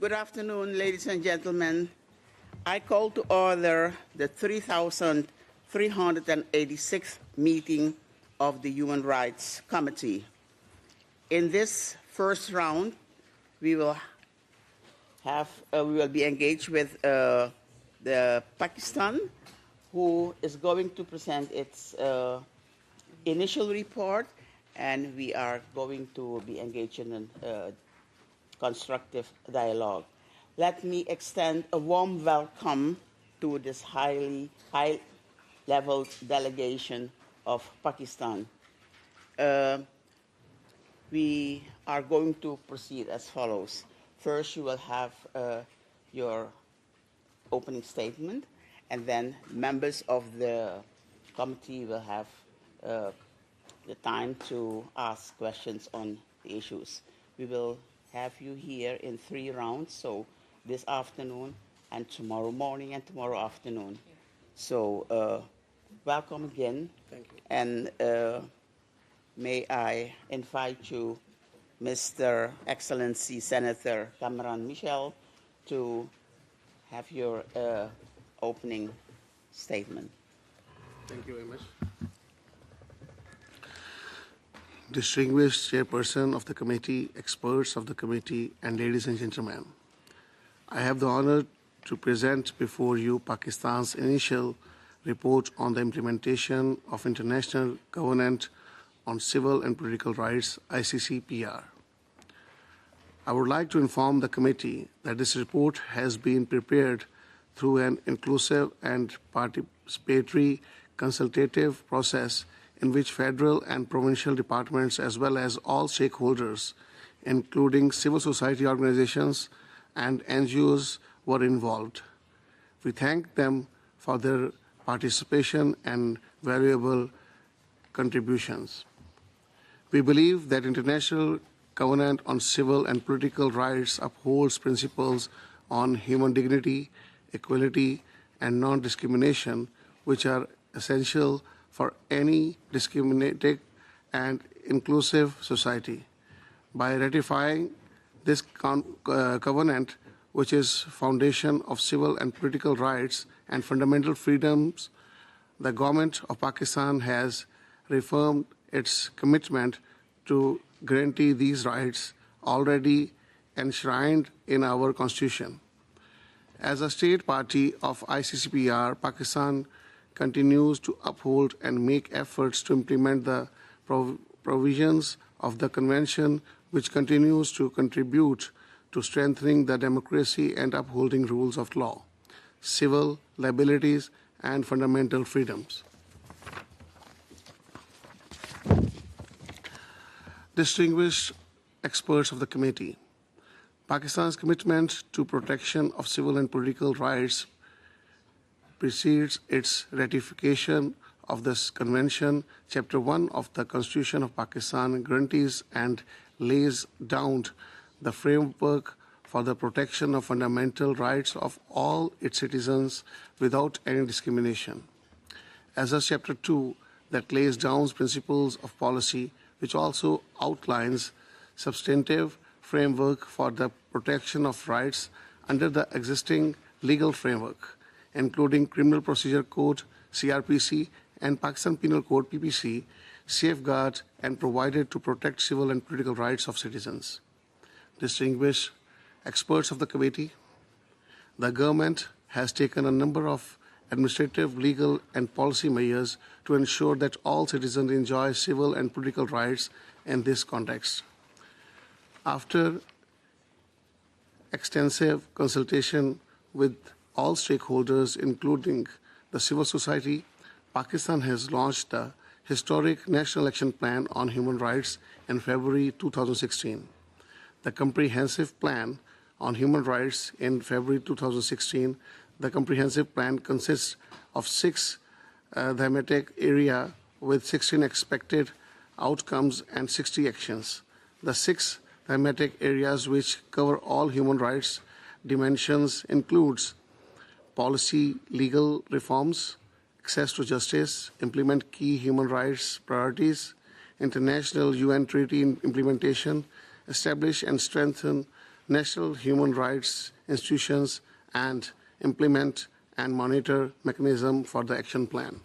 Good afternoon, ladies and gentlemen. I call to order the 3,386th meeting of the Human Rights Committee. In this first round, we will be engaged with the Pakistan, who is going to present its initial report, and we are going to be engaged in a constructive dialogue. Let me extend a warm welcome to this high-level delegation of Pakistan. We are going to proceed as follows. First, you will have your opening statement, and then members of the committee will have the time to ask questions on the issues. We will have you here in 3 rounds, so this afternoon and tomorrow morning and tomorrow afternoon. So welcome again. Thank you. And may I invite you, Mr. Excellency Senator Cameron Michel, to have your opening statement. Thank you very much. Distinguished Chairperson of the Committee, experts of the Committee, and ladies and gentlemen, I have the honor to present before you Pakistan's initial report on the implementation of International Covenant on Civil and Political Rights, ICCPR. I would like to inform the Committee that this report has been prepared through an inclusive and participatory consultative process in which federal and provincial departments, as well as all stakeholders, including civil society organizations and NGOs, were involved. We thank them for their participation and valuable contributions. We believe that International Covenant on Civil and Political Rights upholds principles on human dignity, equality, and non-discrimination, which are essential for any discriminating and inclusive society. By ratifying this covenant, which is foundation of civil and political rights and fundamental freedoms, the government of Pakistan has reaffirmed its commitment to guarantee these rights already enshrined in our Constitution. As a state party of ICCPR, Pakistan continues to uphold and make efforts to implement the provisions of the Convention, which continues to contribute to strengthening the democracy and upholding rules of law, civil liabilities, and fundamental freedoms. Distinguished experts of the Committee, Pakistan's commitment to protection of civil and political rights precedes its ratification of this Convention. Chapter 1 of the Constitution of Pakistan guarantees and lays down the framework for the protection of fundamental rights of all its citizens without any discrimination. As does Chapter 2 that lays down principles of policy, which also outlines substantive framework for the protection of rights under the existing legal framework, including Criminal Procedure Code, CRPC, and Pakistan Penal Code, PPC, safeguard and provided to protect civil and political rights of citizens. Distinguished experts of the Committee, the government has taken a number of administrative, legal, and policy measures to ensure that all citizens enjoy civil and political rights in this context. After extensive consultation with all stakeholders, including the civil society, Pakistan has launched the historic National Action Plan on Human Rights in February 2016. The Comprehensive Plan on Human Rights in February 2016, the comprehensive plan consists of 6 thematic areas with 16 expected outcomes and 60 actions. The 6 thematic areas which cover all human rights dimensions includes policy, legal reforms, access to justice, implement key human rights priorities, international UN treaty implementation, establish and strengthen national human rights institutions, and implement and monitor mechanism for the action plan.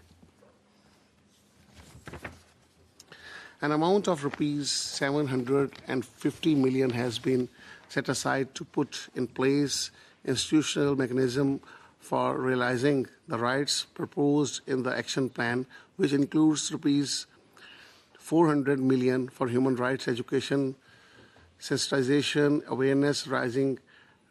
An amount of rupees 750 million has been set aside to put in place institutional mechanism for realizing the rights proposed in the action plan, which includes rupees 400 million for human rights education, sensitization, awareness raising,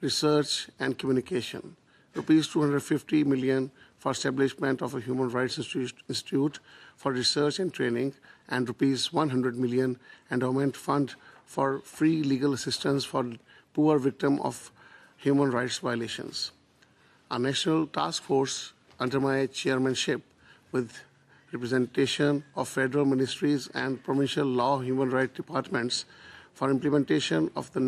research and communication, rupees 250 million for establishment of a human rights institute for research and training, and rupees 100 million endowment fund for free legal assistance for poor victims of human rights violations. A national task force under my chairmanship with representation of federal ministries and provincial law human rights departments for implementation of the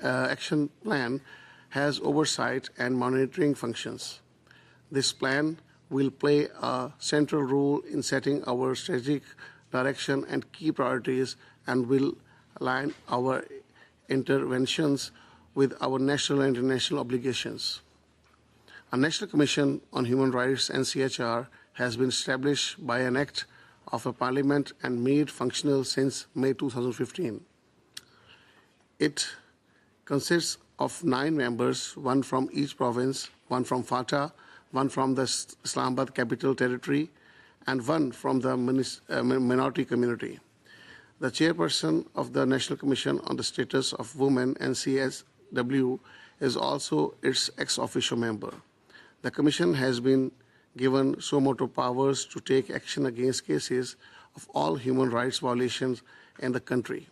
action plan has oversight and monitoring functions. This plan will play a central role in setting our strategic direction and key priorities, and will align our interventions with our national and international obligations. A National Commission on Human Rights, NCHR, has been established by an act of a parliament and made functional since May 2015. It consists of 9 members, 1 from each province, 1 from FATA, 1 from the Islamabad Capital Territory, and 1 from the minority community. The chairperson of the National Commission on the Status of Women, NCSW, is also its ex officio member. The Commission has been given suo motu powers to take action against cases of all human rights violations in the country.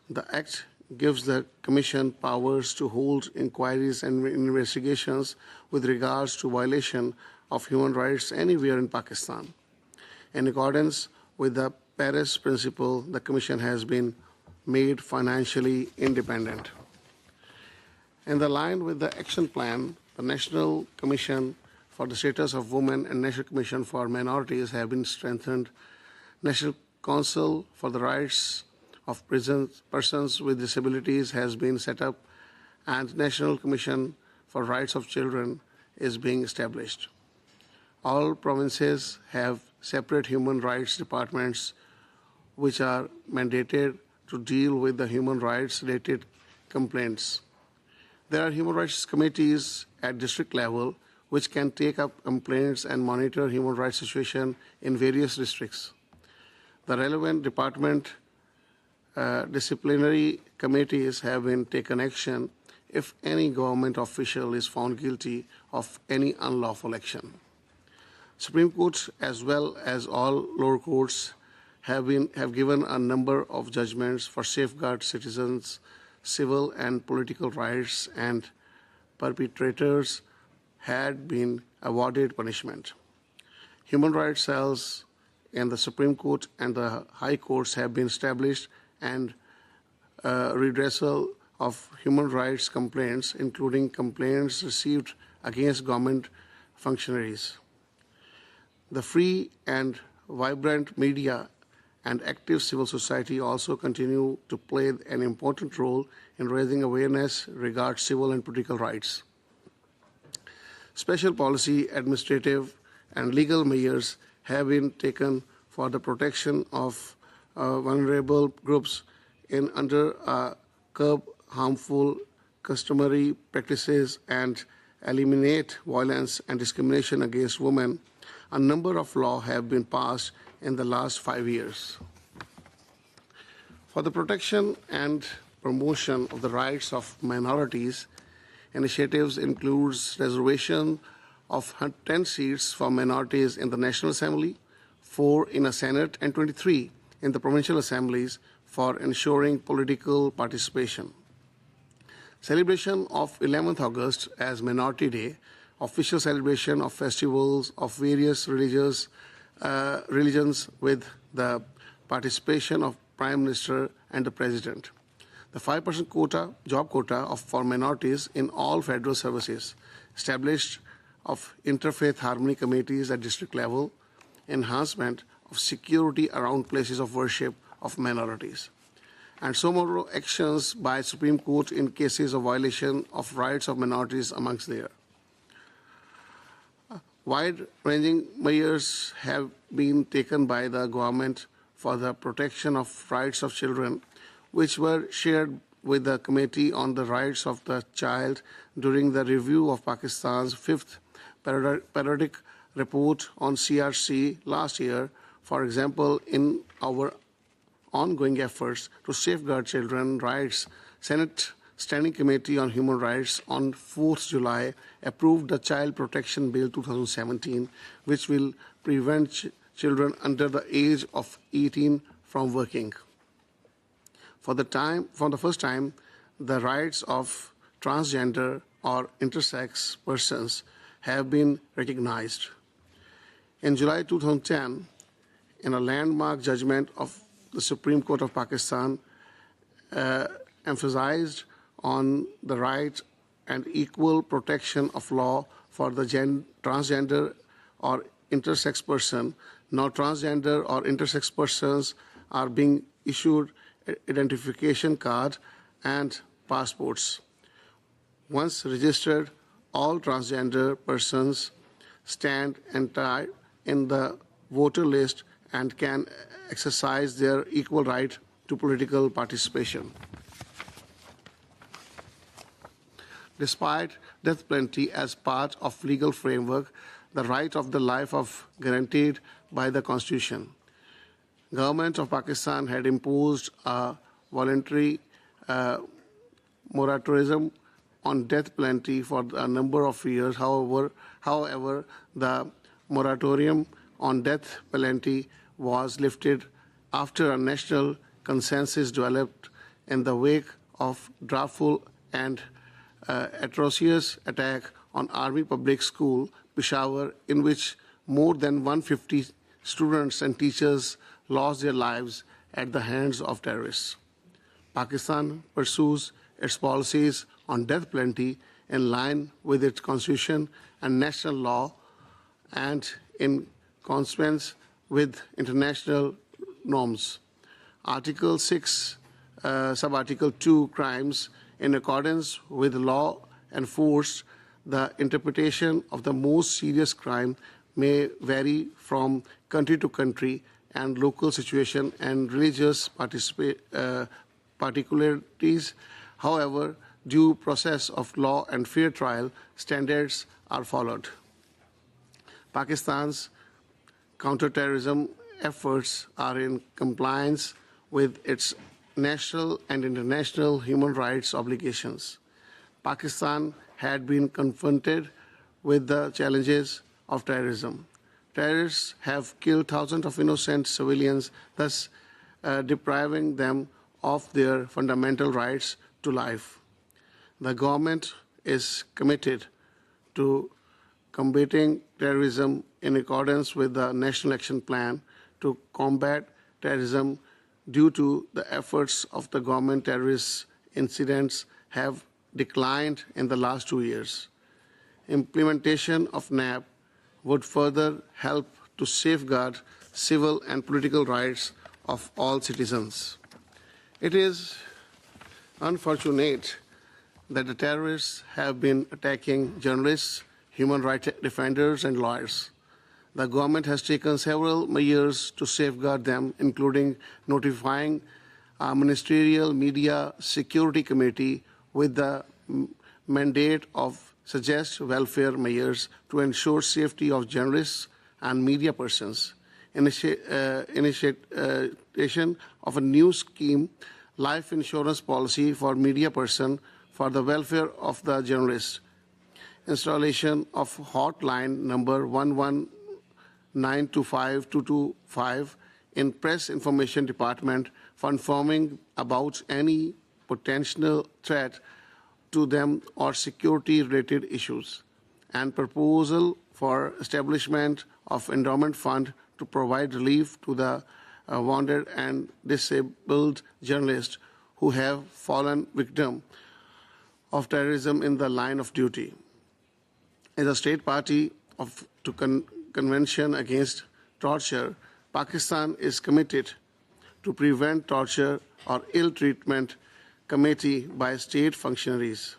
The Act gives the Commission powers to hold inquiries and investigations with regards to violation of human rights anywhere in Pakistan. In accordance with the Paris Principle, the Commission has been made financially independent. In line with the action plan, the National Commission for the Status of Women and National Commission for Minorities have been strengthened. National Council for the Rights of Persons with Disabilities has been set up, and National Commission for Rights of Children is being established. All provinces have separate human rights departments which are mandated to deal with the human rights related complaints. There are human rights committees at district level which can take up complaints and monitor human rights situation in various districts. The relevant department disciplinary committees have been taken action if any government official is found guilty of any unlawful action. Supreme Court, as well as all lower courts, have given a number of judgments for safeguard citizens' civil and political rights, and perpetrators had been awarded punishment. Human rights cells in the Supreme Court and the High Courts have been established, and redressal of human rights complaints, including complaints received against government functionaries. The free and vibrant media and active civil society also continue to play an important role in raising awareness regarding civil and political rights. Special policy, administrative, and legal measures have been taken for the protection of vulnerable groups in under curb harmful customary practices and eliminate violence and discrimination against women. A number of laws have been passed in the last 5 years. For the protection and promotion of the rights of minorities, initiatives includes reservation of 10 seats for minorities in the National Assembly, 4 in the Senate, and 23 in the provincial assemblies for ensuring political participation. Celebration of 11th August as Minority Day, official celebration of festivals of various religions with the participation of Prime Minister and the President. The 5% quota, job quota for minorities in all federal services, established of interfaith harmony committees at district level, enhancement of security around places of worship of minorities. and tomorrow actions by Supreme Court in cases of violation of rights of minorities amongst there. Wide-ranging measures have been taken by the government for the protection of rights of children, which were shared with the Committee on the Rights of the Child during the review of Pakistan's fifth periodic report on CRC last year. For example, in our ongoing efforts to safeguard children's rights, Senate Standing Committee on Human Rights on 4th July approved the Child Protection Bill 2017, which will prevent children under the age of 18 from working. For the first time, the rights of transgender or intersex persons have been recognized. In July 2010, in a landmark judgment of the Supreme Court of Pakistan, emphasized on the right and equal protection of law for the transgender or intersex person. Now transgender or intersex persons are being issued identification card and passports. Once registered, all transgender persons stand entered in the voter list and can exercise their equal right to political participation. Despite death penalty as part of legal framework, the right of the life of guaranteed by the Constitution. Government of Pakistan had imposed a voluntary moratorium on death penalty for a number of years. However, the moratorium on death penalty was lifted after a national consensus developed in the wake of dreadful and atrocious attack on Army Public School, Peshawar, in which more than 150 students and teachers lost their lives at the hands of terrorists. Pakistan pursues its policies on death penalty in line with its constitution and national law and in consequence with international norms. Article 6, Sub-Article 2, crimes in accordance with law enforced, the interpretation of the most serious crime may vary from country to country and local situation and religious particularities. However, due process of law and fair trial standards are followed. Pakistan's counterterrorism efforts are in compliance with its national and international human rights obligations. Pakistan had been confronted with the challenges of terrorism. Terrorists have killed thousands of innocent civilians, thus depriving them of their fundamental rights to life. The government is committed to combating terrorism in accordance with the National Action Plan to combat terrorism. Due to the efforts of the government, terrorist incidents have declined in the last 2 years. Implementation of NAP would further help to safeguard civil and political rights of all citizens. It is unfortunate that the terrorists have been attacking journalists, human rights defenders, and lawyers. The government has taken several measures to safeguard them, including notifying a ministerial media security committee with the mandate of suggest welfare measures to ensure safety of journalists and media persons. Initiation of a new scheme, life insurance policy for media person for the welfare of the journalists. Installation of hotline number 11925 in Press Information Department for informing about any potential threat to them or security-related issues, and proposal for establishment of endowment fund to provide relief to the wounded and disabled journalists who have fallen victim of terrorism in the line of duty. As a state party to Convention Against Torture, Pakistan is committed to Prevent Torture or Ill Treatment Committee by state functionaries.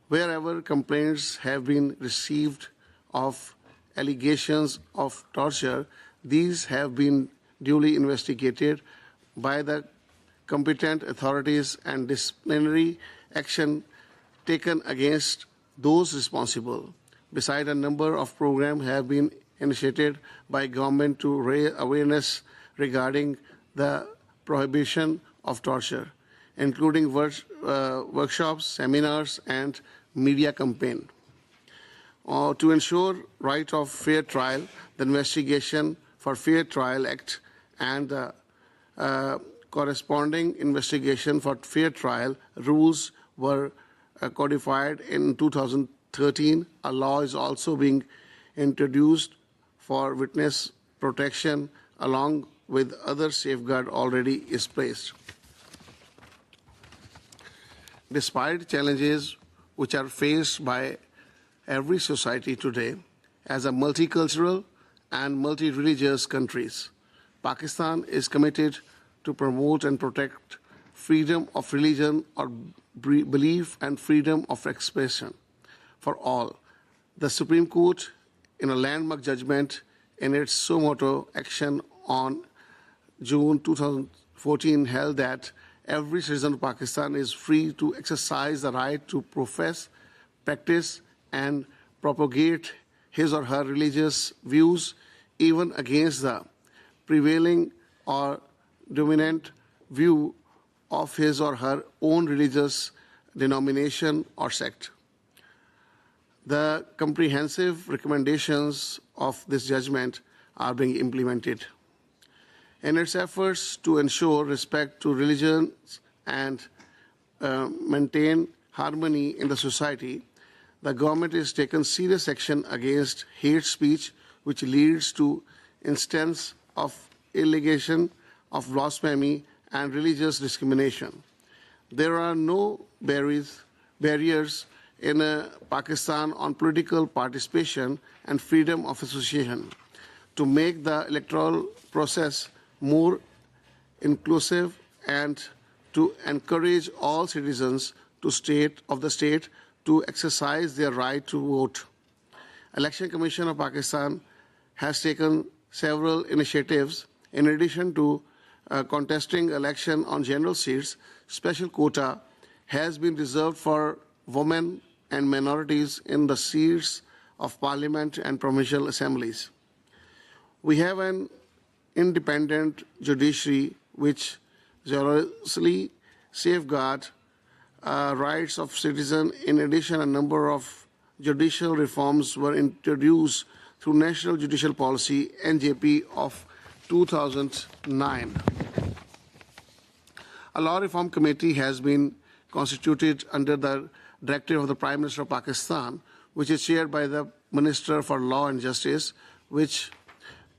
Wherever complaints have been received of allegations of torture, these have been duly investigated by the competent authorities and disciplinary action taken against those responsible. Besides, a number of programs have been initiated by government to raise awareness regarding the prohibition of torture, including workshops, seminars, and media campaign. To ensure right of fair trial, the Investigation for Fair Trial Act and the corresponding Investigation for Fair Trial rules were codified in 2013. A law is also being introduced for witness protection along with other safeguard already is placed. Despite challenges which are faced by every society today, as a multicultural and multi-religious countries, Pakistan is committed to promote and protect freedom of religion or belief and freedom of expression for all. The Supreme Court, in a landmark judgment in its suo motu action on June 2014, held that every citizen of Pakistan is free to exercise the right to profess, practice, and propagate his or her religious views, even against the prevailing or dominant view of his or her own religious denomination or sect. The comprehensive recommendations of this judgment are being implemented. In its efforts to ensure respect to religions and maintain harmony in the society, the government has taken serious action against hate speech, which leads to instances of allegation of blasphemy and religious discrimination. There are no barriers in Pakistan on political participation and freedom of association. To make the electoral process more inclusive and to encourage all citizens of the state to exercise their right to vote. Election Commission of Pakistan has taken several initiatives. In addition to contesting election on general seats, special quota has been reserved for women and minorities in the seats of parliament and provincial assemblies. We have an independent judiciary which zealously safeguards rights of citizens. In addition, a number of judicial reforms were introduced through National Judicial Policy (NJP) of 2009. A law reform committee has been constituted under the directive of the Prime Minister of Pakistan, which is chaired by the Minister for Law and Justice, which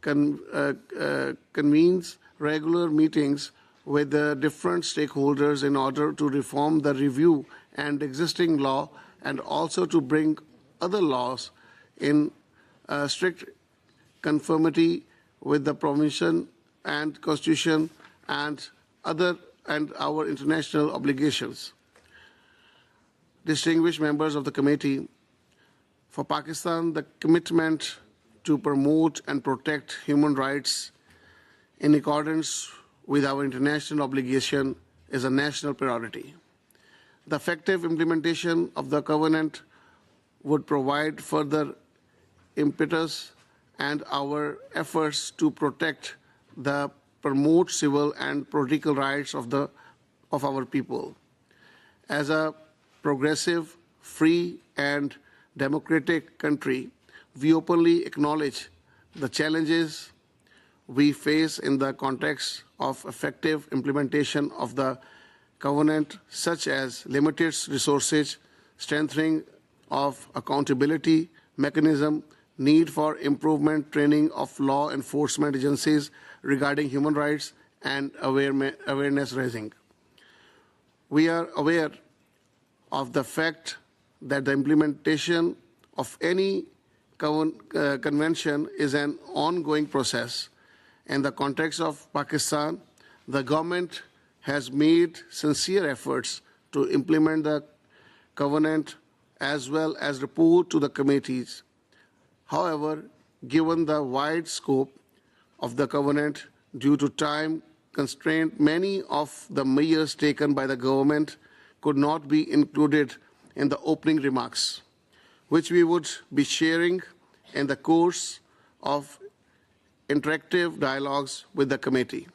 convenes regular meetings with the different stakeholders in order to reform the review and existing law and also to bring other laws in strict conformity with the provision and constitution and our international obligations. Distinguished members of the committee, for Pakistan, the commitment to promote and protect human rights in accordance with our international obligation is a national priority. The effective implementation of the covenant would provide further impetus and our efforts to promote civil and political rights of our people. As a progressive, free, and democratic country, we openly acknowledge the challenges we face in the context of effective implementation of the covenant, such as limited resources, strengthening of accountability mechanism, need for improvement training of law enforcement agencies regarding human rights, and awareness raising. We are aware of the fact that the implementation of any convention is an ongoing process. In the context of Pakistan, the government has made sincere efforts to implement the covenant as well as report to the committees. However, given the wide scope of the covenant due to time constraint, many of the measures taken by the government could not be included in the opening remarks, which we would be sharing in the course of interactive dialogues with the committee.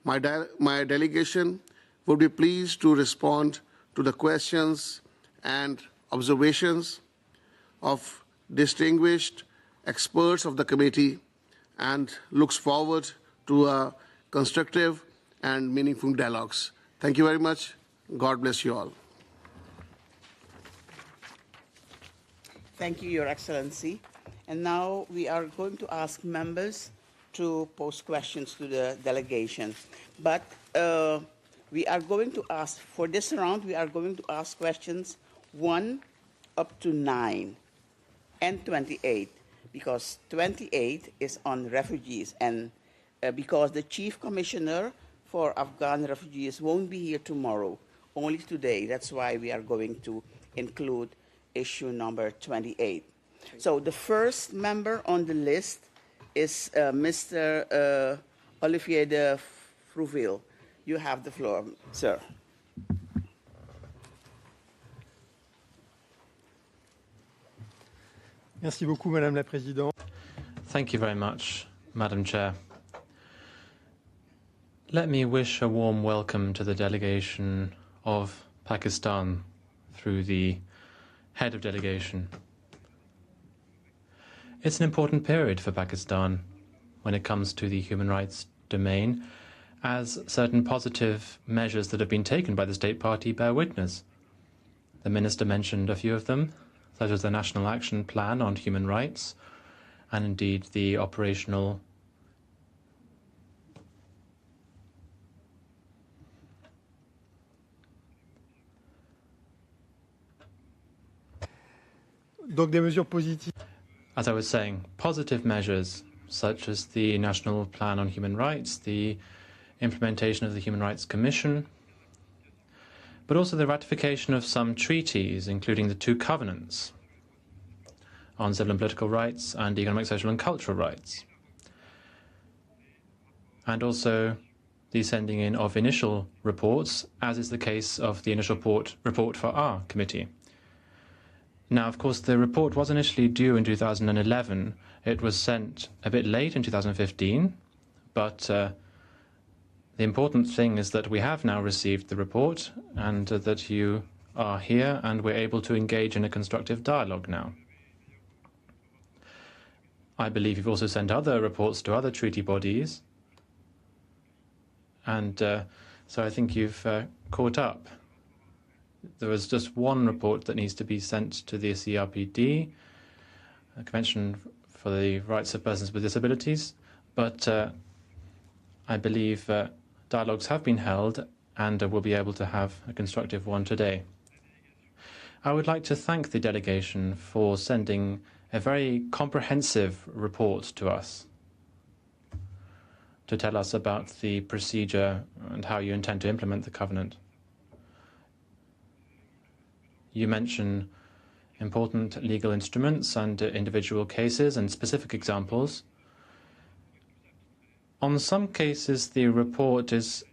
My delegation would be pleased to respond to the questions and observations of distinguished experts of the committee and looks forward to a constructive and meaningful dialogues. Thank you very much. God bless you all. Thank you, Your Excellency. And now we are going to ask members to pose questions to the delegation. But we are going to ask, for this round, we are going to ask questions 1 up to 9 and 28, because 28 is on refugees, and because the Chief Commissioner for Afghan refugees won't be here tomorrow, only today. That's why we are going to include issue number 28. So the first member on the list is Mr. Olivier de Frouville. You have the floor, sir. Merci beaucoup, Madame la Présidente. Thank you very much, Madam Chair. Let me wish a warm welcome to the delegation of Pakistan through the head of delegation. It's an important period for Pakistan when it comes to the human rights domain, as certain positive measures that have been taken by the state party bear witness. The Minister mentioned a few of them, such as the National Action Plan on Human Rights, and indeed the operational Donc des mesures positives. As I was saying, positive measures such as the National Plan on Human Rights, the implementation of the Human Rights Commission, but also the ratification of some treaties, including the 2 covenants on civil and political rights and economic, social and cultural rights, and also the sending in of initial reports, as is the case of the initial report for our committee. Now, of course, the report was initially due in 2011. It was sent a bit late in 2015, but the important thing is that we have now received the report and that you are here and we're able to engage in a constructive dialogue now. I believe you've also sent other reports to other treaty bodies, and so I think you've caught up. There was just one report that needs to be sent to the CRPD, a Convention for the Rights of Persons with Disabilities, but I believe dialogues have been held and we'll be able to have a constructive one today. I would like to thank the delegation for sending a very comprehensive report to us to tell us about the procedure and how you intend to implement the covenant. You mention important legal instruments and individual cases and specific examples. On some cases, the report is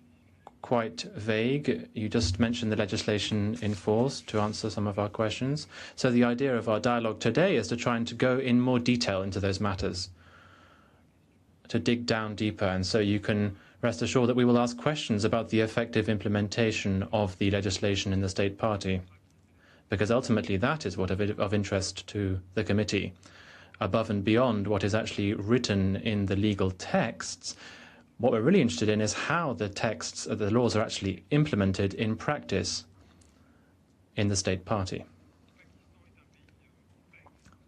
quite vague. You just mentioned the legislation in force to answer some of our questions. So the idea of our dialogue today is to try and to go in more detail into those matters, to dig down deeper. And so you can rest assured that we will ask questions about the effective implementation of the legislation in the state party, because ultimately that is what of interest to the committee. Above and beyond what is actually written in the legal texts, what we're really interested in is how the texts, the laws are actually implemented in practice in the state party.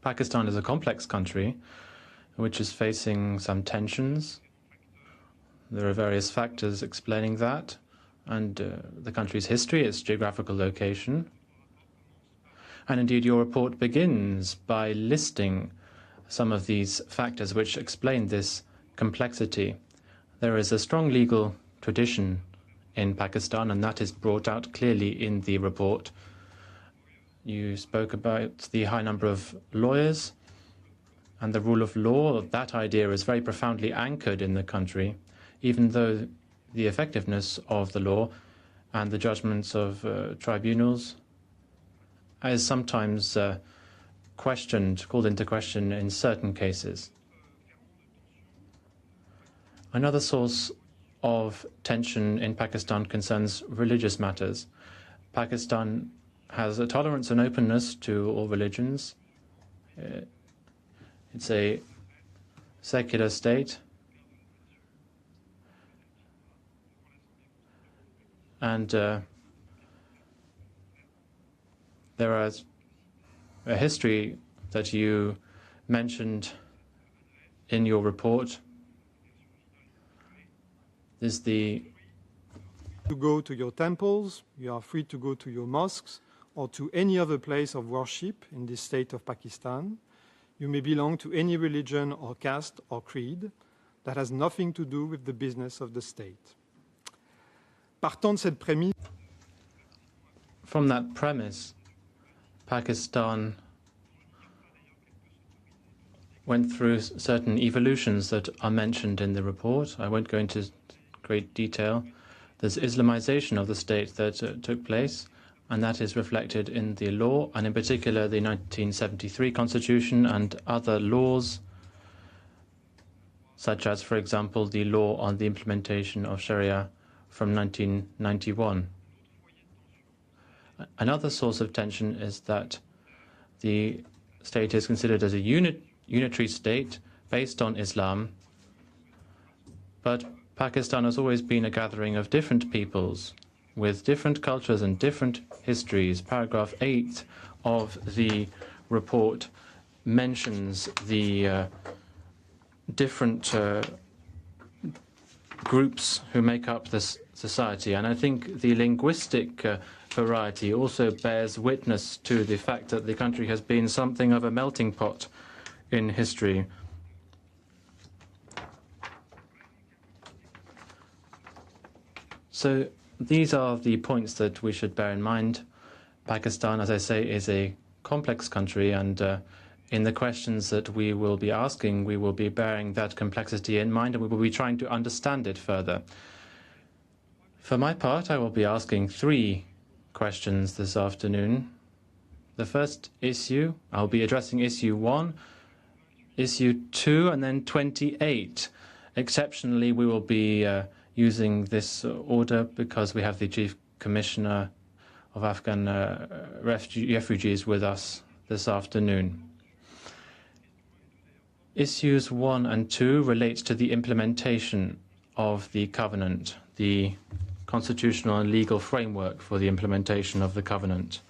Pakistan is a complex country which is facing some tensions. There are various factors explaining that, and the country's history, its geographical location. And indeed, your report begins by listing some of these factors which explain this complexity. There is a strong legal tradition in Pakistan, and that is brought out clearly in the report. You spoke about the high number of lawyers and the rule of law. That idea is very profoundly anchored in the country, even though the effectiveness of the law and the judgments of tribunals is sometimes called into question in certain cases. Another source of tension in Pakistan concerns religious matters. Pakistan has a tolerance and openness to all religions. It's a secular state. And there is a history that you mentioned in your report. Is the To go to your temples, you are free to go to your mosques or to any other place of worship in this state of Pakistan. You may belong to any religion or caste or creed. That has nothing to do with the business of the state. Partant de cette prémisse, from that premise, Pakistan went through certain evolutions that are mentioned in the report. I won't go into great detail. There's Islamization of the state that took place, and that is reflected in the law, and in particular the 1973 Constitution and other laws, such as, for example, the law on the implementation of Sharia from 1991. Another source of tension is that the state is considered as a unitary state based on Islam, but Pakistan has always been a gathering of different peoples with different cultures and different histories. Paragraph 8 of the report mentions the different groups who make up this society, and I think the linguistic variety also bears witness to the fact that the country has been something of a melting pot in history. So these are the points that we should bear in mind. Pakistan, as I say, is a complex country, and in the questions that we will be asking, we will be bearing that complexity in mind, and we will be trying to understand it further. For my part, I will be asking 3 questions this afternoon. The first issue, I'll be addressing issue 1, issue 2, and then 28. Exceptionally, we will be using this order because we have the Chief Commissioner of Afghan refugees with us this afternoon. Issues 1 and 2 relate to the implementation of the covenant, the constitutional and legal framework for the implementation of the covenant.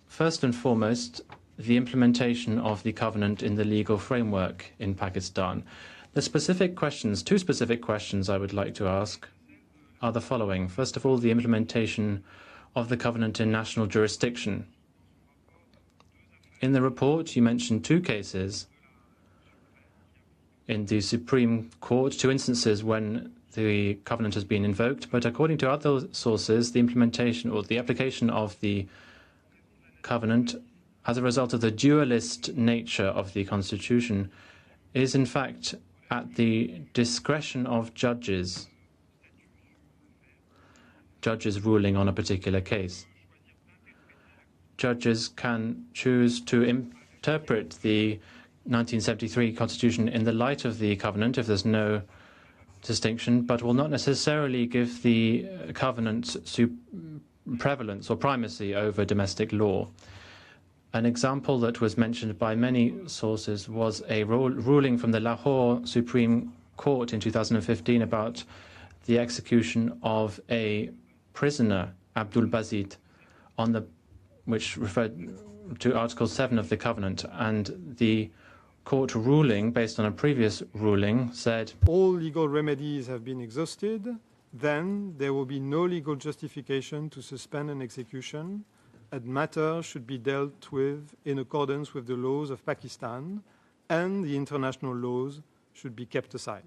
First and foremost, the implementation of the covenant in the legal framework in Pakistan. The specific questions, 2 specific questions I would like to ask are the following. First of all, the implementation of the covenant in national jurisdiction. In the report, you mentioned 2 cases in the Supreme Court, 2 instances when the covenant has been invoked, but according to other sources, the implementation or the application of the covenant as a result of the dualist nature of the Constitution is in fact at the discretion of judges ruling on a particular case. Judges can choose to interpret the 1973 Constitution in the light of the covenant if there's no distinction, but will not necessarily give the covenant prevalence or primacy over domestic law. An example that was mentioned by many sources was a ruling from the Lahore Supreme Court in 2015 about the execution of a prisoner, Abdul Bazid, which referred to Article 7 of the Covenant, and the court ruling, based on a previous ruling, said all legal remedies have been exhausted, then there will be no legal justification to suspend an execution, and matters should be dealt with in accordance with the laws of Pakistan, and the international laws should be kept aside.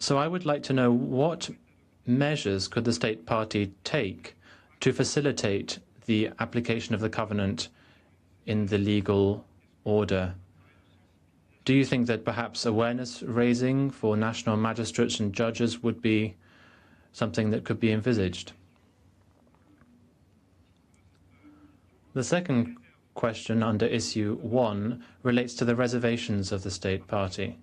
So I would like to know what measures could the state party take to facilitate the application of the covenant in the legal order? Do you think that perhaps awareness raising for national magistrates and judges would be something that could be envisaged? The second question under issue 1 relates to the reservations of the state party.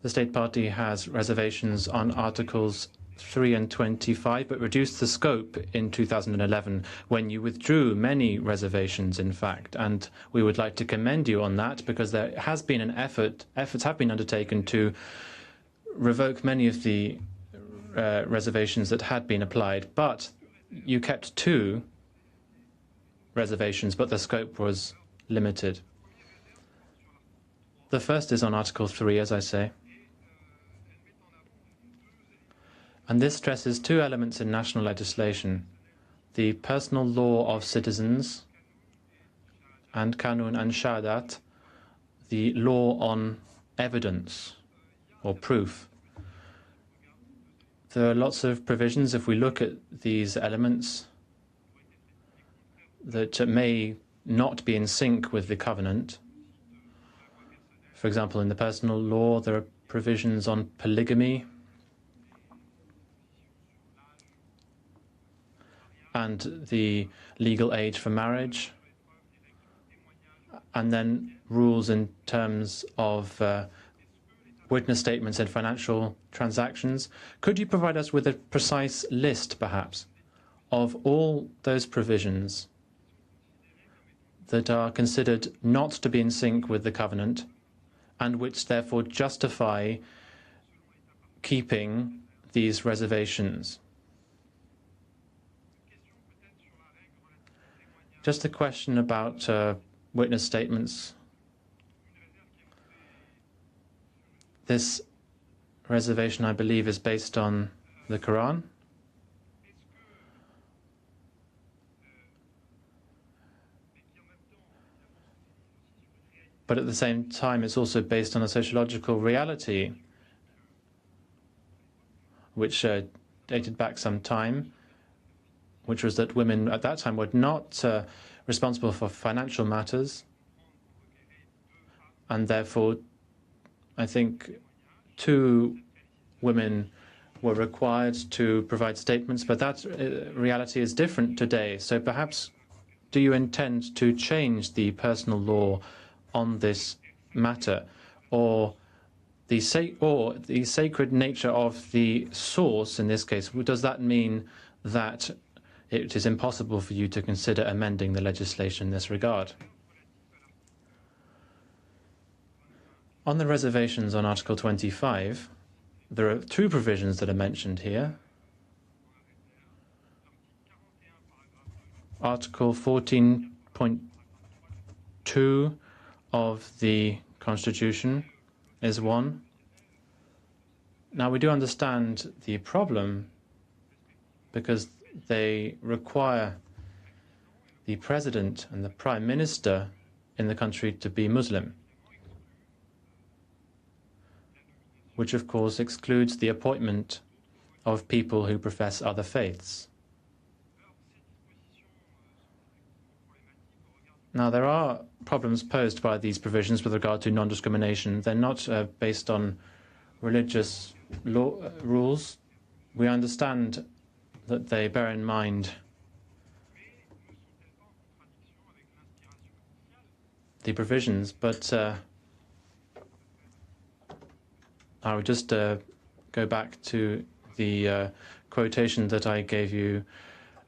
The state party has reservations on Articles 3 and 25, but reduced the scope in 2011 when you withdrew many reservations, in fact. And we would like to commend you on that, because there has been an efforts have been undertaken to revoke many of the reservations that had been applied. But you kept 2 reservations, but the scope was limited. The first is on Article 3, as I say. And this stresses 2 elements in national legislation: the personal law of citizens, and Kanun and Shahadat, the law on evidence or proof. There are lots of provisions, if we look at these elements, that may not be in sync with the covenant. For example, in the personal law, there are provisions on polygamy and the legal age for marriage, and then rules in terms of witness statements and financial transactions. Could you provide us with a precise list, perhaps, of all those provisions that are considered not to be in sync with the covenant, and which therefore justify keeping these reservations? Just a question about witness statements. This reservation, I believe, is based on the Quran. But at the same time, it's also based on a sociological reality, which dated back some time, which was that women at that time were not responsible for financial matters, and therefore I think 2 women were required to provide statements, but that reality is different today. So perhaps, do you intend to change the personal law on this matter, or the sacred nature of the source in this case? Does that mean that it is impossible for you to consider amending the legislation in this regard? On the reservations on Article 25, there are 2 provisions that are mentioned here. Article 14.2 of the Constitution is one. Now, we do understand the problem, because they require the president and the prime minister in the country to be Muslim, which of course excludes the appointment of people who profess other faiths. Now, there are problems posed by these provisions with regard to non-discrimination. They're not based on religious rules. We understand that they bear in mind the provisions, but I would just go back to the quotation that I gave you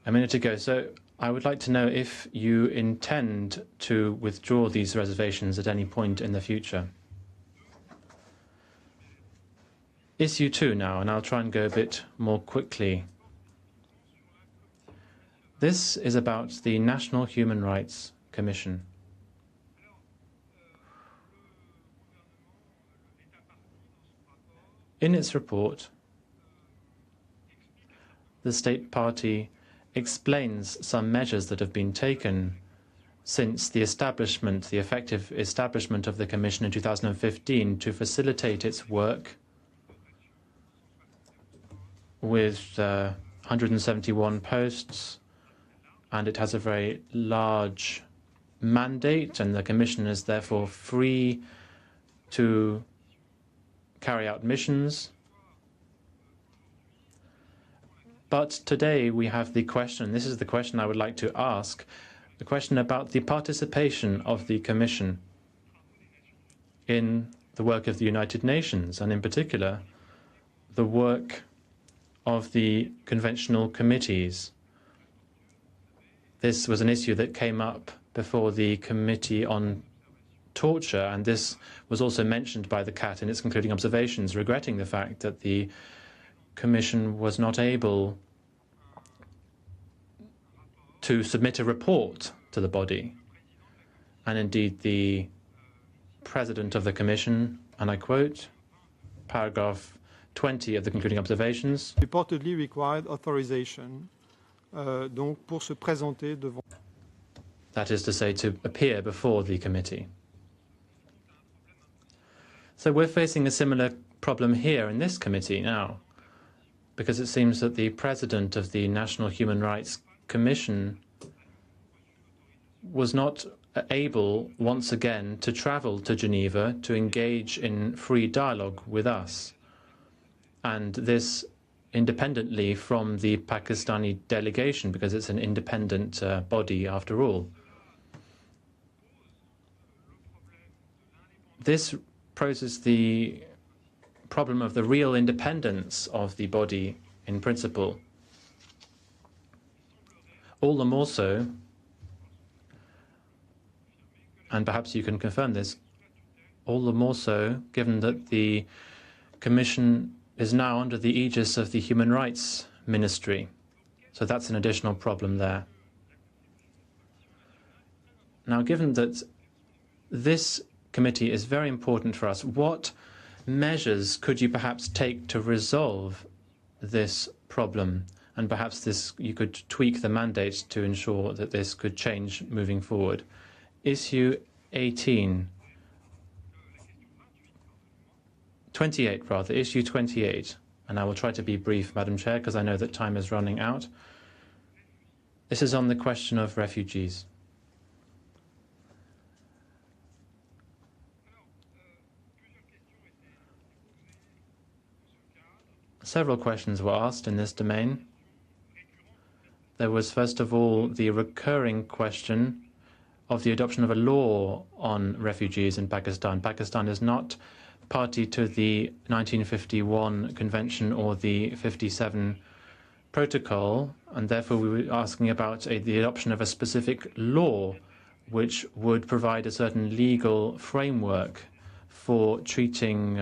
a minute ago. So I would like to know if you intend to withdraw these reservations at any point in the future. Issue 2 now, and I'll try and go a bit more quickly. This is about the National Human Rights Commission. In its report, the State Party explains some measures that have been taken since the effective establishment of the Commission in 2015 to facilitate its work with 171 posts, and it has a very large mandate, and the Commission is therefore free to carry out missions. But today we have the question, this is the question I would like to ask, the question about the participation of the Commission in the work of the United Nations, and in particular, the work of the conventional committees. This was an issue that came up before the Committee on Torture, and this was also mentioned by the CAT in its concluding observations, regretting the fact that the Commission was not able to submit a report to the body. And indeed, the President of the Commission, and I quote, paragraph 20 of the concluding observations, reportedly required authorization donc pour se présenter devant. That is to say, to appear before the committee. So we're facing a similar problem here in this committee now, because it seems that the President of the National Human Rights Commission was not able, once again, to travel to Geneva to engage in free dialogue with us. And this independently from the Pakistani delegation, because it's an independent body after all. This poses the problem of the real independence of the body in principle. All the more so, and perhaps you can confirm this, all the more so given that the Commission is now under the aegis of the Human Rights Ministry. So that's an additional problem there. Now, given that this committee is very important for us, what measures could you perhaps take to resolve this problem? And perhaps you could tweak the mandate to ensure that this could change moving forward. Issue 28, issue 28, and I will try to be brief, Madam Chair, because I know that time is running out. This is on the question of refugees. Several questions were asked in this domain. There was, first of all, the recurring question of the adoption of a law on refugees in Pakistan. Pakistan is not party to the 1951 Convention or the 57 Protocol, and therefore we were asking about the adoption of a specific law which would provide a certain legal framework for treating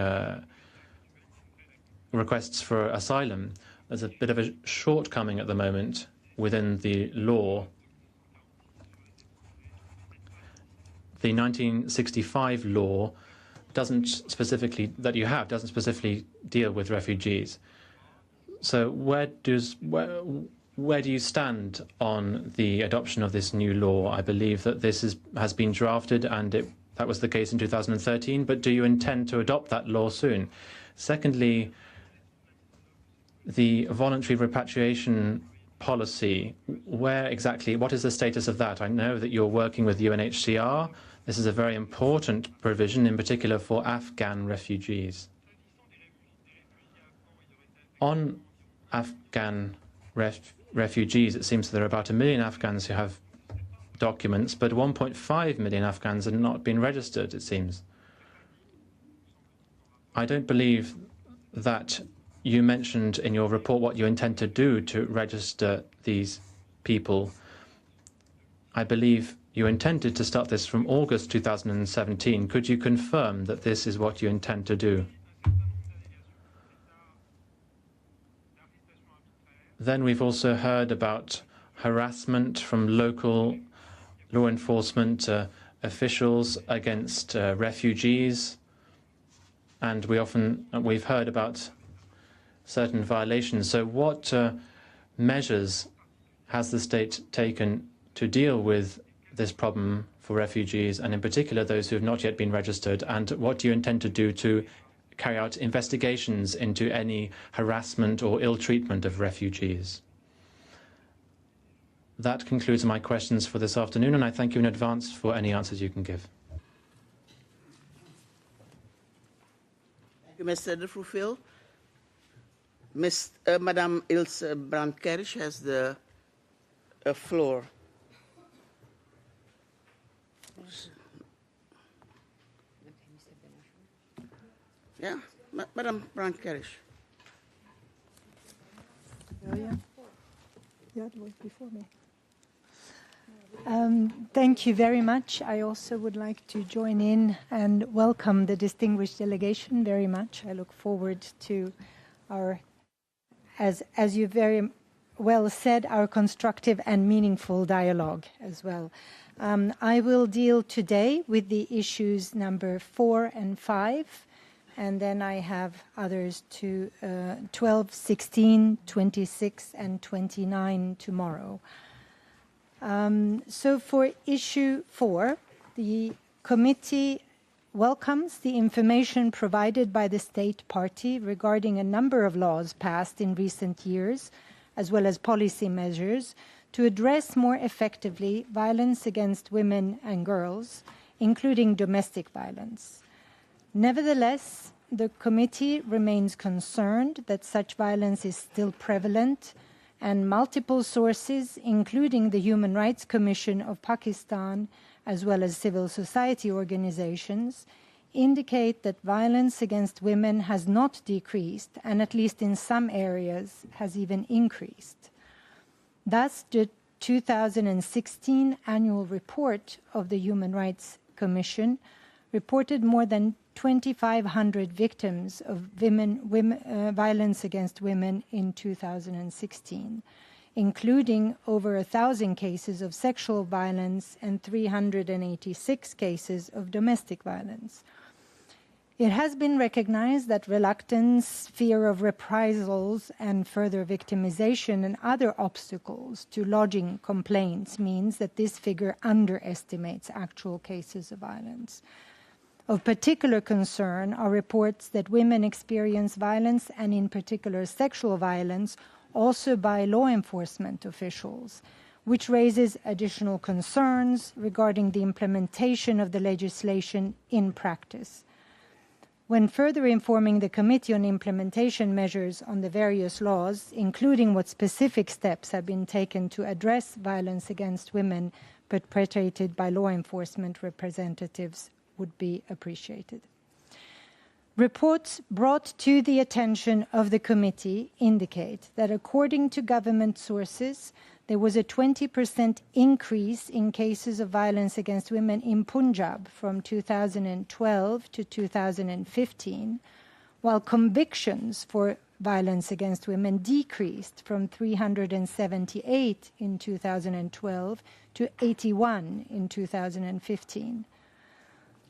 requests for asylum. There's a bit of a shortcoming at the moment within the law. The 1965 law doesn't specifically deal with refugees. So where do you stand on the adoption of this new law? I believe that this has been drafted, and that was the case in 2013, but do you intend to adopt that law soon? Secondly, the voluntary repatriation policy, what is the status of that? I know that you're working with UNHCR. This is a very important provision, in particular for Afghan refugees. On Afghan refugees, it seems there are about 1 million Afghans who have documents, but 1.5 million Afghans have not been registered, it seems. I don't believe that you mentioned in your report what you intend to do to register these people. I believe you intended to start this from August 2017. Could you confirm that this is what you intend to do? Then we've also heard about harassment from local law enforcement officials against refugees, and we've heard about certain violations. So what measures has the state taken to deal with this problem for refugees, and in particular those who have not yet been registered, and what do you intend to do to carry out investigations into any harassment or ill treatment of refugees. That concludes my questions for this afternoon, and I thank you in advance for any answers you can give. Thank you, Mr. De Fruffil. Madame Ilse Brandkersch has the floor. Yeah, Madame Brandkersch. Yeah, it was before me. Thank you very much. I also would like to join in and welcome the distinguished delegation very much. I look forward to our, as you very well said, our constructive and meaningful dialogue as well. I will deal today with the issues number 4 and 5, and then I have others to 12, 16, 26, and 29 tomorrow. So for issue 4, the committee welcomes the information provided by the state party regarding a number of laws passed in recent years, as well as policy measures, to address more effectively violence against women and girls, including domestic violence. Nevertheless, the committee remains concerned that such violence is still prevalent, and multiple sources, including the Human Rights Commission of Pakistan, as well as civil society organizations, indicate that violence against women has not decreased, and at least in some areas has even increased. Thus, the 2016 annual report of the Human Rights Commission reported more than 2,500 victims of violence against women in 2016, including over 1,000 cases of sexual violence and 386 cases of domestic violence. It has been recognized that reluctance, fear of reprisals, and further victimization and other obstacles to lodging complaints means that this figure underestimates actual cases of violence. Of particular concern are reports that women experience violence, and in particular sexual violence, also by law enforcement officials, which raises additional concerns regarding the implementation of the legislation in practice. When further informing the Committee on implementation measures on the various laws, including what specific steps have been taken to address violence against women perpetrated by law enforcement representatives, would be appreciated. Reports brought to the attention of the committee indicate that according to government sources, there was a 20% increase in cases of violence against women in Punjab from 2012 to 2015, while convictions for violence against women decreased from 378 in 2012 to 81 in 2015.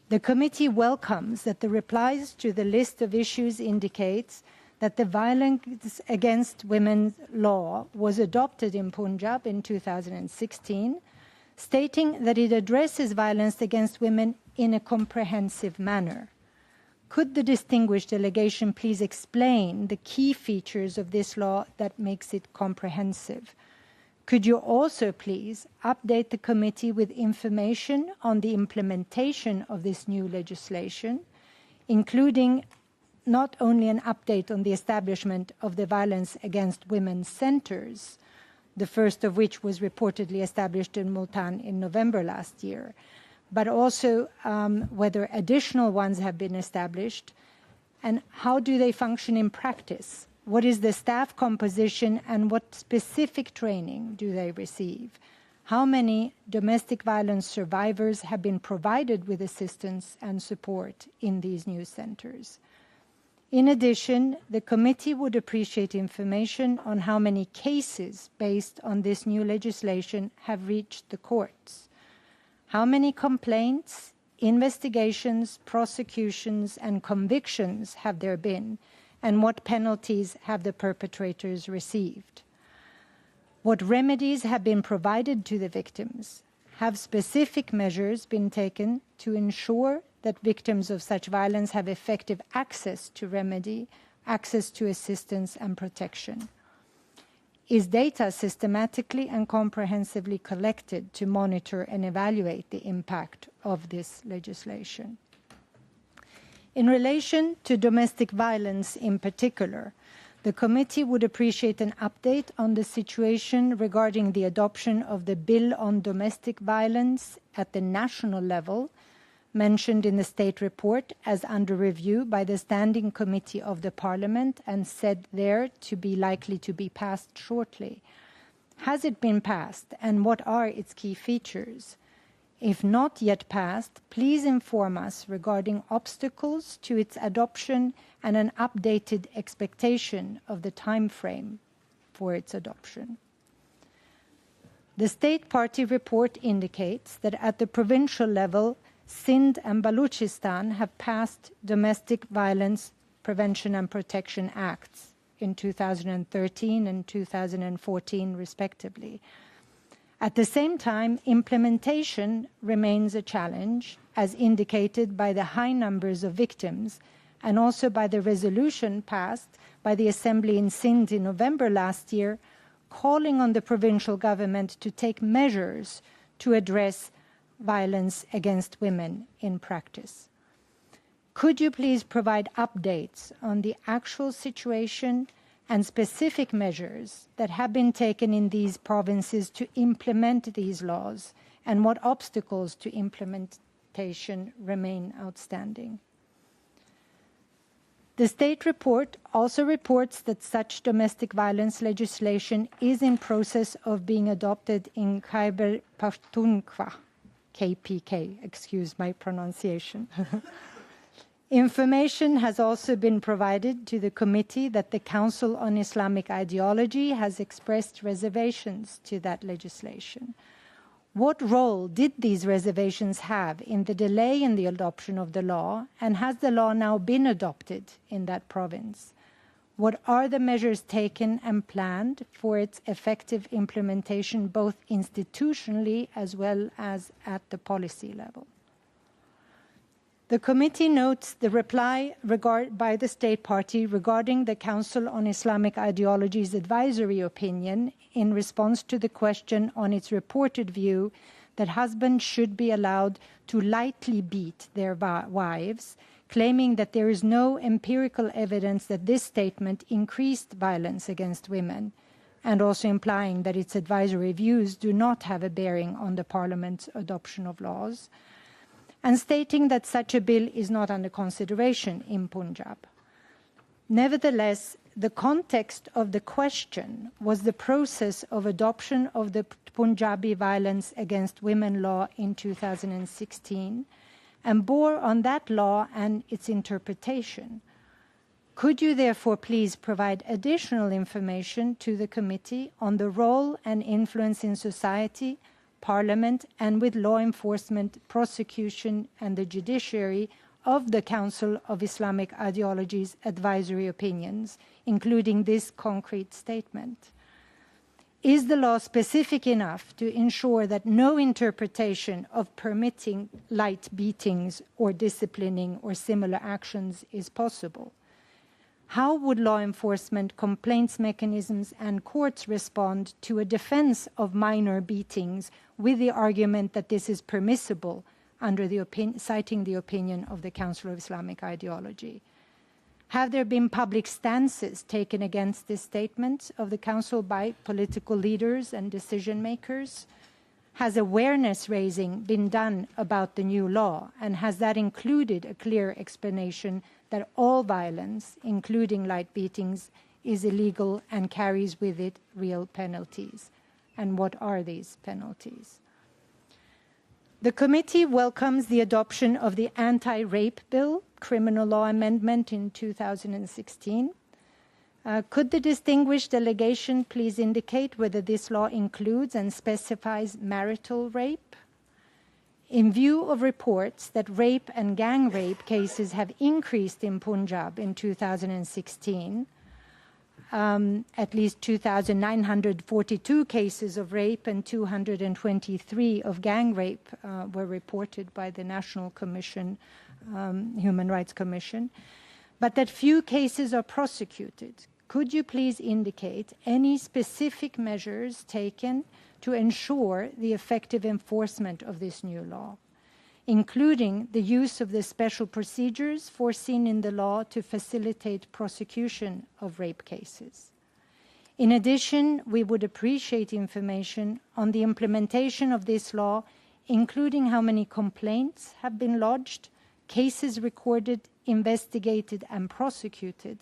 The committee welcomes that the replies to the list of issues indicates that the Violence Against Women law was adopted in Punjab in 2016, stating that it addresses violence against women in a comprehensive manner. Could the distinguished delegation please explain the key features of this law that makes it comprehensive? Could you also please update the committee with information on the implementation of this new legislation, including not only an update on the establishment of the Violence Against Women centers, the first of which was reportedly established in Multan in November last year, but also whether additional ones have been established, and how do they function in practice? What is the staff composition, and what specific training do they receive? How many domestic violence survivors have been provided with assistance and support in these new centers? In addition, the committee would appreciate information on how many cases based on this new legislation have reached the courts. How many complaints, investigations, prosecutions, and convictions have there been, and what penalties have the perpetrators received? What remedies have been provided to the victims? Have specific measures been taken to ensure that victims of such violence have effective access to remedy, access to assistance and protection? Is data systematically and comprehensively collected to monitor and evaluate the impact of this legislation? In relation to domestic violence in particular, the committee would appreciate an update on the situation regarding the adoption of the Bill on Domestic Violence at the national level, mentioned in the State report as under review by the Standing Committee of the Parliament and said there to be likely to be passed shortly. Has it been passed, and what are its key features? If not yet passed, please inform us regarding obstacles to its adoption and an updated expectation of the time frame for its adoption. The State Party report indicates that at the provincial level, Sindh and Balochistan have passed domestic violence prevention and protection acts in 2013 and 2014, respectively. At the same time, implementation remains a challenge, as indicated by the high numbers of victims and also by the resolution passed by the Assembly in Sindh in November last year, calling on the provincial government to take measures to address violence against women in practice. Could you please provide updates on the actual situation and specific measures that have been taken in these provinces to implement these laws, and what obstacles to implementation remain outstanding? The State report also reports that such domestic violence legislation is in process of being adopted in Khyber Pakhtunkhwa, KPK, excuse my pronunciation. Information has also been provided to the committee that the Council on Islamic Ideology has expressed reservations to that legislation. What role did these reservations have in the delay in the adoption of the law, and has the law now been adopted in that province? What are the measures taken and planned for its effective implementation, both institutionally as well as at the policy level? The committee notes the reply by the State Party regarding the Council on Islamic Ideology's advisory opinion in response to the question on its reported view that husbands should be allowed to lightly beat their wives, claiming that there is no empirical evidence that this statement increased violence against women, and also implying that its advisory views do not have a bearing on the Parliament's adoption of laws, and stating that such a bill is not under consideration in Punjab. Nevertheless, the context of the question was the process of adoption of the Punjabi Violence Against Women law in 2016, and bore on that law and its interpretation. Could you therefore please provide additional information to the committee on the role and influence in society, Parliament, and with law enforcement, prosecution, and the judiciary of the Council of Islamic Ideology's advisory opinions, including this concrete statement? Is the law specific enough to ensure that no interpretation of permitting light beatings or disciplining or similar actions is possible? How would law enforcement, complaints mechanisms, and courts respond to a defense of minor beatings with the argument that this is permissible under the citing the opinion of the Council of Islamic Ideology? Have there been public stances taken against this statement of the Council by political leaders and decision makers? Has awareness raising been done about the new law, and has that included a clear explanation that all violence, including light beatings, is illegal and carries with it real penalties? And what are these penalties? The committee welcomes the adoption of the Anti-Rape Bill, criminal law amendment in 2016. Could the distinguished delegation please indicate whether this law includes and specifies marital rape? In view of reports that rape and gang rape cases have increased in Punjab in 2016, at least 2,942 cases of rape and 223 of gang rape were reported by the National Commission Human Rights Commission, but that few cases are prosecuted. Could you please indicate any specific measures taken to ensure the effective enforcement of this new law, including the use of the special procedures foreseen in the law to facilitate prosecution of rape cases? In addition, we would appreciate information on the implementation of this law, including how many complaints have been lodged, cases recorded, investigated, and prosecuted,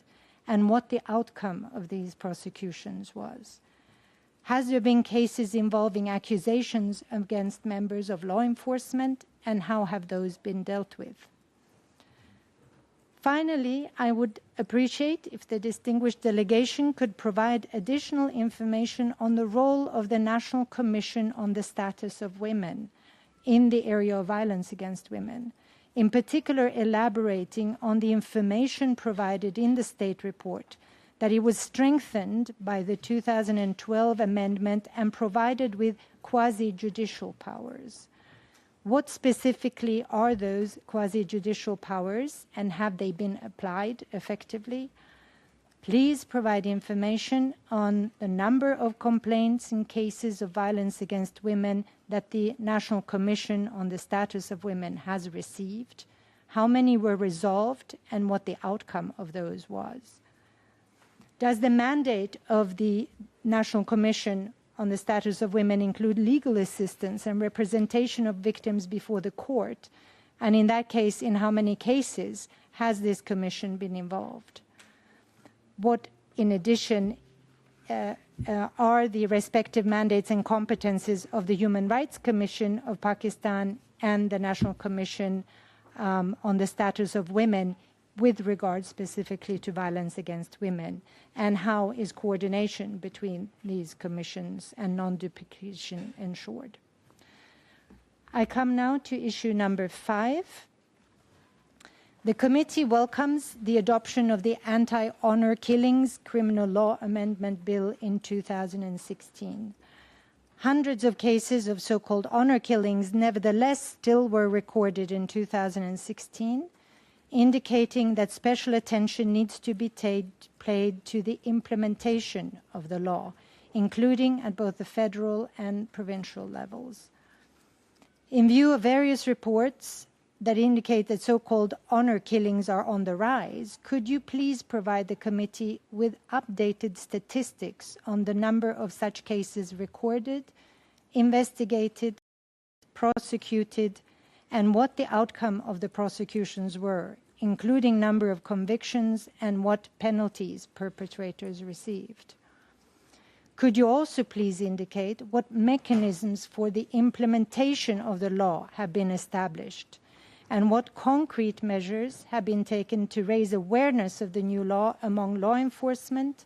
and what the outcome of these prosecutions was. Has there been cases involving accusations against members of law enforcement, and how have those been dealt with? Finally, I would appreciate if the distinguished delegation could provide additional information on the role of the National Commission on the Status of Women in the area of violence against women, in particular elaborating on the information provided in the State report that it was strengthened by the 2012 amendment and provided with quasi-judicial powers. What specifically are those quasi-judicial powers, and have they been applied effectively? Please provide information on the number of complaints and cases of violence against women that the National Commission on the Status of Women has received, how many were resolved, and what the outcome of those was. Does the mandate of the National Commission on the Status of Women include legal assistance and representation of victims before the court? And in that case, in how many cases has this commission been involved? What, in addition, are the respective mandates and competences of the Human Rights Commission of Pakistan and the National Commission on the Status of Women with regard specifically to violence against women? And how is coordination between these commissions and non-duplication ensured? I come now to issue number 5. The committee welcomes the adoption of the Anti-Honor Killings Criminal Law Amendment Bill in 2016. Hundreds of cases of so-called honor killings nevertheless still were recorded in 2016, indicating that special attention needs to be paid to the implementation of the law, including at both the federal and provincial levels. In view of various reports that indicate that so-called honor killings are on the rise, could you please provide the committee with updated statistics on the number of such cases recorded, investigated, prosecuted, and what the outcome of the prosecutions were, including number of convictions and what penalties perpetrators received? Could you also please indicate what mechanisms for the implementation of the law have been established, and what concrete measures have been taken to raise awareness of the new law among law enforcement,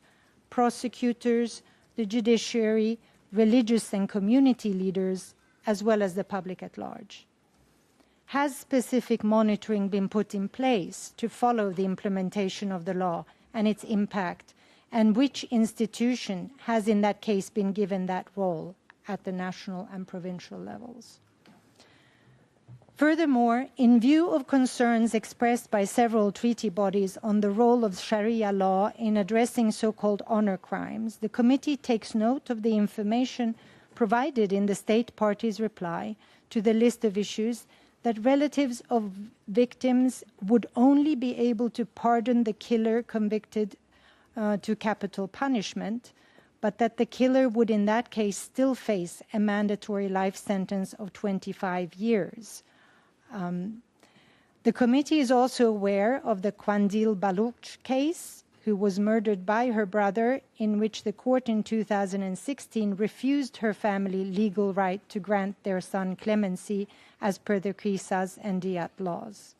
prosecutors, the judiciary, religious and community leaders, as well as the public at large? Has specific monitoring been put in place to follow the implementation of the law and its impact, and which institution has in that case been given that role at the national and provincial levels? Furthermore, in view of concerns expressed by several treaty bodies on the role of Sharia law in addressing so-called honor crimes, the committee takes note of the information provided in the state party's reply to the list of issues that relatives of victims would only be able to pardon the killer convicted to capital punishment, but that the killer would in that case still face a mandatory life sentence of 25 years. The committee is also aware of the Qandil Baluch case, who was murdered by her brother, in which the court in 2016 refused her family legal right to grant their son clemency as per the Qisas and Diyat laws.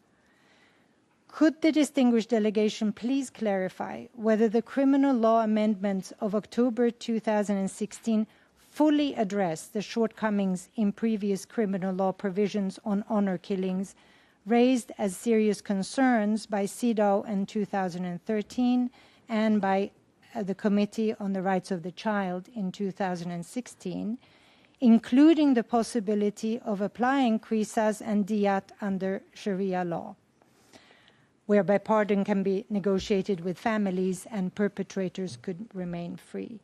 Could the distinguished delegation please clarify whether the criminal law amendments of October 2016 fully address the shortcomings in previous criminal law provisions on honor killings raised as serious concerns by CEDAW in 2013 and by the Committee on the Rights of the Child in 2016, including the possibility of applying Qisas and Diyat under Sharia law? whereby pardon can be negotiated with families and perpetrators could remain free.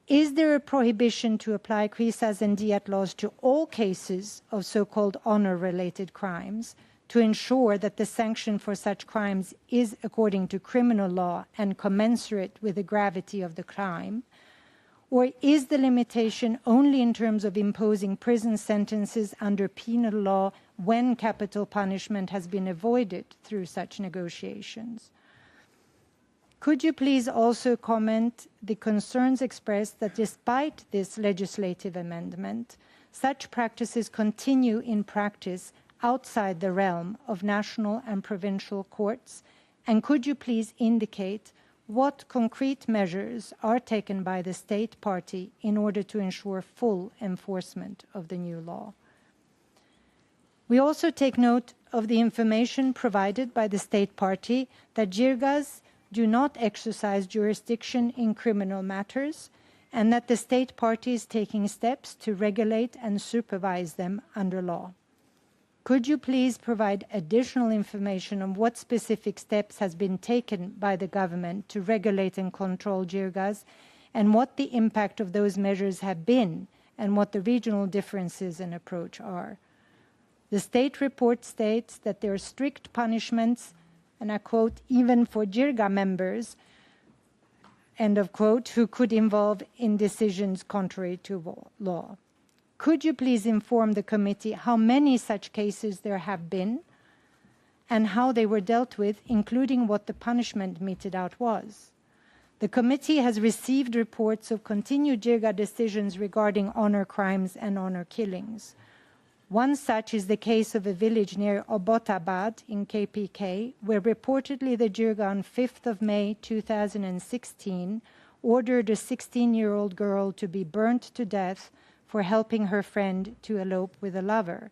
Is there a prohibition to apply qisas and diyat laws to all cases of so-called honor-related crimes to ensure that the sanction for such crimes is according to criminal law and commensurate with the gravity of the crime? Or is the limitation only in terms of imposing prison sentences under penal law when capital punishment has been avoided through such negotiations? Could you please also comment the concerns expressed that despite this legislative amendment, such practices continue in practice outside the realm of national and provincial courts? And could you please indicate what concrete measures are taken by the state party in order to ensure full enforcement of the new law? We also take note of the information provided by the state party that jirgas do not exercise jurisdiction in criminal matters and that the state party is taking steps to regulate and supervise them under law. Could you please provide additional information on what specific steps has been taken by the government to regulate and control jirgas and what the impact of those measures have been and what the regional differences in approach are? The state report states that there are strict punishments, and I quote, even for jirga members, end of quote, who could involve in decisions contrary to law. Could you please inform the committee how many such cases there have been and how they were dealt with, including what the punishment meted out was? The committee has received reports of continued jirga decisions regarding honor crimes and honor killings. One such is the case of a village near Obotabad in KPK, where reportedly the jirga on 5th of May 2016 ordered a 16-year-old girl to be burnt to death for helping her friend to elope with a lover.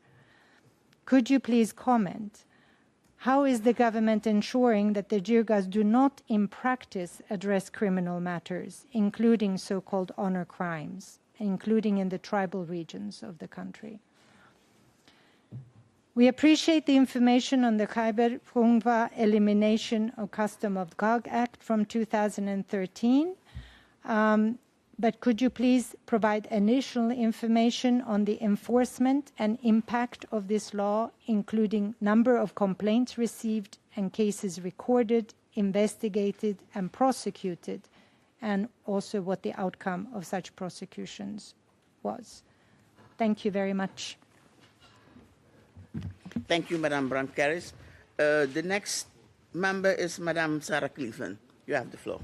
Could you please comment? How is the government ensuring that the jirgas do not in practice address criminal matters, including so-called honor crimes, including in the tribal regions of the country? We appreciate the information on the Khyber Pakhtunkhwa Elimination of Custom of Gog Act from 2013, but could you please provide additional information on the enforcement and impact of this law, including number of complaints received and cases recorded, investigated, and prosecuted, and also what the outcome of such prosecutions was? Thank you very much. Thank you, Madam Brand-Karis. The next member is Madam Sarah Cleveland. You have the floor.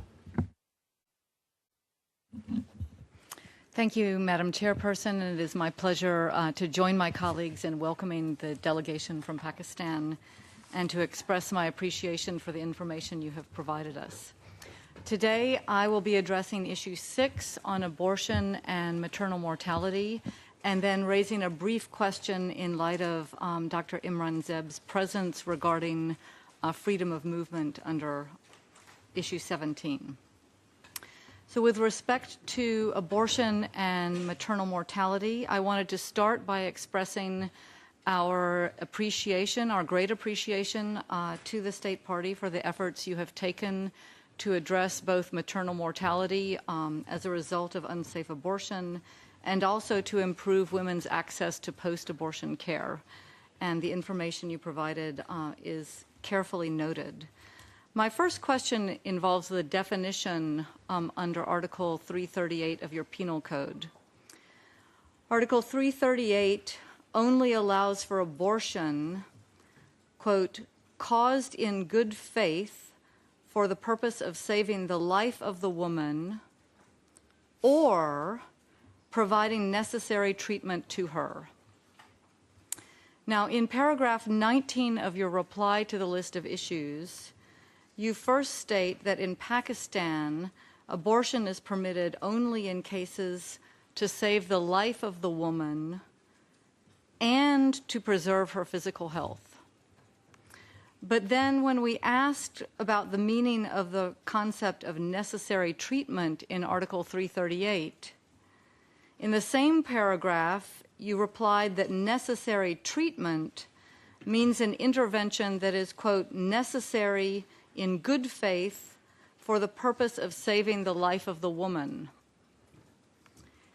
Thank you, Madam Chairperson. And it is my pleasure to join my colleagues in welcoming the delegation from Pakistan and to express my appreciation for the information you have provided us. Today, I will be addressing issue 6 on abortion and maternal mortality, and then raising a brief question in light of Dr. Imran Zeb's presence regarding freedom of movement under issue 17. So with respect to abortion and maternal mortality, I wanted to start by expressing our appreciation, our great appreciation to the State Party for the efforts you have taken to address both maternal mortality as a result of unsafe abortion and also to improve women's access to post-abortion care. And the information you provided is carefully noted. My first question involves the definition under Article 338 of your Penal Code. Article 338 only allows for abortion, quote, caused in good faith for the purpose of saving the life of the woman or providing necessary treatment to her. Now, in paragraph 19 of your reply to the list of issues, you first state that in Pakistan, abortion is permitted only in cases to save the life of the woman and to preserve her physical health. But then when we asked about the meaning of the concept of necessary treatment in Article 338, in the same paragraph, you replied that necessary treatment means an intervention that is, quote, necessary in good faith for the purpose of saving the life of the woman.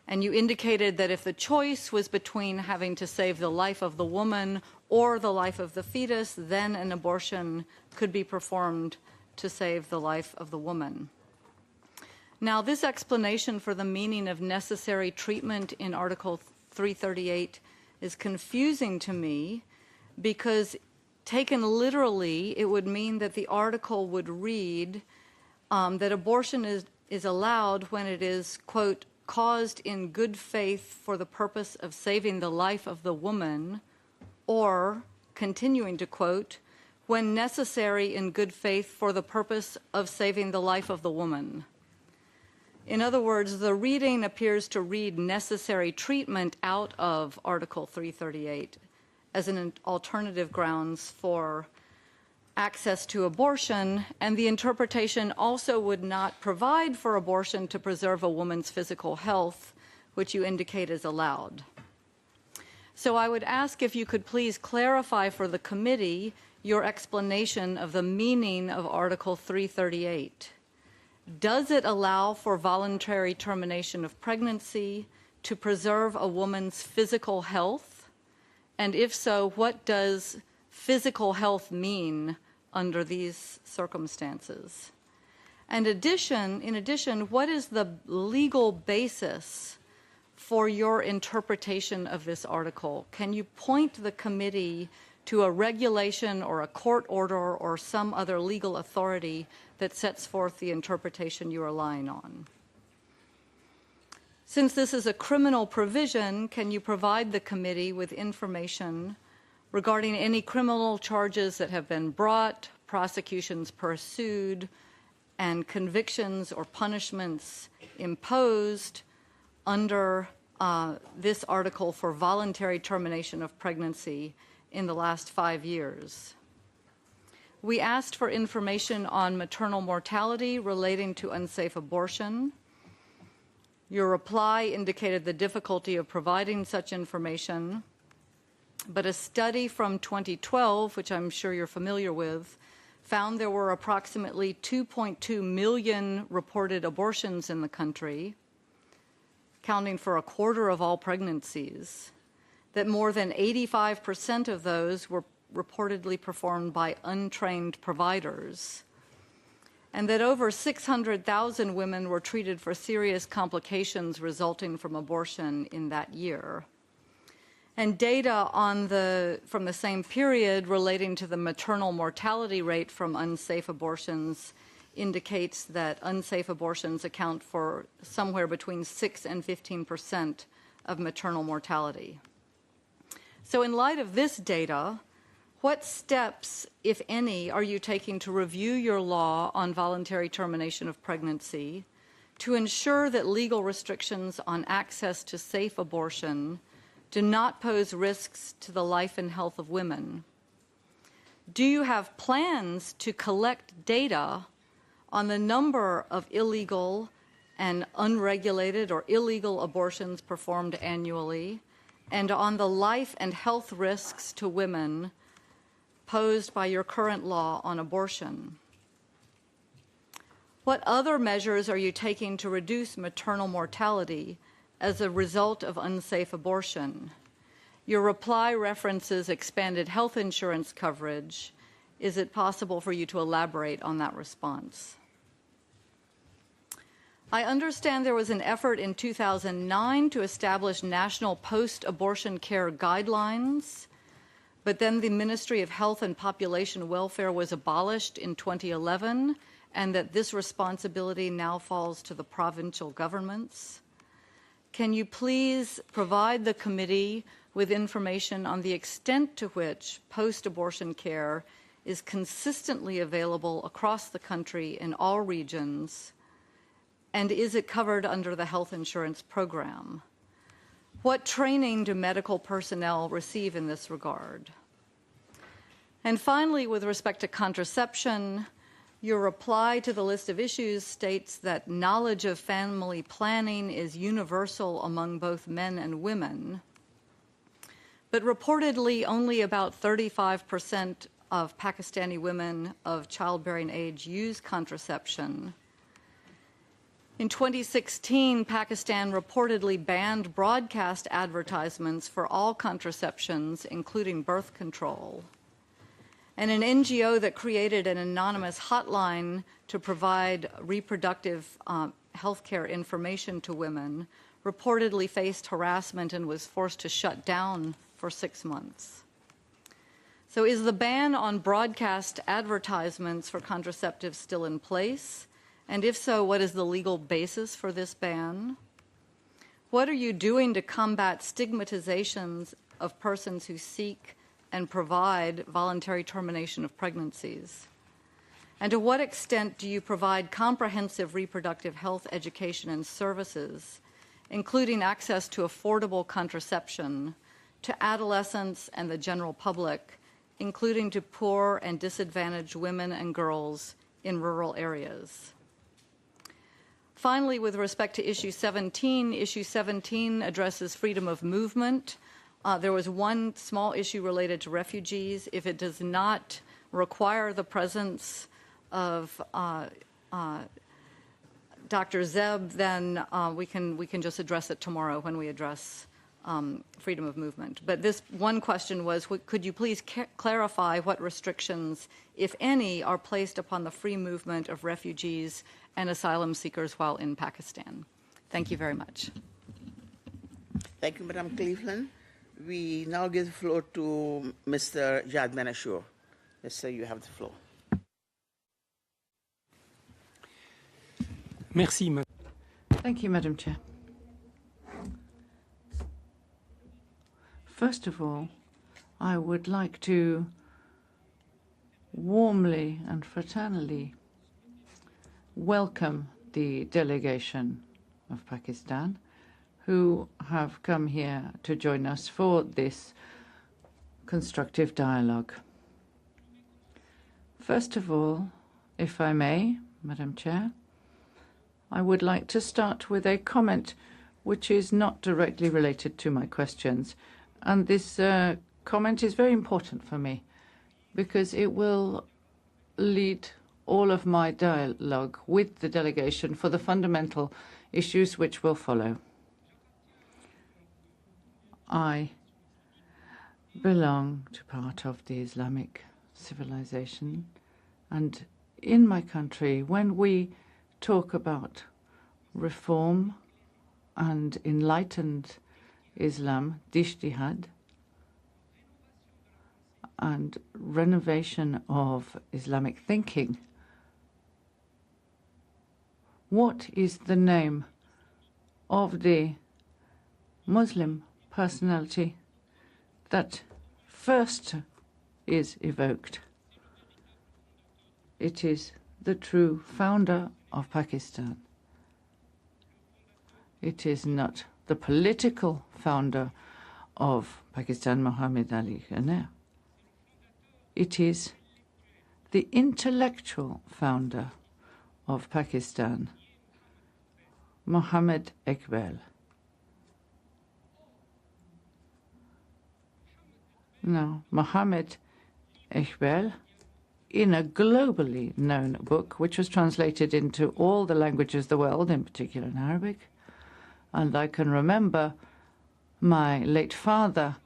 And you indicated that if the choice was between having to save the life of the woman or the life of the fetus, then an abortion could be performed to save the life of the woman. Now, this explanation for the meaning of necessary treatment in Article 338 is confusing to me because, taken literally, it would mean that the article would read that abortion is allowed when it is, quote, caused in good faith for the purpose of saving the life of the woman, or, continuing to quote, when necessary in good faith for the purpose of saving the life of the woman. In other words, the reading appears to read necessary treatment out of Article 338 as an alternative grounds for access to abortion, and the interpretation also would not provide for abortion to preserve a woman's physical health, which you indicate is allowed. So I would ask if you could please clarify for the committee your explanation of the meaning of Article 338. Does it allow for voluntary termination of pregnancy to preserve a woman's physical health? And if so, what does physical health mean under these circumstances? And in addition, what is the legal basis for your interpretation of this article? Can you point the committee to a regulation or a court order or some other legal authority that sets forth the interpretation you are relying on? Since this is a criminal provision, can you provide the committee with information regarding any criminal charges that have been brought, prosecutions pursued, and convictions or punishments imposed under this article for voluntary termination of pregnancy in the last 5 years? We asked for information on maternal mortality relating to unsafe abortion. Your reply indicated the difficulty of providing such information, but a study from 2012, which I'm sure you're familiar with, found there were approximately 2.2 million reported abortions in the country, accounting for a quarter of all pregnancies, that more than 85% of those were reportedly performed by untrained providers, and that over 600,000 women were treated for serious complications resulting from abortion in that year. And data from the same period relating to the maternal mortality rate from unsafe abortions indicates that unsafe abortions account for somewhere between 6 and 15% of maternal mortality. So in light of this data, what steps, if any, are you taking to review your law on voluntary termination of pregnancy to ensure that legal restrictions on access to safe abortion do not pose risks to the life and health of women? Do you have plans to collect data on the number of illegal and unregulated or illegal abortions performed annually, and on the life and health risks to women posed by your current law on abortion? What other measures are you taking to reduce maternal mortality as a result of unsafe abortion? Your reply references expanded health insurance coverage. Is it possible for you to elaborate on that response? I understand there was an effort in 2009 to establish national post-abortion care guidelines, but then the Ministry of Health and Population Welfare was abolished in 2011, and that this responsibility now falls to the provincial governments. Can you please provide the committee with information on the extent to which post-abortion care is consistently available across the country in all regions, and is it covered under the health insurance program? What training do medical personnel receive in this regard? And finally, with respect to contraception, your reply to the list of issues states that knowledge of family planning is universal among both men and women. but reportedly only about 35% of Pakistani women of childbearing age use contraception. In 2016, Pakistan reportedly banned broadcast advertisements for all contraceptions, including birth control. And an NGO that created an anonymous hotline to provide reproductive health care information to women reportedly faced harassment and was forced to shut down for 6 months. So is the ban on broadcast advertisements for contraceptives still in place? And if so, what is the legal basis for this ban? What are you doing to combat stigmatizations of persons who seek and provide voluntary termination of pregnancies? And to what extent do you provide comprehensive reproductive health education and services, including access to affordable contraception, to adolescents and the general public, including to poor and disadvantaged women and girls in rural areas? Finally, with respect to issue 17 addresses freedom of movement. There was one small issue related to refugees. If it does not require the presence of Dr. Zeb, then we can just address it tomorrow when we address freedom of movement. But this one question was, could you please clarify what restrictions, if any, are placed upon the free movement of refugees and asylum seekers while in Pakistan? Thank you very much. Thank you, Madam Cleveland. We now give the floor to Mr. Jad Manashur. Yes, sir, you have the floor. Merci, Thank you, Madam Chair. First of all, I would like to warmly and fraternally welcome the delegation of Pakistan who have come here to join us for this constructive dialogue. First of all, if I may, Madam Chair, I would like to start with a comment which is not directly related to my questions. And this comment is very important for me because it will lead all of my dialogue with the delegation for the fundamental issues which will follow. I belong to part of the Islamic civilization, and in my country, when we talk about reform and enlightened Islam, Dijtihad, and renovation of Islamic thinking, what is the name of the Muslim personality that first is evoked? It is the true founder of Pakistan. It is not the political founder of Pakistan, Muhammad Ali Jinnah. It is the intellectual founder of Pakistan, Muhammad Iqbal. Now, Muhammad Iqbal, in a globally known book, which was translated into all the languages of the world, in particular in Arabic, and I can remember my late father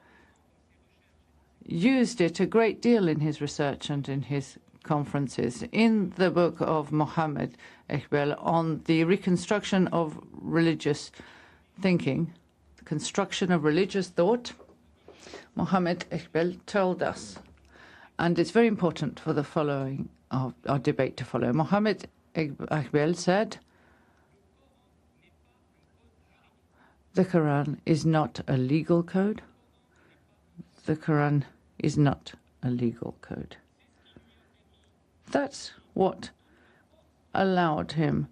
used it a great deal in his research and in his conferences. In the book of Muhammad Iqbal on the reconstruction of religious thinking, the construction of religious thought, Muhammad Iqbal told us, and it's very important for the following of our debate to follow. Muhammad Iqbal said, the Quran is not a legal code. The Quran is not a legal code. That's what allowed him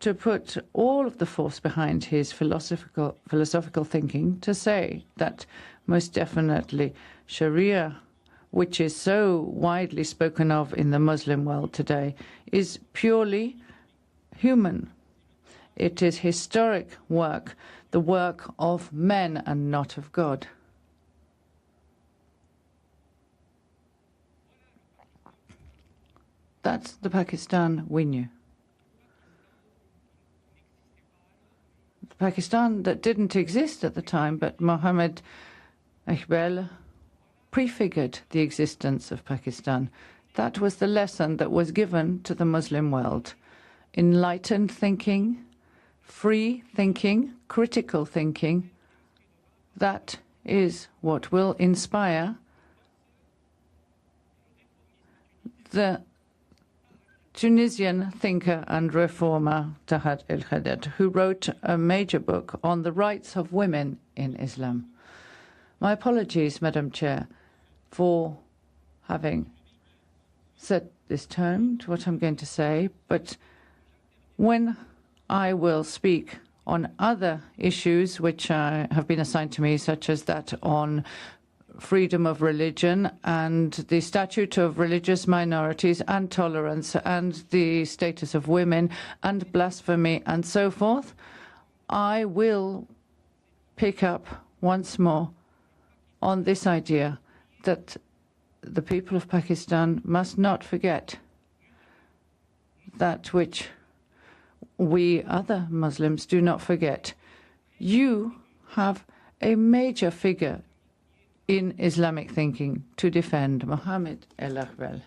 to put all of the force behind his philosophical thinking to say that most definitely Sharia, which is so widely spoken of in the Muslim world today, is purely human. It is historic work, the work of men and not of God. That's the Pakistan we knew. The Pakistan that didn't exist at the time, but Mohammed Iqbal prefigured the existence of Pakistan. That was the lesson that was given to the Muslim world. Enlightened thinking, free thinking, critical thinking, that is what will inspire the Tunisian thinker and reformer Tahat el-Khadat, who wrote a major book on the rights of women in Islam. My apologies, Madam Chair, for having set this tone to what I'm going to say, but when I will speak on other issues which have been assigned to me, such as that on freedom of religion and the statute of religious minorities and tolerance and the status of women and blasphemy and so forth, I will pick up once more on this idea that the people of Pakistan must not forget that which we other Muslims do not forget. You have a major figure in Islamic thinking to defend, Mohammed el-Iqbal.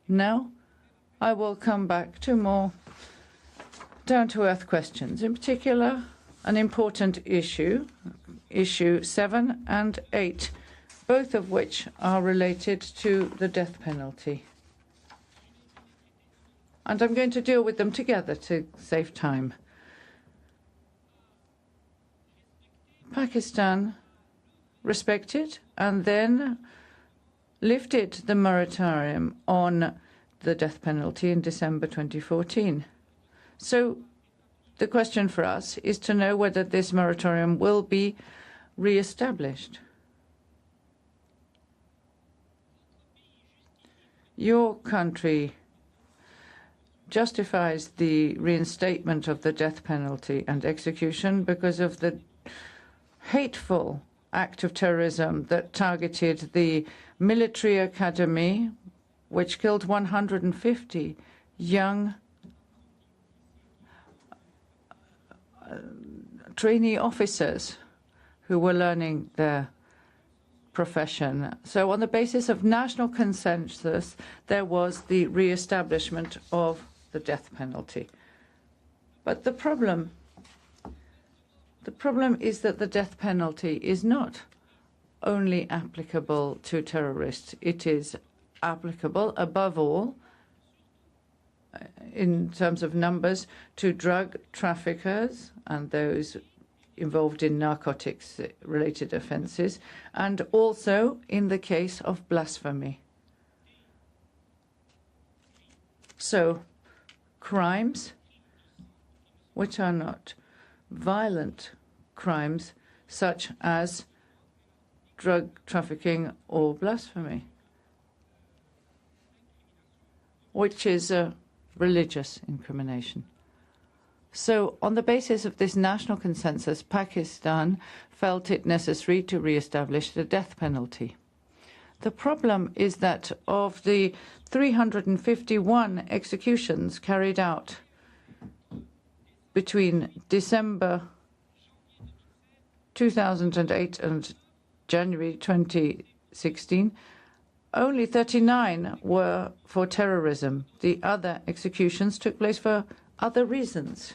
Now, I will come back to more down-to-earth questions, in particular, an important issue, issue 7 and 8, both of which are related to the death penalty. And I'm going to deal with them together to save time. Pakistan respected and then lifted the moratorium on the death penalty in December 2014. So the question for us is to know whether this moratorium will be re-established. Your country justifies the reinstatement of the death penalty and execution because of the hateful act of terrorism that targeted the military academy, which killed 150 young trainee officers who were learning their profession. So on the basis of national consensus, there was the re-establishment of the death penalty. But the problem is that the death penalty is not only applicable to terrorists. It is applicable, above all, in terms of numbers, to drug traffickers and those involved in narcotics-related offences, and also in the case of blasphemy. So, crimes which are not violent crimes, such as drug trafficking or blasphemy, which is a religious incrimination. So, on the basis of this national consensus, Pakistan felt it necessary to re-establish the death penalty. The problem is that of the 351 executions carried out between December 2008 and January 2016, only 39 were for terrorism. The other executions took place for other reasons.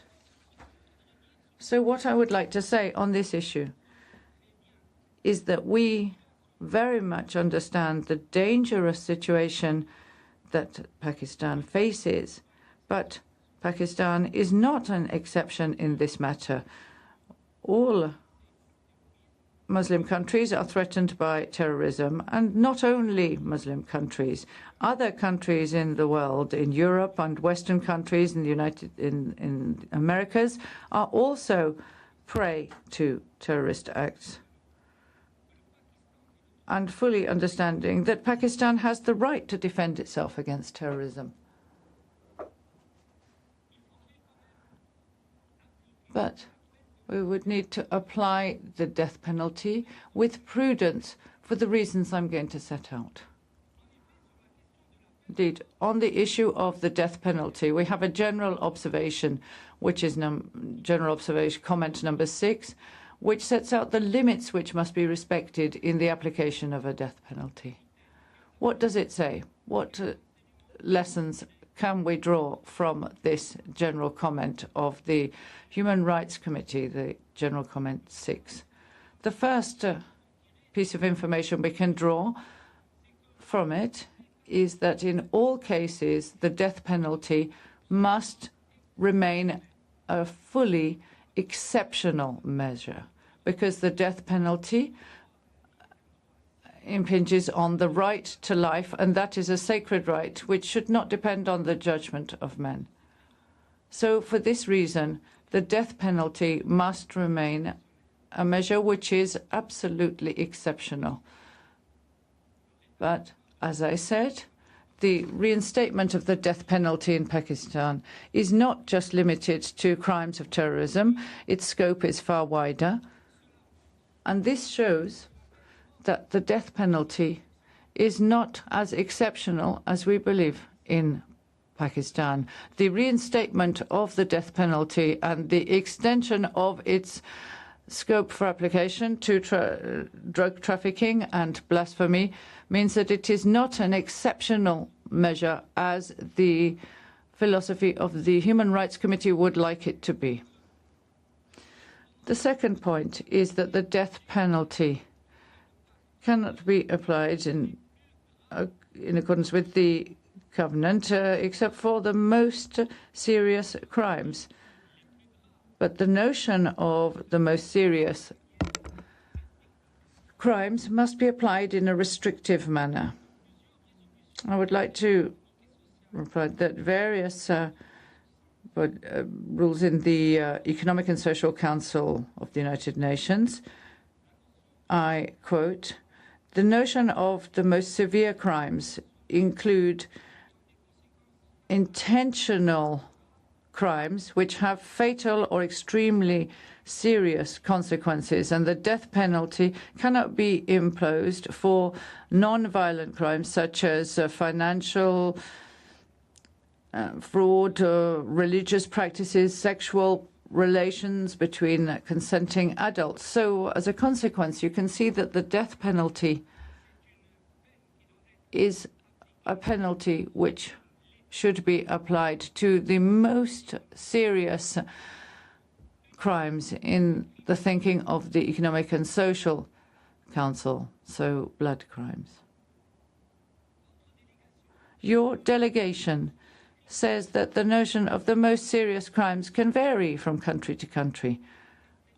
So what I would like to say on this issue is that we very much understand the dangerous situation that Pakistan faces, but Pakistan is not an exception in this matter. All Muslim countries are threatened by terrorism, and not only Muslim countries. Other countries in the world, in Europe and Western countries in Americas, are also prey to terrorist acts. And fully understanding that Pakistan has the right to defend itself against terrorism. But we would need to apply the death penalty with prudence for the reasons I'm going to set out. Indeed, on the issue of the death penalty, we have a general observation, which is general observation comment number 6, which sets out the limits which must be respected in the application of a death penalty. What does it say? What lessons can we draw from this general comment of the Human Rights Committee, the general comment 6? The first piece of information we can draw from it is that in all cases, the death penalty must remain a fully exceptional measure, because the death penalty impinges on the right to life, and that is a sacred right which should not depend on the judgment of men. So for this reason, the death penalty must remain a measure which is absolutely exceptional. But as I said, the reinstatement of the death penalty in Pakistan is not just limited to crimes of terrorism. Its scope is far wider. And this shows that the death penalty is not as exceptional as we believe in Pakistan. The reinstatement of the death penalty and the extension of its scope for application to drug trafficking and blasphemy means that it is not an exceptional measure as the philosophy of the Human Rights Committee would like it to be. The second point is that the death penalty cannot be applied in accordance with the covenant except for the most serious crimes. But the notion of the most serious crimes must be applied in a restrictive manner. I would like to reply that various rules in the Economic and Social Council of the United Nations, I quote, "The notion of the most severe crimes include intentional crimes which have fatal or extremely serious consequences, and the death penalty cannot be imposed for non-violent crimes such as financial fraud, religious practices, sexual relations between consenting adults." So as a consequence, you can see that the death penalty is a penalty which should be applied to the most serious crimes in the thinking of the Economic and Social Council, so blood crimes. Your delegation says that the notion of the most serious crimes can vary from country to country,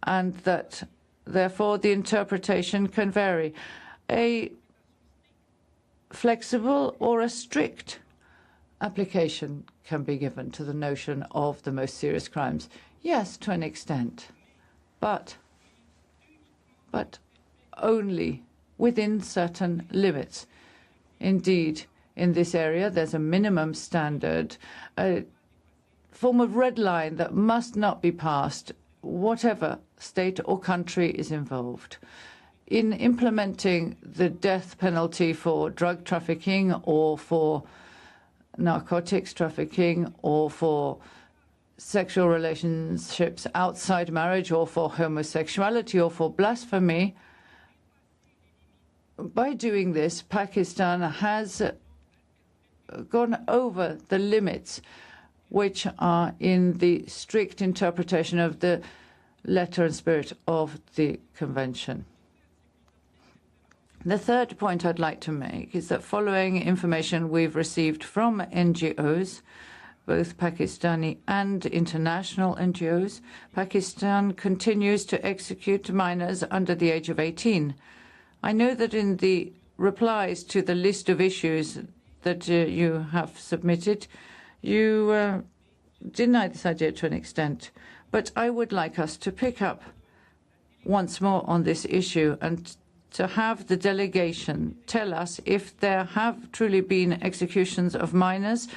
and that, therefore, the interpretation can vary. A flexible or a strict application can be given to the notion of the most serious crimes. Yes, to an extent, but only within certain limits. Indeed, in this area, there's a minimum standard, a form of red line that must not be passed, whatever state or country is involved. In implementing the death penalty for drug trafficking or for narcotics trafficking or for sexual relationships outside marriage or for homosexuality or for blasphemy, by doing this, Pakistan has gone over the limits which are in the strict interpretation of the letter and spirit of the Convention. The third point I'd like to make is that following information we've received from NGOs, both Pakistani and international NGOs, Pakistan continues to execute minors under the age of 18. I know that in the replies to the list of issues that you have submitted, you deny this idea to an extent. But I would like us to pick up once more on this issue and to have the delegation tell us if there have truly been executions of minors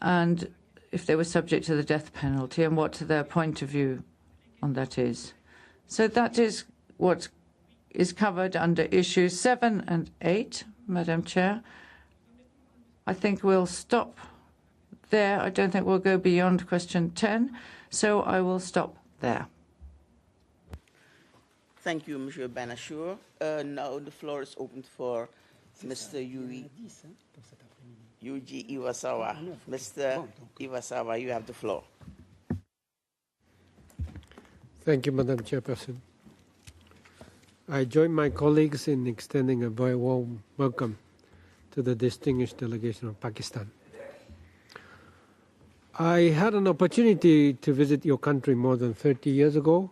and if they were subject to the death penalty and what their point of view on that is. So that is what is covered under issues 7 and 8, Madam Chair. I think we'll stop there. I don't think we'll go beyond question 10, so I will stop there. Thank you, Monsieur Benashour. Now the floor is open for Mr. Yuji Iwasawa. Mr. Iwasawa, you have the floor. Thank you, Madam Chairperson. I join my colleagues in extending a very warm welcome to the distinguished delegation of Pakistan. I had an opportunity to visit your country more than 30 years ago.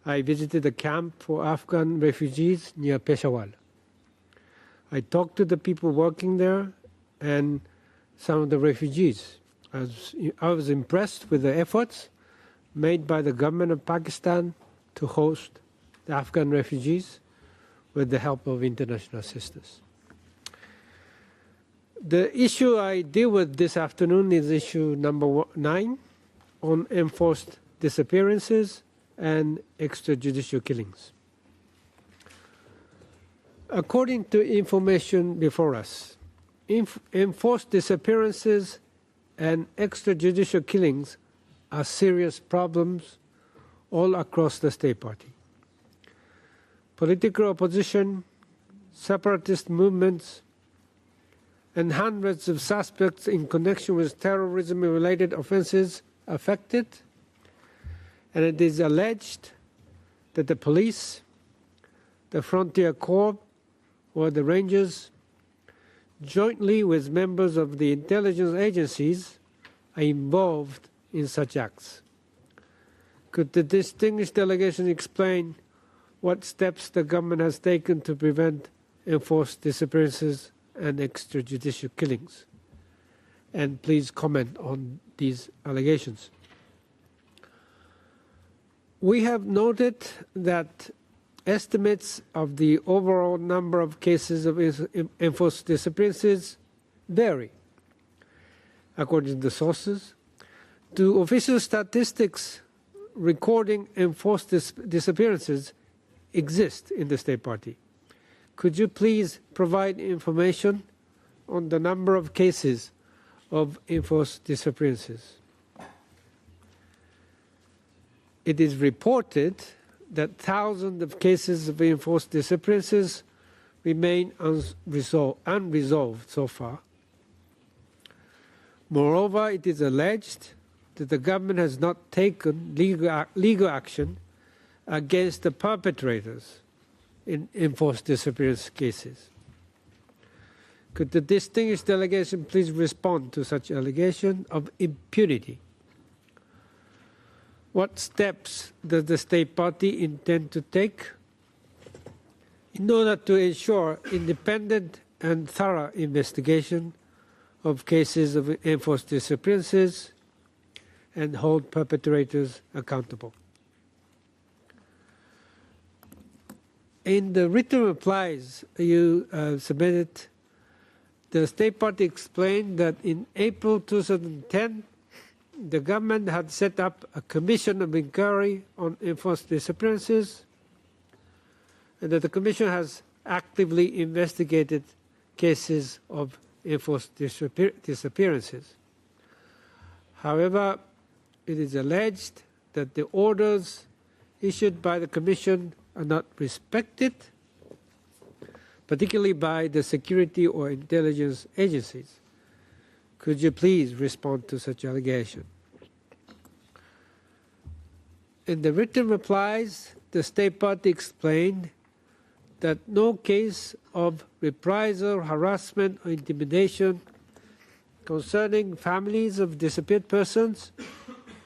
I visited a camp for Afghan refugees near Peshawar. I talked to the people working there and some of the refugees. I was impressed with the efforts made by the government of Pakistan to host the Afghan refugees with the help of international assistance. The issue I deal with this afternoon is issue number 9 on enforced disappearances and extrajudicial killings. According to information before us, enforced disappearances and extrajudicial killings are serious problems all across the state party. Political opposition, separatist movements, and hundreds of suspects in connection with terrorism-related offenses affected, and it is alleged that the police, the Frontier Corps, or the Rangers, jointly with members of the intelligence agencies, are involved in such acts. Could the distinguished delegation explain what steps the government has taken to prevent enforced disappearances and extrajudicial killings? And please comment on these allegations. We have noted that estimates of the overall number of cases of enforced disappearances vary. According to the sources, do official statistics recording enforced disappearances exist in the state party? Could you please provide information on the number of cases of enforced disappearances? It is reported that thousands of cases of enforced disappearances remain unresolved so far. Moreover, it is alleged that the government has not taken legal action against the perpetrators in enforced disappearance cases. Could the distinguished delegation please respond to such allegation of impunity? What steps does the state party intend to take in order to ensure independent and thorough investigation of cases of enforced disappearances and hold perpetrators accountable? In the written replies you submitted, the state party explained that in April 2010, the government had set up a commission of inquiry on enforced disappearances, and that the commission has actively investigated cases of enforced disappearances. However, it is alleged that the orders issued by the commission are not respected, particularly by the security or intelligence agencies. Could you please respond to such allegation? In the written replies, the state party explained that no case of reprisal, harassment, or intimidation concerning families of disappeared persons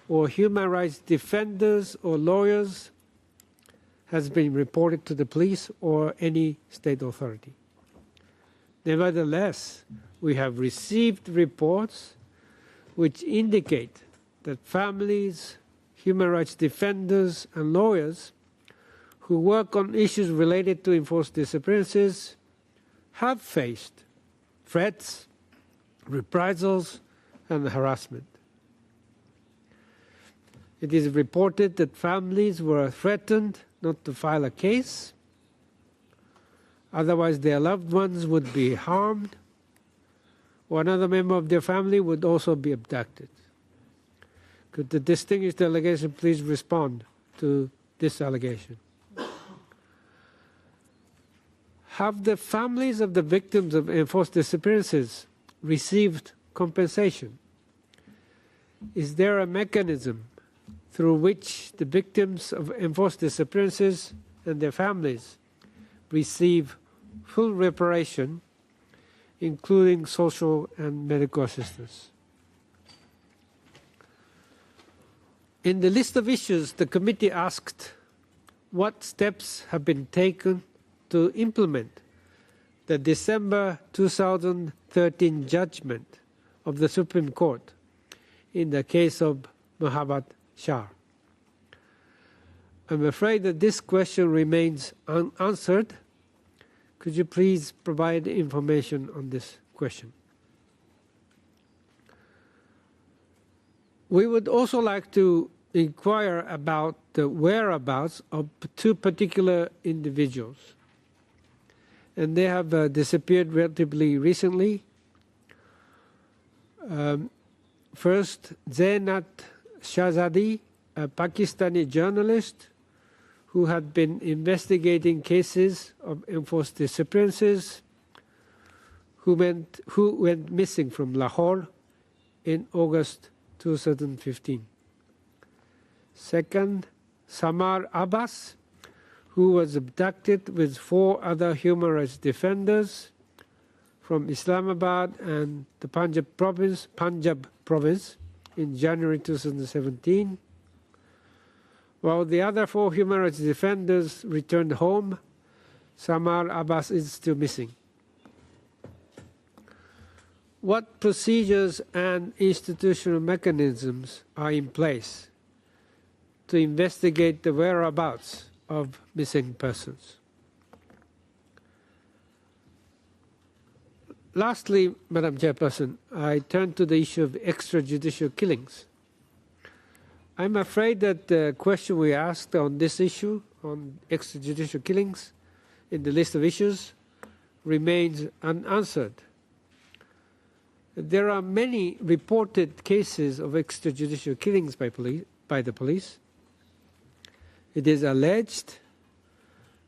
or human rights defenders or lawyers has been reported to the police or any state authority. Nevertheless, we have received reports which indicate that families, human rights defenders, and lawyers who work on issues related to enforced disappearances have faced threats, reprisals, and harassment. It is reported that families were threatened not to file a case, otherwise their loved ones would be harmed, or another member of their family would also be abducted. Could the distinguished delegation please respond to this allegation? Have the families of the victims of enforced disappearances received compensation? Is there a mechanism through which the victims of enforced disappearances and their families receive full reparation, including social and medical assistance? In the list of issues, the committee asked what steps have been taken to implement the December 2013 judgment of the Supreme Court in the case of Muhammad Shah. I'm afraid that this question remains unanswered. Could you please provide information on this question? We would also like to inquire about the whereabouts of two particular individuals. And they have disappeared relatively recently. First, Zainat Shahzadi, a Pakistani journalist who had been investigating cases of enforced disappearances, who went missing from Lahore in August 2015. Second, Samar Abbas, who was abducted with 4 other human rights defenders from Islamabad and the Punjab province in January 2017. While the other 4 human rights defenders returned home, Samar Abbas is still missing. What procedures and institutional mechanisms are in place to investigate the whereabouts of missing persons? Lastly, Madam Chairperson, I turn to the issue of extrajudicial killings. I'm afraid that the question we asked on this issue, on extrajudicial killings, in the list of issues, remains unanswered. There are many reported cases of extrajudicial killings by the police. It is alleged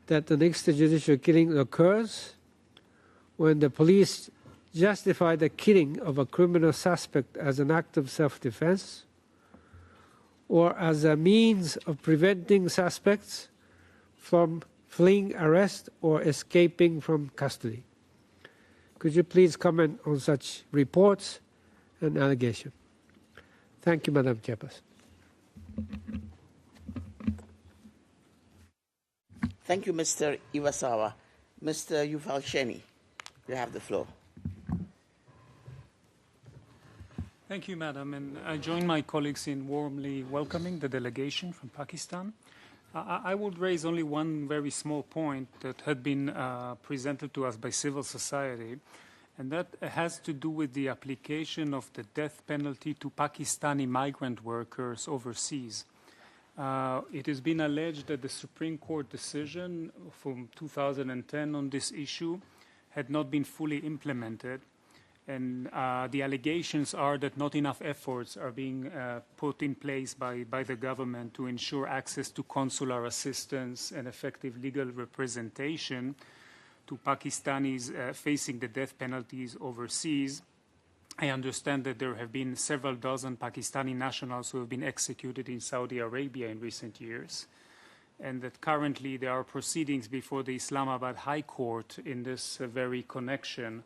that an extrajudicial killing occurs when the police justify the killing of a criminal suspect as an act of self-defense or as a means of preventing suspects from fleeing arrest or escaping from custody. Could you please comment on such reports and allegations? Thank you, Madam Chairperson. Thank you, Mr. Iwasawa. Mr. Yuval Sheni, you have the floor. Thank you, Madam, and I join my colleagues in warmly welcoming the delegation from Pakistan. I would raise only one very small point that had been presented to us by civil society, and that has to do with the application of the death penalty to Pakistani migrant workers overseas. It has been alleged that the Supreme Court decision from 2010 on this issue had not been fully implemented. And the allegations are that not enough efforts are being put in place by the government to ensure access to consular assistance and effective legal representation to Pakistanis facing the death penalties overseas. I understand that there have been several dozen Pakistani nationals who have been executed in Saudi Arabia in recent years, and that currently there are proceedings before the Islamabad High Court in this very connection.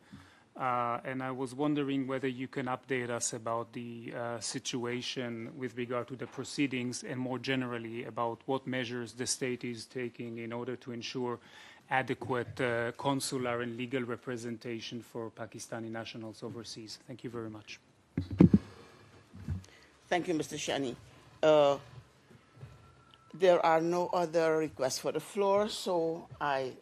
And I was wondering whether you can update us about the situation with regard to the proceedings and more generally about what measures the state is taking in order to ensure adequate consular and legal representation for Pakistani nationals overseas. Thank you very much. Thank you, Mr. Shani. There are no other requests for the floor, so I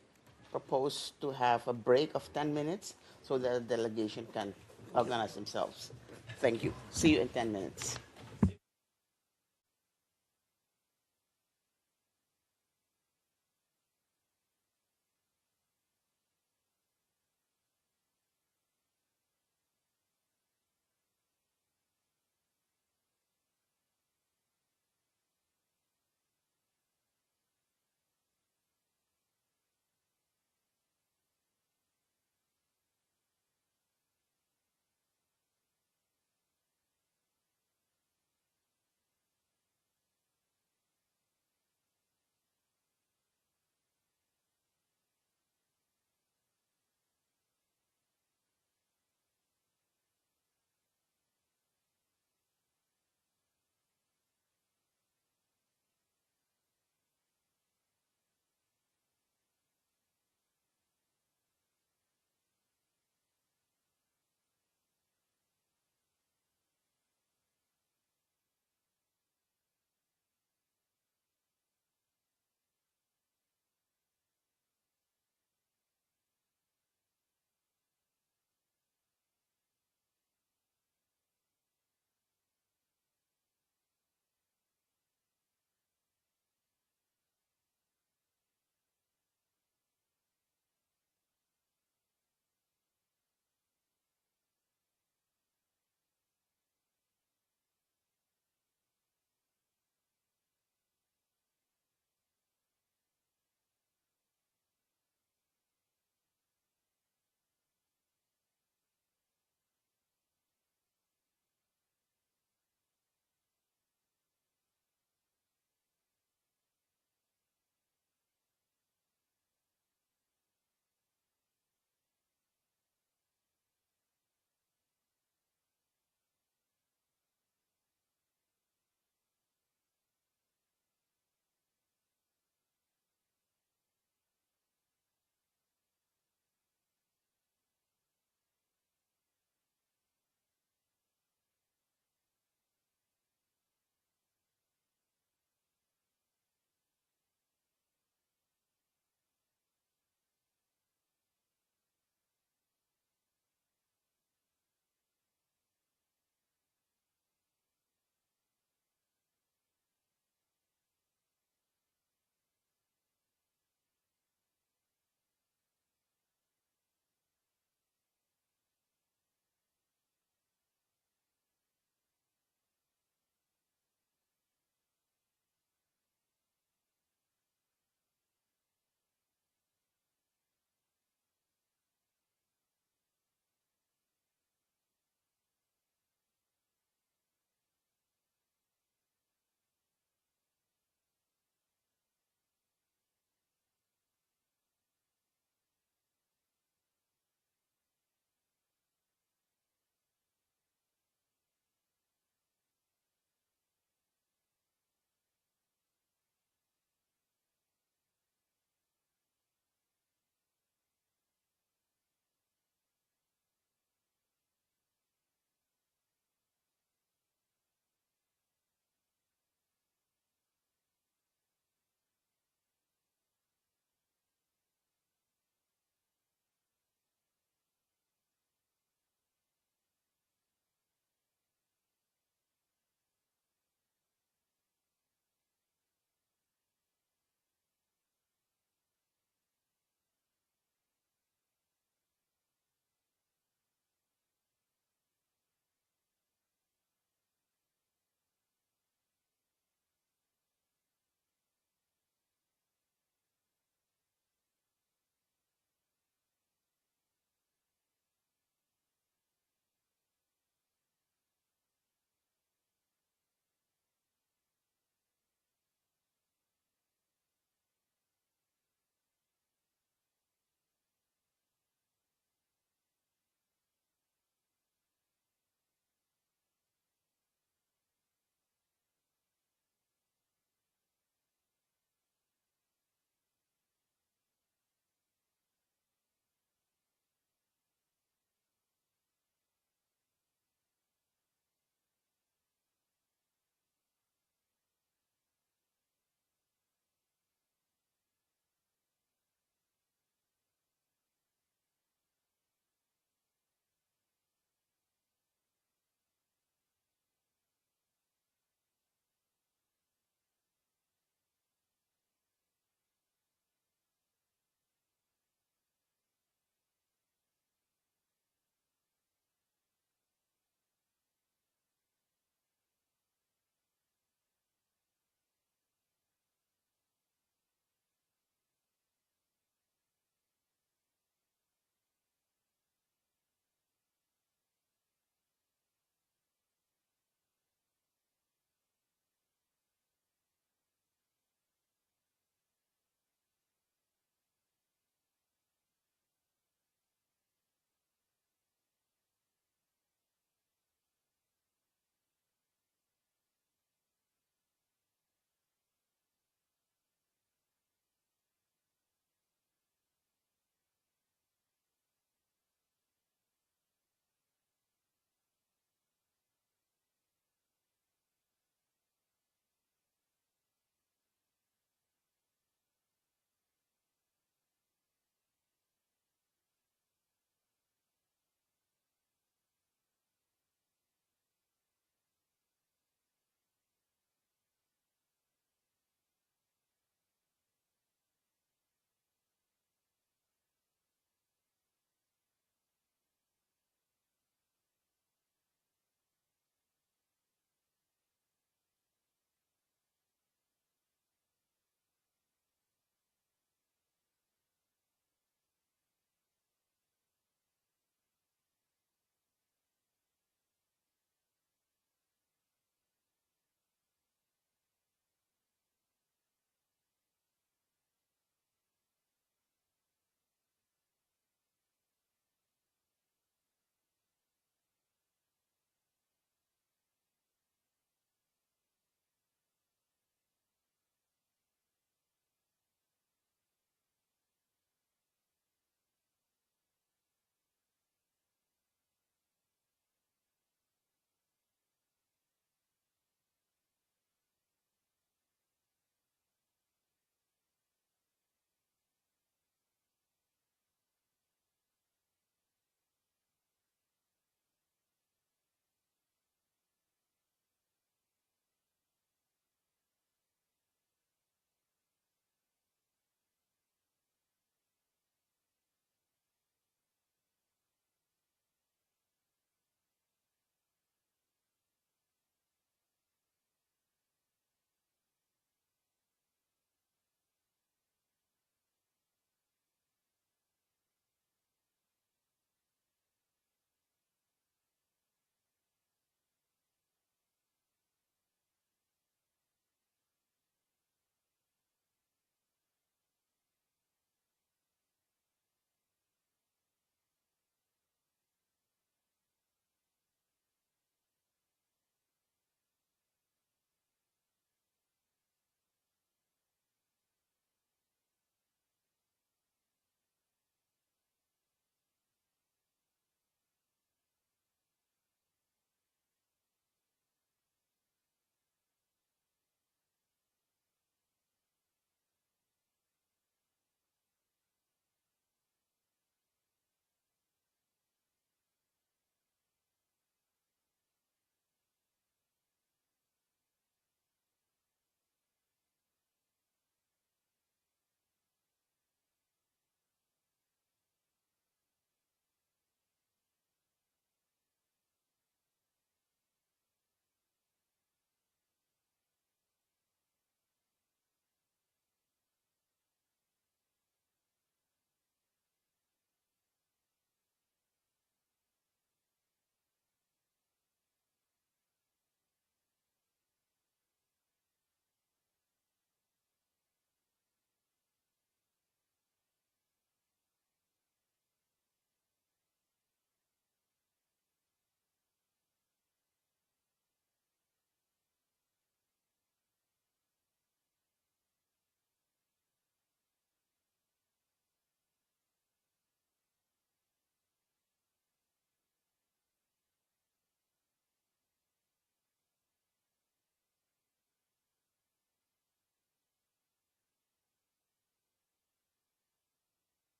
propose to have a break of 10 minutes so that the delegation can organize themselves. Thank you. See you in 10 minutes.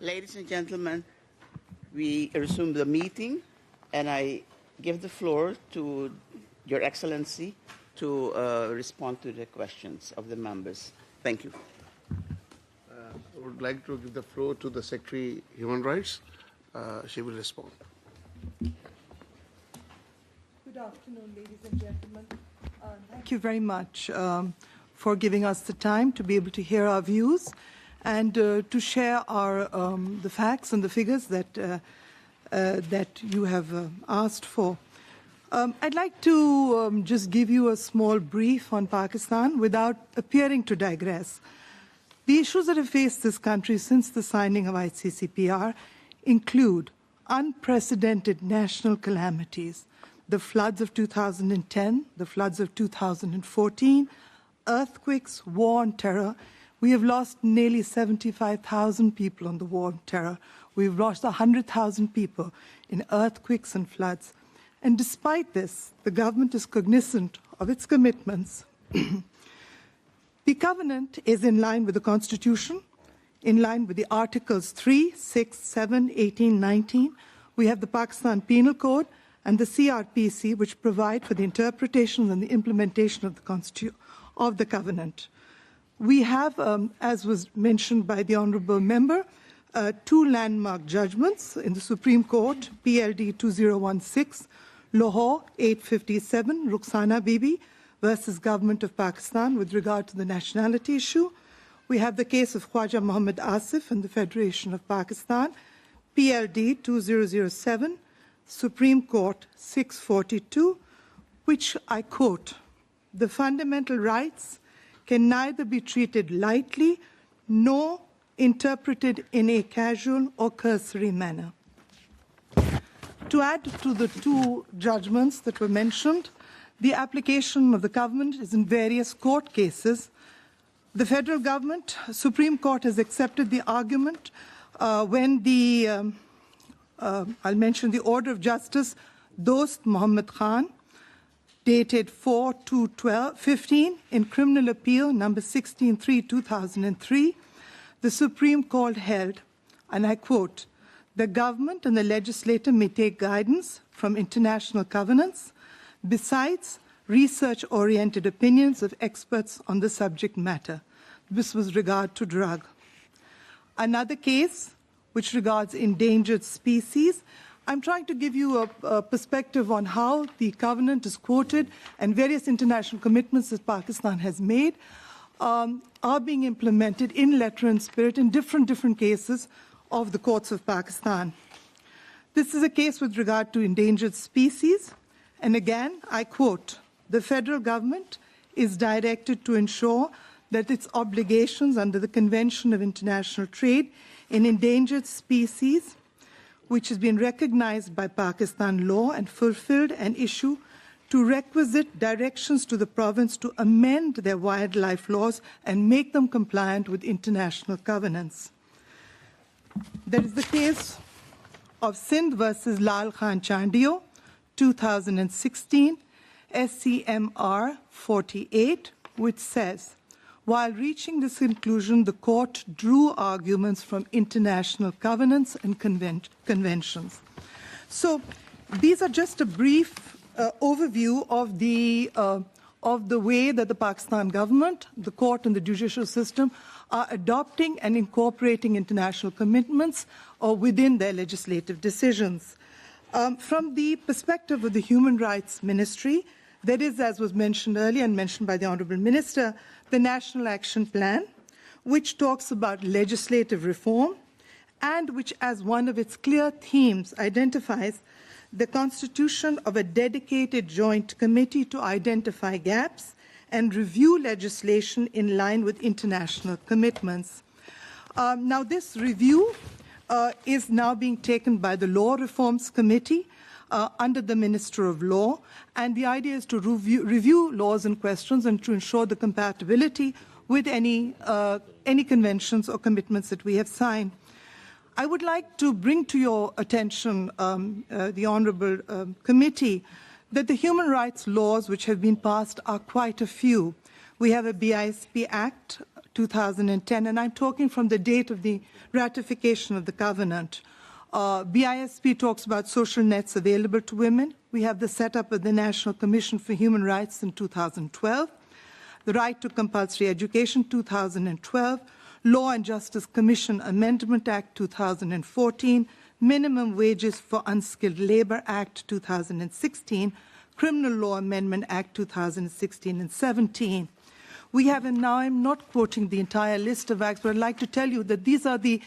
Ladies and gentlemen, we resume the meeting, and I give the floor to Your Excellency to respond to the questions of the members. Thank you. I would like to give the floor to the Secretary Human Rights. She will respond. Good afternoon, ladies and gentlemen. Thank you very much for giving us the time to be able to hear our views and to share our the facts and the figures that you have asked for. I'd like to just give you a small brief on Pakistan without appearing to digress. The issues that have faced this country since the signing of ICCPR include unprecedented national calamities, the floods of 2010, the floods of 2014, earthquakes, war and terror. We have lost nearly 75,000 people on the war and terror. We've lost 100,000 people in earthquakes and floods. And despite this, the government is cognizant of its commitments. The covenant is in line with the Constitution, in line with the Articles 3, 6, 7, 18, 19. We have the Pakistan Penal Code and the CRPC, which provide for the interpretation and the implementation of the covenant. We have, as was mentioned by the honourable member, two landmark judgments in the Supreme Court, PLD 2016, Lahore 857, Rukhsana Bibi versus Government of Pakistan with regard to the nationality issue. We have the case of Khwaja Muhammad Asif and the Federation of Pakistan, PLD 2007, Supreme Court 642, which I quote, "The fundamental rights can neither be treated lightly nor interpreted in a casual or cursory manner." To add to the two judgments that were mentioned, the application of the government is in various court cases. The federal government, Supreme Court, has accepted the argument when the I'll mention the Order of Justice Dost Muhammad Khan, dated 4/2/15, in Criminal Appeal number 16/3/2003, the Supreme Court held, and I quote, "The government and the legislator may take guidance from international covenants, besides research-oriented opinions of experts on the subject matter." This was regard to drug. Another case, which regards endangered species, I'm trying to give you a perspective on how the covenant is quoted and various international commitments that Pakistan has made are being implemented in letter and spirit in different cases of the courts of Pakistan. This is a case with regard to endangered species, and again, I quote, "The federal government is directed to ensure that its obligations under the Convention of International Trade in Endangered Species, which has been recognized by Pakistan law and fulfilled, and issue to requisite directions to the province to amend their wildlife laws and make them compliant with international covenants." There is the case of Sindh versus Lal Khan Chandio, 2016, SCMR 48, which says, "While reaching this conclusion, the court drew arguments from international covenants and conventions." So these are just a brief overview of the way that the Pakistan government, the court and the judicial system are adopting and incorporating international commitments within their legislative decisions. From the perspective of the Human Rights Ministry, there is, as was mentioned earlier and mentioned by the Honourable Minister, the National Action Plan, which talks about legislative reform and which, as one of its clear themes, identifies the constitution of a dedicated joint committee to identify gaps and review legislation in line with international commitments. Now, this review is now being taken by the Law Reforms Committee under the Minister of Law, and the idea is to review laws and questions and to ensure the compatibility with any conventions or commitments that we have signed. I would like to bring to your attention, the Honourable Committee, that the human rights laws which have been passed are quite a few. We have a BISP Act 2010, and I'm talking from the date of the ratification of the covenant. BISP talks about social nets available to women. We have the setup of the National Commission for Human Rights in 2012, the Right to Compulsory Education 2012, Law and Justice Commission Amendment Act 2014, Minimum Wages for Unskilled Labor Act 2016, Criminal Law Amendment Act 2016 and 17. We have, and now I'm not quoting the entire list of acts, but I'd like to tell you that these are the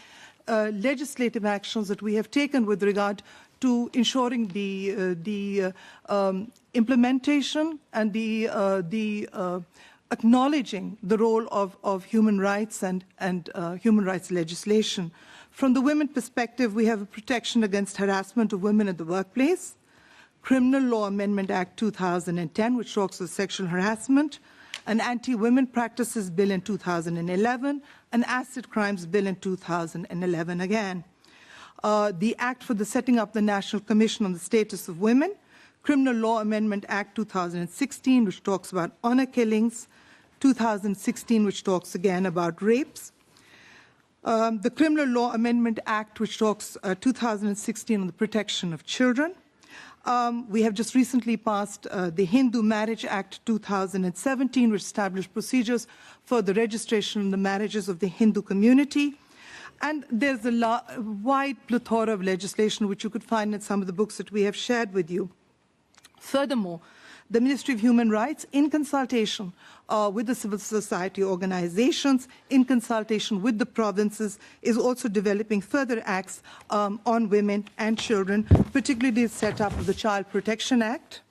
legislative actions that we have taken with regard to ensuring the implementation and the acknowledging the role of human rights and human rights legislation. From the women perspective, we have a protection against harassment of women in the workplace, Criminal Law Amendment Act 2010, which talks of sexual harassment, an Anti-Women Practices Bill in 2011, an Acid Crimes Bill in 2011 again. The Act for the setting up the National Commission on the Status of Women, Criminal Law Amendment Act 2016, which talks about honor killings, 2016, which talks again about rapes. The Criminal Law Amendment Act, which talks 2016 on the protection of children. We have just recently passed the Hindu Marriage Act 2017, which established procedures for the registration of the marriages of the Hindu community. And there's a wide plethora of legislation which you could find in some of the books that we have shared with you. Furthermore, the Ministry of Human Rights, in consultation with the civil society organizations, in consultation with the provinces, is also developing further acts on women and children, particularly the setup of the Child Protection Act,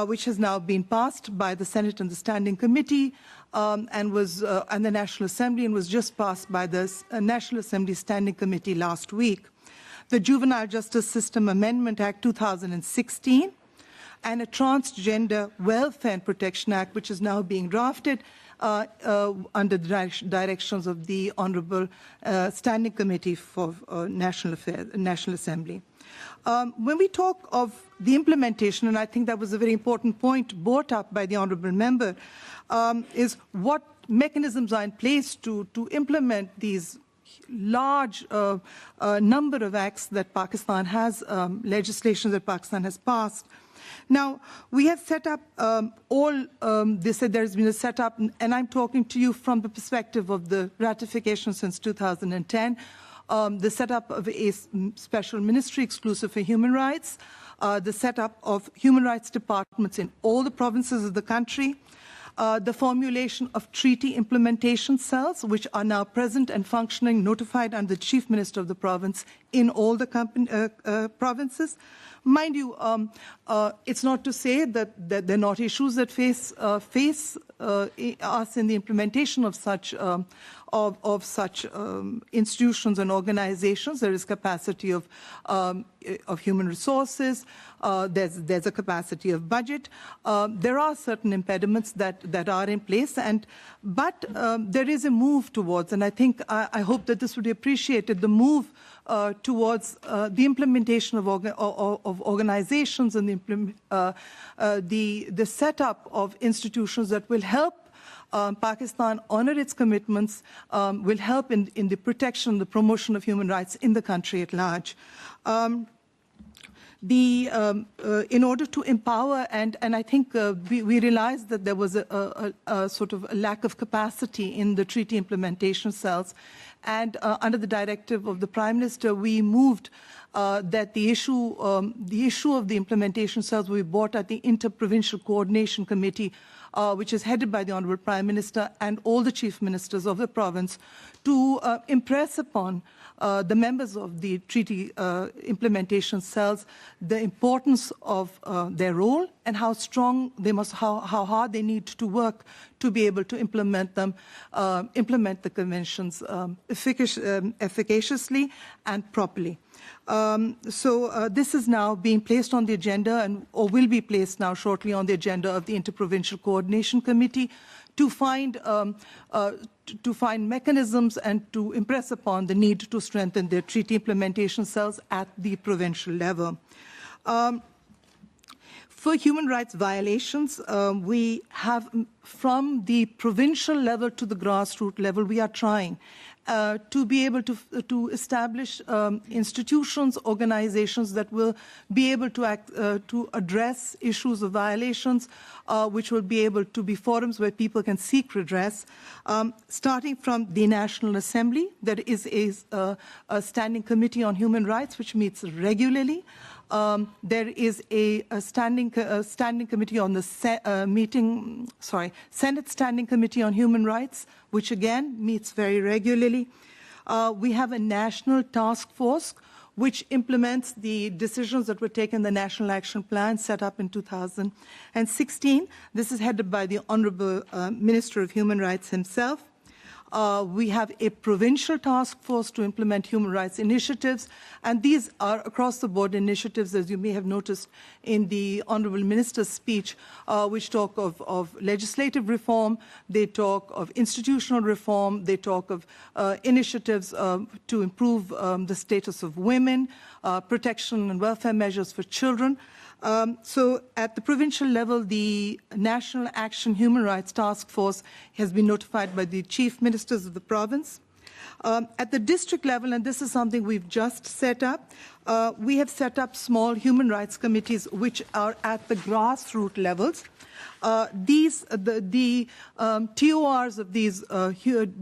which has now been passed by the Senate and the Standing Committee and the National Assembly, and was just passed by the National Assembly Standing Committee last week. The Juvenile Justice System Amendment Act 2016, and a Transgender Welfare and Protection Act, which is now being drafted under the directions of the Honourable Standing Committee for National Affairs, National Assembly. When we talk of the implementation, and I think that was a very important point brought up by the Honourable Member, is what mechanisms are in place to implement these large number of acts that Pakistan has, legislation that Pakistan has passed. Now, we have set up they said there's been a setup, and I'm talking to you from the perspective of the ratification since 2010, the setup of a special ministry exclusive for human rights, the setup of human rights departments in all the provinces of the country, the formulation of treaty implementation cells, which are now present and functioning, notified under the Chief Minister of the province in all the provinces. Mind you, it's not to say that there are not issues that face us in the implementation of such institutions and organizations. There is capacity of human resources. There's a capacity of budget. There are certain impediments that are in place, but there is a move towards, and I think I hope that this would be appreciated, the move towards the implementation of organizations and the setup of institutions that will help Pakistan honor its commitments, will help in the protection, the promotion of human rights in the country at large. In order to empower, and I think we realized that there was a sort of a lack of capacity in the treaty implementation cells, and under the directive of the Prime Minister, we moved that the issue of the implementation cells will be brought at the Inter-Provincial Coordination Committee, which is headed by the Honourable Prime Minister and all the Chief Ministers of the province, to impress upon the members of the treaty implementation cells the importance of their role and how strong they must, how hard they need to work to be able to implement them, implement the conventions efficaciously and properly. This is now being placed on the agenda, or will be placed now shortly on the agenda of the Inter-Provincial Coordination Committee to find mechanisms and to impress upon the need to strengthen their treaty implementation cells at the provincial level. For human rights violations, we have, from the provincial level to the grassroots level, we are trying to be able to establish institutions, organizations that will be able to address issues of violations, which will be able to be forums where people can seek redress, starting from the National Assembly. There is a standing committee on human rights which meets regularly. There is a standing committee on the Senate Standing Committee on Human Rights, which again meets very regularly. We have a national task force which implements the decisions that were taken in the National Action Plan set up in 2016. This is headed by the Honorable Minister of Human Rights himself. We have a provincial task force to implement human rights initiatives, and these are across-the-board initiatives, as you may have noticed in the Honourable Minister's speech, which talk of legislative reform, they talk of institutional reform, they talk of initiatives to improve the status of women, protection and welfare measures for children. So at the provincial level, the National Action Human Rights Task Force has been notified by the chief ministers of the province. At the district level, and this is something we've just set up, we have set up small human rights committees which are at the grassroots levels. The TORs of these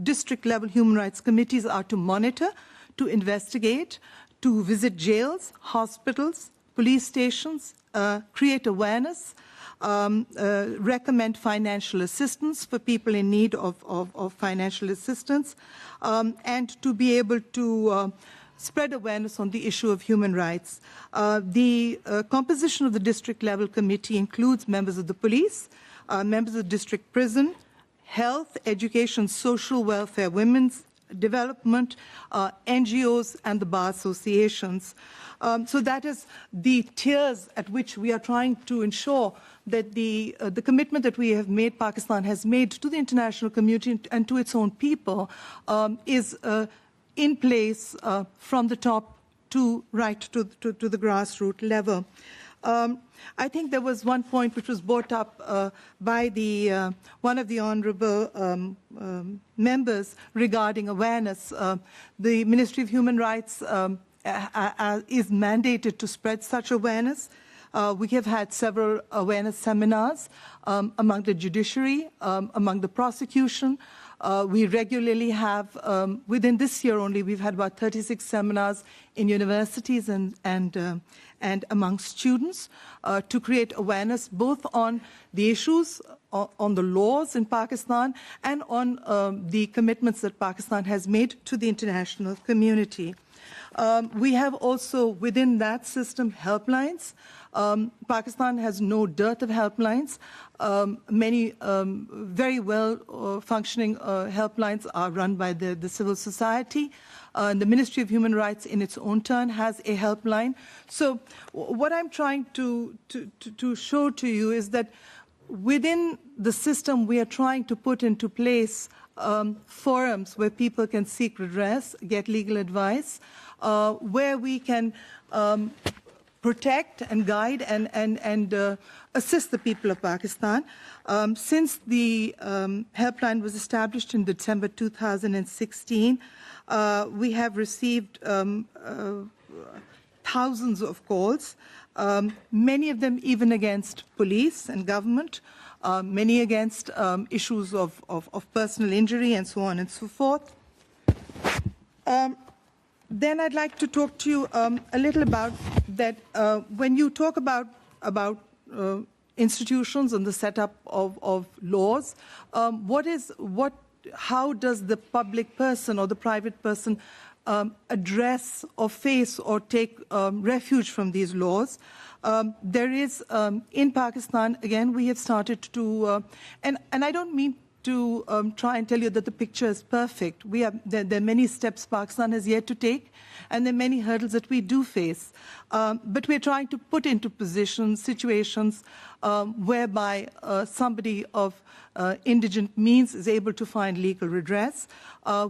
district-level human rights committees are to monitor, to investigate, to visit jails, hospitals, police stations, create awareness, recommend financial assistance for people in need of financial assistance, and to be able to spread awareness on the issue of human rights. The composition of the district-level committee includes members of the police, members of the district prison, health, education, social welfare, women's development, NGOs, and the bar associations. So that is the tiers at which we are trying to ensure that the commitment that we have made, Pakistan has made to the international community and to its own people, is in place from the top to right to the grassroots level. I think there was one point which was brought up by one of the honourable members regarding awareness. The Ministry of Human Rights is mandated to spread such awareness. We have had several awareness seminars among the judiciary, among the prosecution. We regularly have, within this year only, we've had about 36 seminars in universities and among students to create awareness both on the issues, on the laws in Pakistan, and on the commitments that Pakistan has made to the international community. We have also, within that system, helplines. Pakistan has no dearth of helplines. Many very well functioning helplines are run by the civil society. The Ministry of Human Rights, in its own turn, has a helpline. So what I'm trying to show to you is that within the system, we are trying to put into place forums where people can seek redress, get legal advice, where we can protect and guide and assist the people of Pakistan. Since the helpline was established in December 2016, we have received thousands of calls, many of them even against police and government, many against issues of personal injury and so on and so forth. Then I'd like to talk to you a little about that. When you talk about institutions and the setup of laws, how does the public person or the private person address or face or take refuge from these laws? There is, in Pakistan, again, we have started to, and I don't mean to try and tell you that the picture is perfect. There are many steps Pakistan has yet to take, and there are many hurdles that we do face. But we're trying to put into situations whereby somebody of indigent means is able to find legal redress.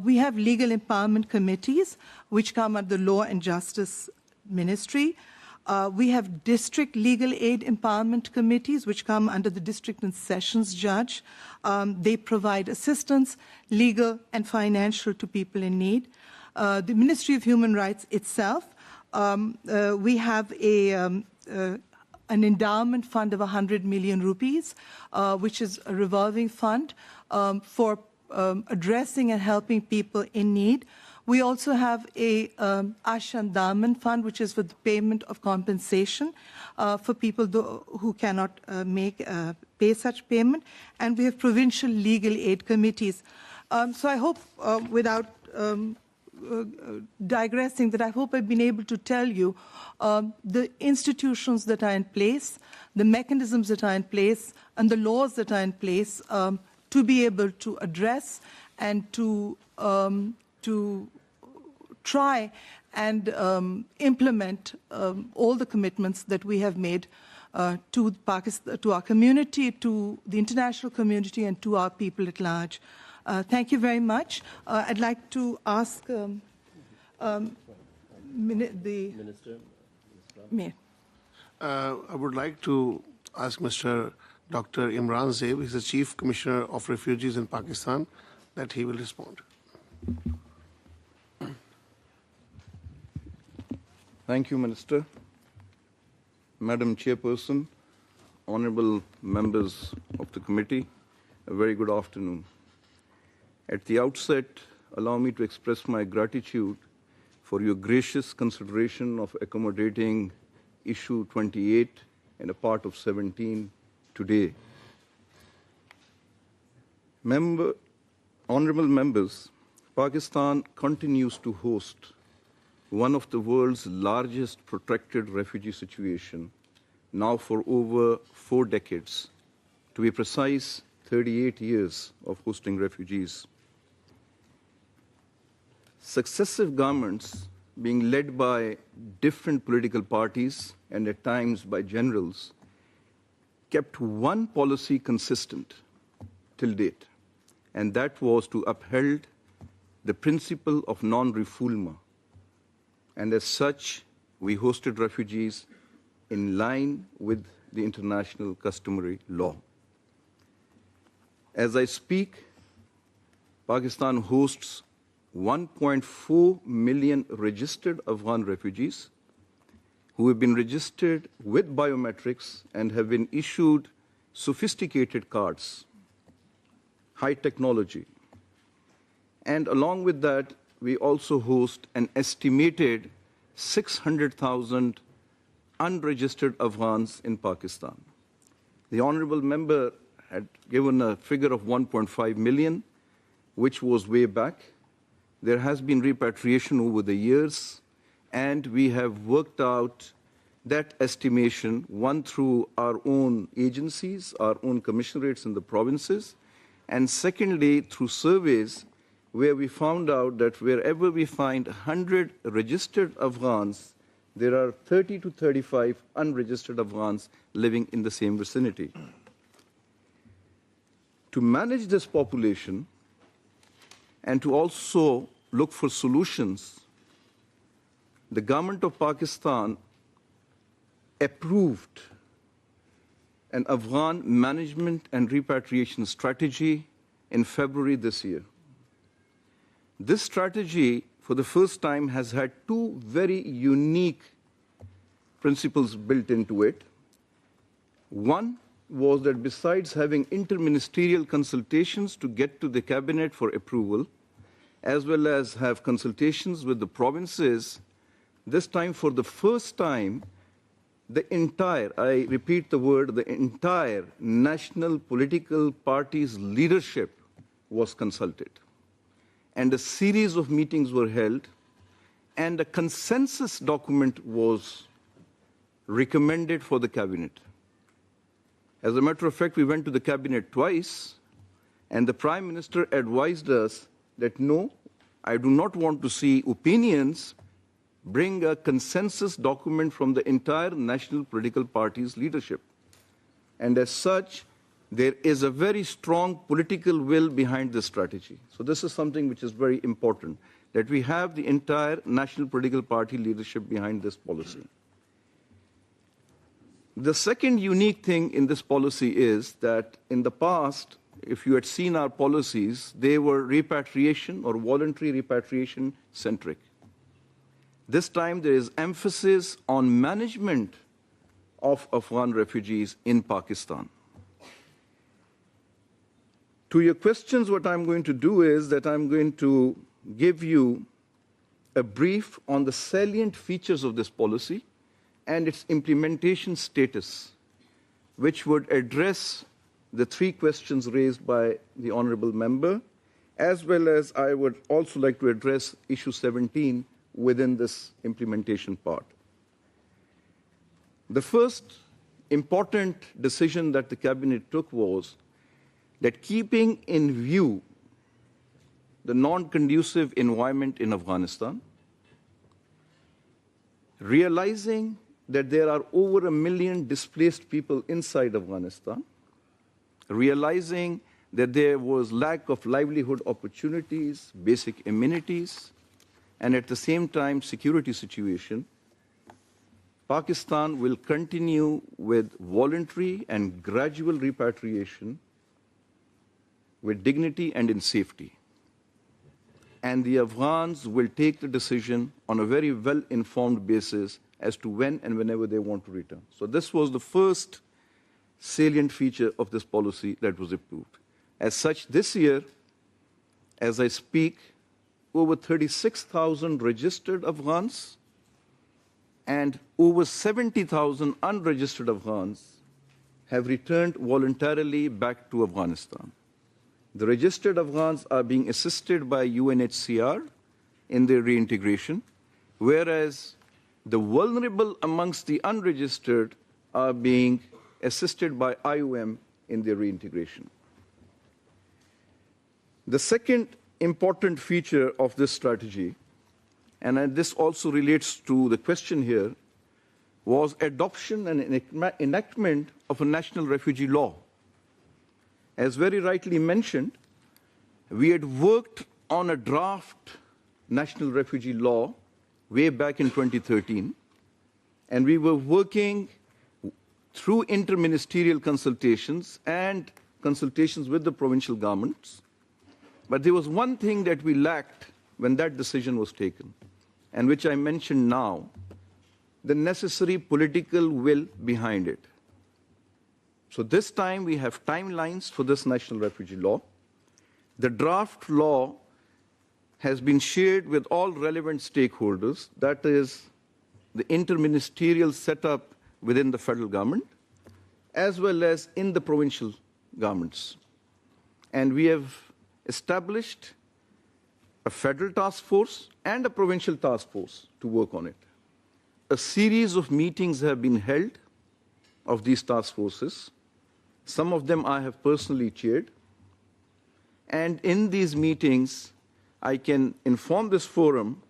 We have legal empowerment committees, which come under the Law and Justice Ministry. We have district legal aid empowerment committees, which come under the district and sessions judge. They provide assistance, legal and financial, to people in need. The Ministry of Human Rights itself, we have an endowment fund of 100 million rupees, which is a revolving fund for addressing and helping people in need. We also have a Asha Endowment Fund, which is for the payment of compensation for people who cannot pay such payment. And we have provincial legal aid committees. So I hope, without digressing, that I hope I've been able to tell you the institutions that are in place, the mechanisms that are in place, and the laws that are in place to be able to address and to try and implement all the commitments that we have made to Pakistan, to our community, to the international community, and to our people at large. Thank you very much. I'd like to ask the Minister. I would like to ask Mr. Dr. Imran Zeeb, he's the Chief Commissioner of Refugees in Pakistan, that he will respond. Thank you, Minister. Madam Chairperson, honorable members of the committee, a very good afternoon. At the outset, allow me to express my gratitude for your gracious consideration of accommodating issue 28 and a part of 17 today. Honorable members, Pakistan continues to host one of the world's largest protected refugee situation, now for over 4 decades, to be precise, 38 years of hosting refugees. Successive governments, being led by different political parties and at times by generals, kept one policy consistent till date, and that was to uphold the principle of non-refoulement. And as such, we hosted refugees in line with the international customary law. As I speak, Pakistan hosts 1.4 million registered Afghan refugees who have been registered with biometrics and have been issued sophisticated cards, high technology. And along with that, we also host an estimated 600,000 unregistered Afghans in Pakistan. The honorable member had given a figure of 1.5 million, which was way back. There has been repatriation over the years, and we have worked out that estimation, one through our own agencies, our own commissionerates in the provinces, and secondly, through surveys where we found out that wherever we find 100 registered Afghans, there are 30 to 35 unregistered Afghans living in the same vicinity. To manage this population and to also look for solutions, the government of Pakistan approved an Afghan management and repatriation strategy in February this year. This strategy, for the first time, has had 2 very unique principles built into it. One was that besides having interministerial consultations to get to the cabinet for approval, as well as have consultations with the provinces, this time, for the first time, the entire, I repeat the word, the entire national political party's leadership was consulted. And a series of meetings were held, and a consensus document was recommended for the cabinet. As a matter of fact, we went to the cabinet twice, and the Prime Minister advised us that no, I do not want to see opinions, bring a consensus document from the entire national political party's leadership. And as such, there is a very strong political will behind this strategy. So this is something which is very important, that we have the entire national political party leadership behind this policy. The second unique thing in this policy is that in the past, if you had seen our policies, they were repatriation or voluntary repatriation centric. This time there is emphasis on management of Afghan refugees in Pakistan. To your questions, what I'm going to do is that I'm going to give you a brief on the salient features of this policy and its implementation status, which would address the three questions raised by the honorable member, as well as I would also like to address issue 17 within this implementation part. The first important decision that the cabinet took was that keeping in view the non-conducive environment in Afghanistan, realizing that there are over 1 million displaced people inside Afghanistan, realizing that there was lack of livelihood opportunities, basic amenities, and at the same time security situation, Pakistan will continue with voluntary and gradual repatriation with dignity and in safety. And the Afghans will take the decision on a very well-informed basis as to when and whenever they want to return. So this was the first salient feature of this policy that was approved. As such, this year, as I speak, over 36,000 registered Afghans and over 70,000 unregistered Afghans have returned voluntarily back to Afghanistan. The registered Afghans are being assisted by UNHCR in their reintegration, whereas the vulnerable amongst the unregistered are being assisted by IOM in their reintegration. The second important feature of this strategy, and this also relates to the question here, was adoption and enactment of a national refugee law. As very rightly mentioned, we had worked on a draft national refugee law way back in 2013, and we were working through interministerial consultations and consultations with the provincial governments. But there was one thing that we lacked when that decision was taken, and which I mentioned now, the necessary political will behind it. So this time we have timelines for this national refugee law. The draft law has been shared with all relevant stakeholders, that is the interministerial setup within the federal government, as well as in the provincial governments. And we have established a federal task force and a provincial task force to work on it. A series of meetings have been held of these task forces. Some of them I have personally chaired. And in these meetings, I can inform this forum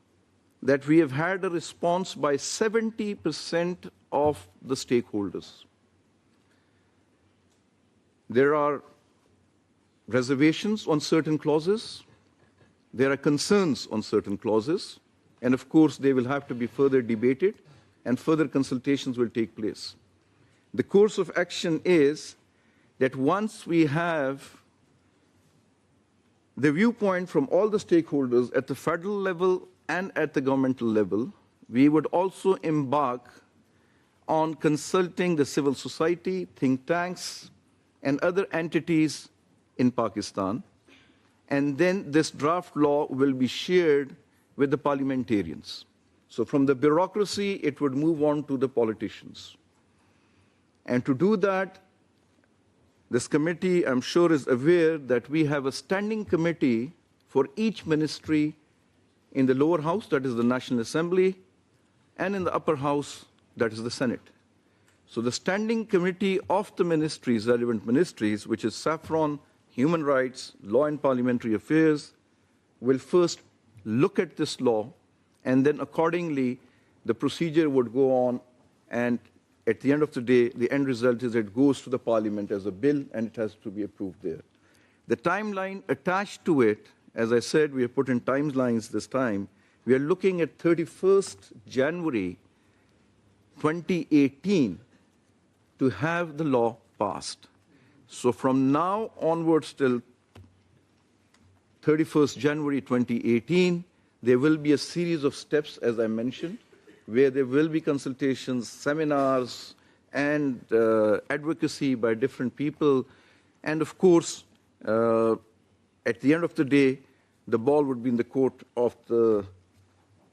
that we have had a response by 70% of the stakeholders. There are reservations on certain clauses. There are concerns on certain clauses. And of course, they will have to be further debated and further consultations will take place. The course of action is that once we have the viewpoint from all the stakeholders at the federal level and at the governmental level, we would also embark on consulting the civil society, think tanks, and other entities in Pakistan. And then this draft law will be shared with the parliamentarians. So from the bureaucracy, it would move on to the politicians. And to do that, this committee, I'm sure, is aware that we have a standing committee for each ministry in the lower house, that is the National Assembly, and in the upper house, that is the Senate. So the standing committee of the ministries, relevant ministries, which is Saffron, Human Rights, Law and Parliamentary Affairs, will first look at this law, and then accordingly, the procedure would go on, and at the end of the day, the end result is it goes to the parliament as a bill and it has to be approved there. The timeline attached to it, as I said, we have put in timelines this time. We are looking at 31st January 2018 to have the law passed. So from now onwards till 31st January 2018, there will be a series of steps, as I mentioned, where there will be consultations, seminars, and advocacy by different people. And of course, at the end of the day, the ball would be in the court of the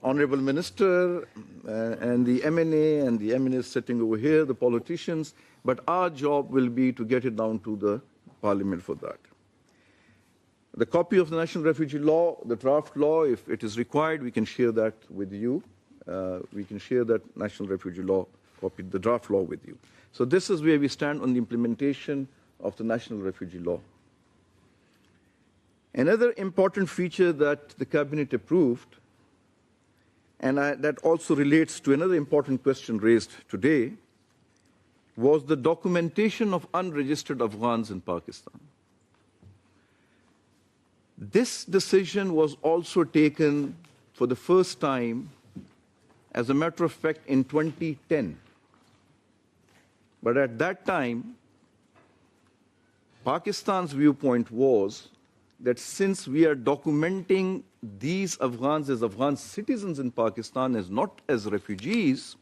Honorable Minister and the MNA, and the MNA is sitting over here, the politicians. But our job will be to get it down to the Parliament for that. The copy of the National Refugee Law, the draft law, if it is required, we can share that with you. We can share that National Refugee Law copy, the draft law with you. So this is where we stand on the implementation of the National Refugee Law. Another important feature that the Cabinet approved, and that also relates to another important question raised today, was the documentation of unregistered Afghans in Pakistan. This decision was also taken for the first time, as a matter of fact, in 2010. But at that time, Pakistan's viewpoint was that since we are documenting these Afghans as Afghan citizens in Pakistan, as not as refugees,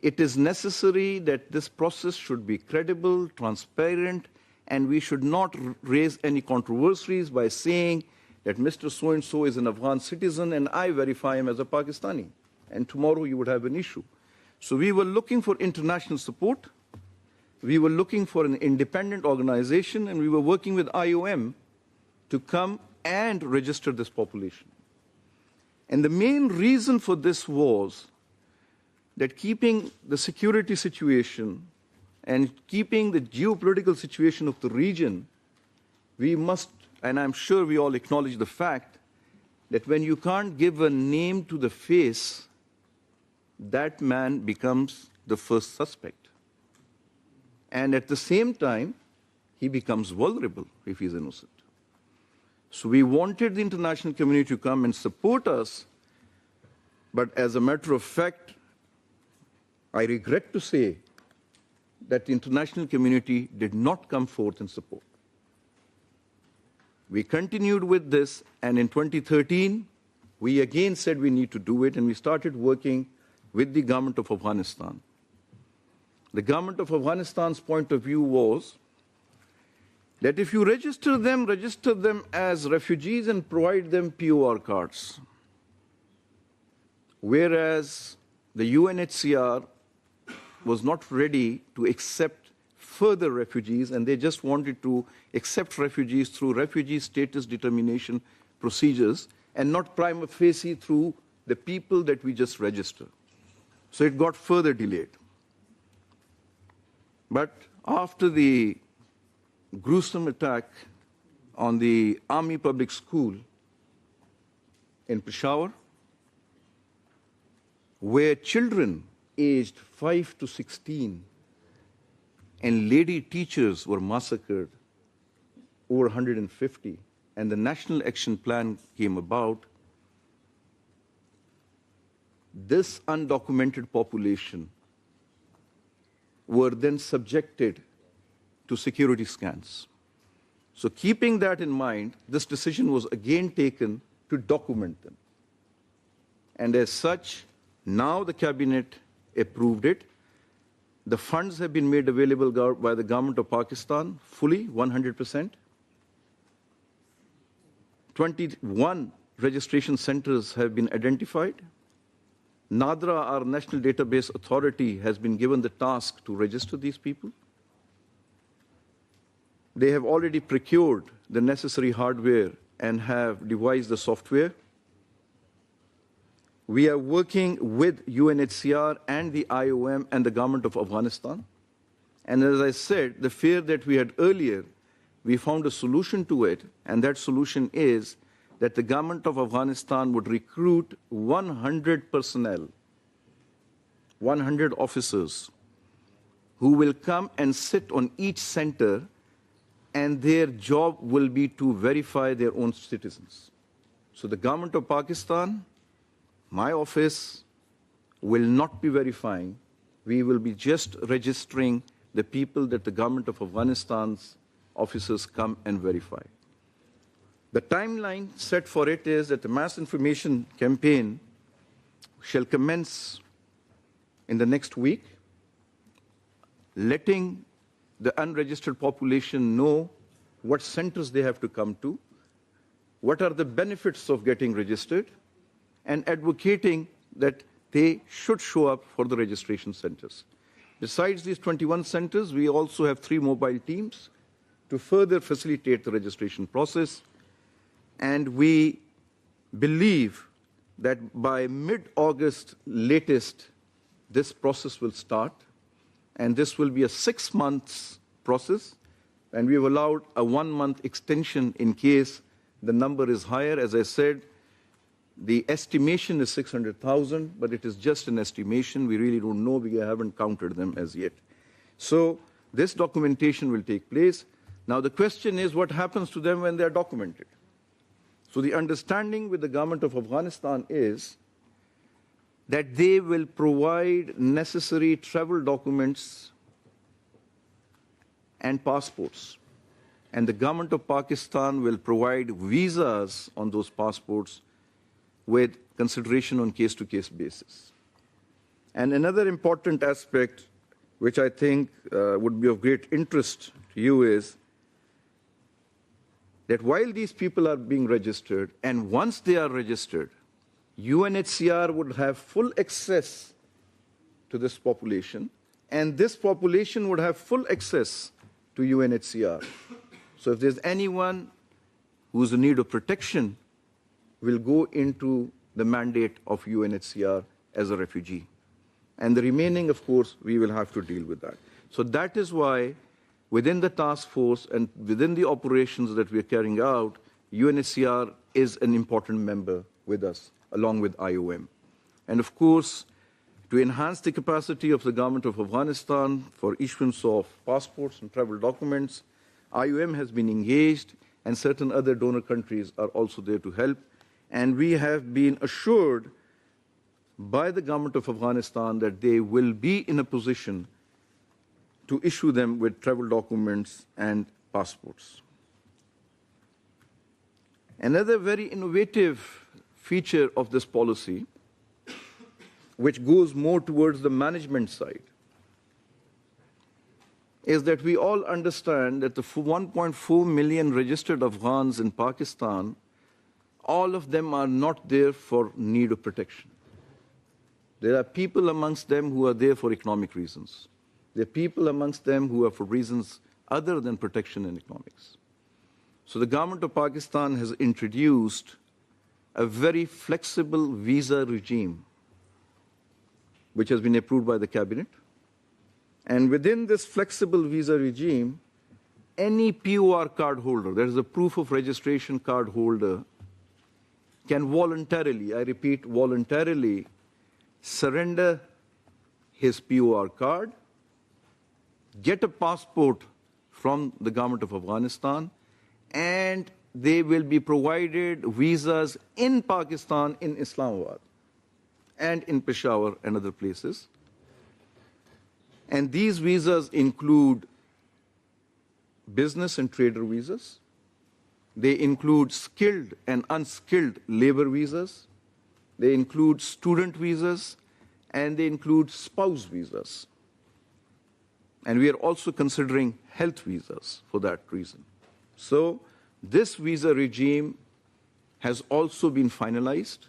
it is necessary that this process should be credible, transparent, and we should not raise any controversies by saying that Mr. So-and-so is an Afghan citizen and I verify him as a Pakistani. And tomorrow you would have an issue. So we were looking for international support. We were looking for an independent organization, and we were working with IOM to come and register this population. And the main reason for this was that keeping the security situation and keeping the geopolitical situation of the region, we must, and I'm sure we all acknowledge the fact, that when you can't give a name to the face, that man becomes the first suspect. And at the same time, he becomes vulnerable if he's innocent. So we wanted the international community to come and support us, but as a matter of fact, I regret to say that the international community did not come forth and support. We continued with this, and in 2013, we again said we need to do it, and we started working with the government of Afghanistan. The government of Afghanistan's point of view was that if you register them as refugees and provide them POR cards. Whereas the UNHCR was not ready to accept further refugees, and they just wanted to accept refugees through refugee status determination procedures and not prima facie through the people that we just register. So it got further delayed. But after the gruesome attack on the Army Public School in Peshawar, where children aged 5 to 16 and lady teachers were massacred, over 150, and the National Action Plan came about, this undocumented population were then subjected to security scans. So keeping that in mind, this decision was again taken to document them. And as such, now the Cabinet approved it. The funds have been made available by the government of Pakistan, fully, 100%. 21 registration centers have been identified. NADRA, our National Database Authority, has been given the task to register these people. They have already procured the necessary hardware and have devised the software. We are working with UNHCR and the IOM and the government of Afghanistan. And as I said, the fear that we had earlier, we found a solution to it, and that solution is that the government of Afghanistan would recruit 100 personnel, 100 officers, who will come and sit on each center, and their job will be to verify their own citizens. So the government of Pakistan, my office, will not be verifying we will be just registering the people that the government of Afghanistan's officers come and verify. The timeline set for it is that the mass information campaign shall commence in the next week, letting the unregistered population know what centers they have to come to, what are the benefits of getting registered, and advocating that they should show up for the registration centers. Besides these 21 centers, we also have 3 mobile teams to further facilitate the registration process. And we believe that by mid-August latest, this process will start. And this will be a 6 months process. And we have allowed a 1-month extension in case the number is higher. As I said, the estimation is 600,000, but it is just an estimation. We really don't know. We haven't counted them as yet. So this documentation will take place. Now the question is, what happens to them when they are documented? So the understanding with the government of Afghanistan is that they will provide necessary travel documents and passports. And the government of Pakistan will provide visas on those passports with consideration on case-to-case basis. And another important aspect, which I think would be of great interest to you, is that while these people are being registered, and once they are registered, UNHCR would have full access to this population, and this population would have full access to UNHCR. So if there's anyone who's in need of protection, will go into the mandate of UNHCR as a refugee. And the remaining, of course, we will have to deal with that. So that is why within the task force and within the operations that we are carrying out, UNHCR is an important member with us, along with IOM. And of course, to enhance the capacity of the government of Afghanistan for issuance of passports and travel documents, IOM has been engaged, and certain other donor countries are also there to help. And we have been assured by the government of Afghanistan that they will be in a position to issue them with travel documents and passports. Another very innovative feature of this policy, which goes more towards the management side, is that we all understand that the 1.4 million registered Afghans in Pakistan, all of them are not there for need of protection. There are people amongst them who are there for economic reasons. There are people amongst them who are for reasons other than protection and economics. So the government of Pakistan has introduced a very flexible visa regime, which has been approved by the cabinet. And within this flexible visa regime, any POR card holder, that is a proof of registration card holder, can voluntarily, I repeat, voluntarily surrender his POR card, get a passport from the government of Afghanistan, and they will be provided visas in Pakistan, in Islamabad, and in Peshawar and other places. And these visas include business and trader visas. They include skilled and unskilled labor visas. They include student visas, and they include spouse visas. And we are also considering health visas for that reason. So this visa regime has also been finalized.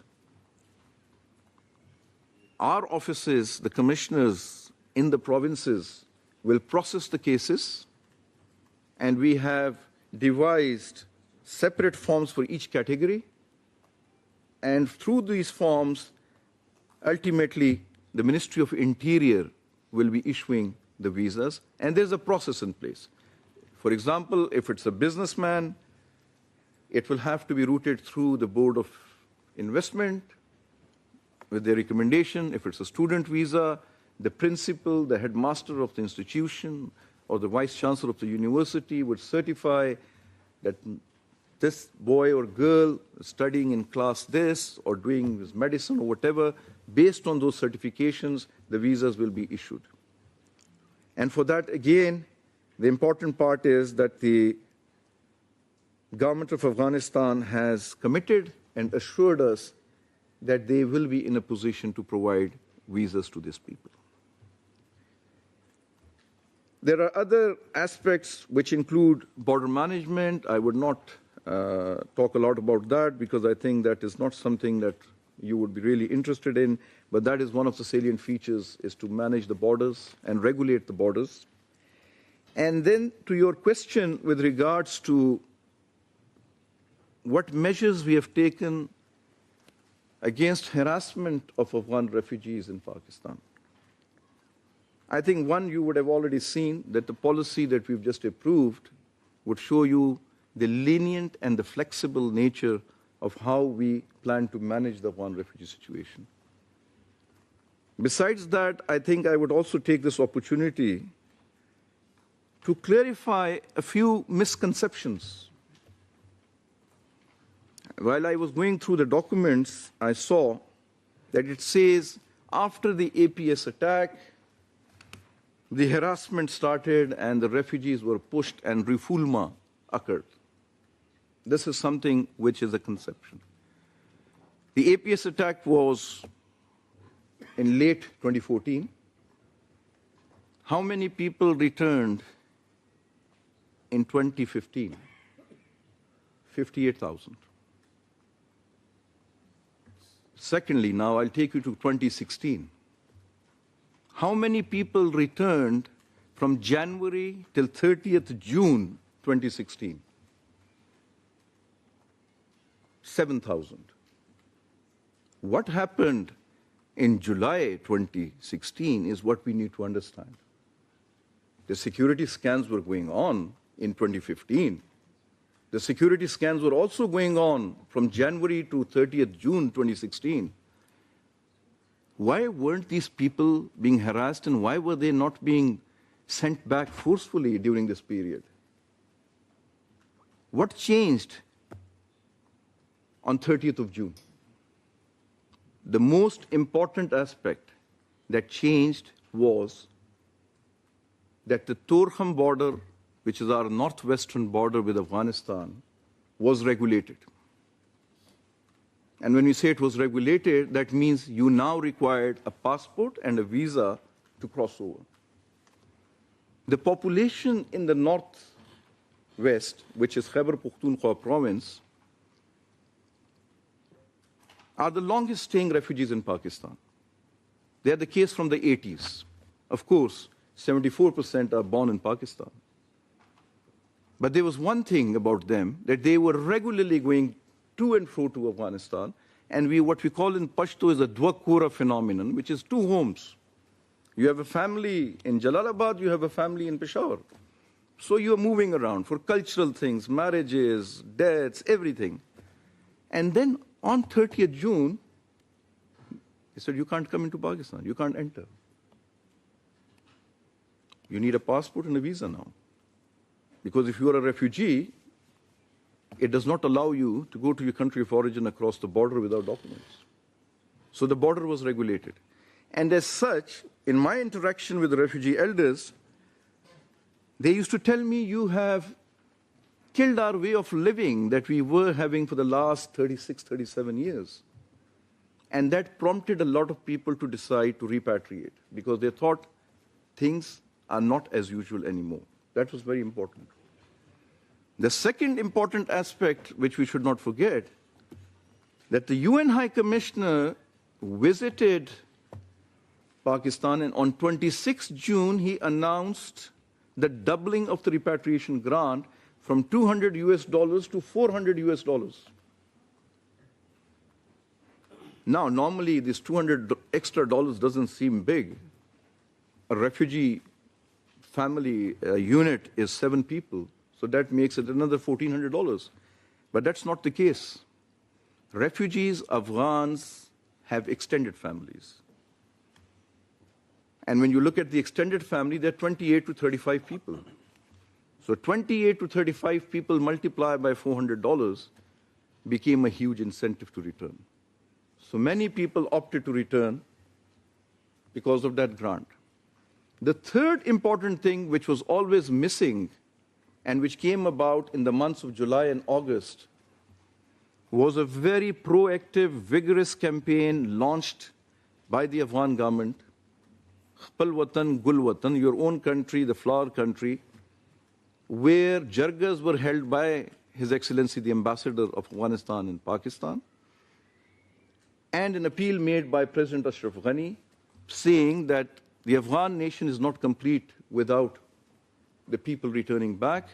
Our offices, the commissioners in the provinces, will process the cases, and we have devised separate forms for each category. And through these forms, ultimately, the Ministry of Interior will be issuing the visas, and there's a process in place. For example, if it's a businessman, it will have to be routed through the Board of Investment with their recommendation. If it's a student visa, the principal, the headmaster of the institution, or the vice chancellor of the university would certify that this boy or girl studying in class this or doing this medicine or whatever, based on those certifications, the visas will be issued. And for that, again, the important part is that the government of Afghanistan has committed and assured us that they will be in a position to provide visas to these people. There are other aspects which include border management. I would not talk a lot about that because I think that is not something that you would be really interested in, but that is one of the salient features, is to manage the borders and regulate the borders. And then to your question with regards to what measures we have taken against harassment of Afghan refugees in Pakistan. I think one, you would have already seen that the policy that we've just approved would show you the lenient and the flexible nature of how we plan to manage the Afghan refugee situation. Besides that, I think I would also take this opportunity to clarify a few misconceptions. While I was going through the documents, I saw that it says after the APS attack, the harassment started and the refugees were pushed and refoulement occurred. This is something which is a conception. The APS attack was in late 2014. How many people returned in 2015? 58,000. Secondly, now I'll take you to 2016. How many people returned from January till 30th June 2016? 7,000. What happened in July 2016 is what we need to understand. The security scans were going on in 2015. The security scans were also going on from January to 30th June 2016. Why weren't these people being harassed and why were they not being sent back forcefully during this period? What changed on 30th of June? The most important aspect that changed was that the Torkham border, which is our northwestern border with Afghanistan, was regulated. And when we say it was regulated, that means you now required a passport and a visa to cross over. The population in the northwest, which is Khyber Pakhtunkhwa province, are the longest staying refugees in Pakistan. They are the case from the 80s. Of course, 74% are born in Pakistan. But there was one thing about them, that they were regularly going to and fro to Afghanistan, and what we call in Pashto is a Dwakura phenomenon, which is two homes. You have a family in Jalalabad, you have a family in Peshawar. So you are moving around for cultural things, marriages, deaths, everything. And then on 30th June, he said, you can't come into Pakistan, you can't enter. You need a passport and a visa now. Because if you are a refugee, it does not allow you to go to your country of origin across the border without documents. So the border was regulated. And as such, in my interaction with the refugee elders, they used to tell me, you have killed our way of living that we were having for the last 36, 37 years. And that prompted a lot of people to decide to repatriate because they thought things are not as usual anymore. That was very important. The second important aspect, which we should not forget, that the UN High Commissioner visited Pakistan, and on 26 June, he announced the doubling of the repatriation grant from $200 to $400. Now, normally, this $200 extra doesn't seem big. A refugee family unit is 7 people, so that makes it another $1,400. But that's not the case. Refugees, Afghans, have extended families. And when you look at the extended family, they're 28 to 35 people. So 28 to 35 people multiplied by $400 became a huge incentive to return. So many people opted to return because of that grant. The third important thing which was always missing and which came about in the months of July and August was a very proactive, vigorous campaign launched by the Afghan government, Khpal Watan, Gul Watan, your own country, the flower country, where jargas were held by His Excellency the Ambassador of Afghanistan in Pakistan, and an appeal made by President Ashraf Ghani saying that the Afghan nation is not complete without the people returning back.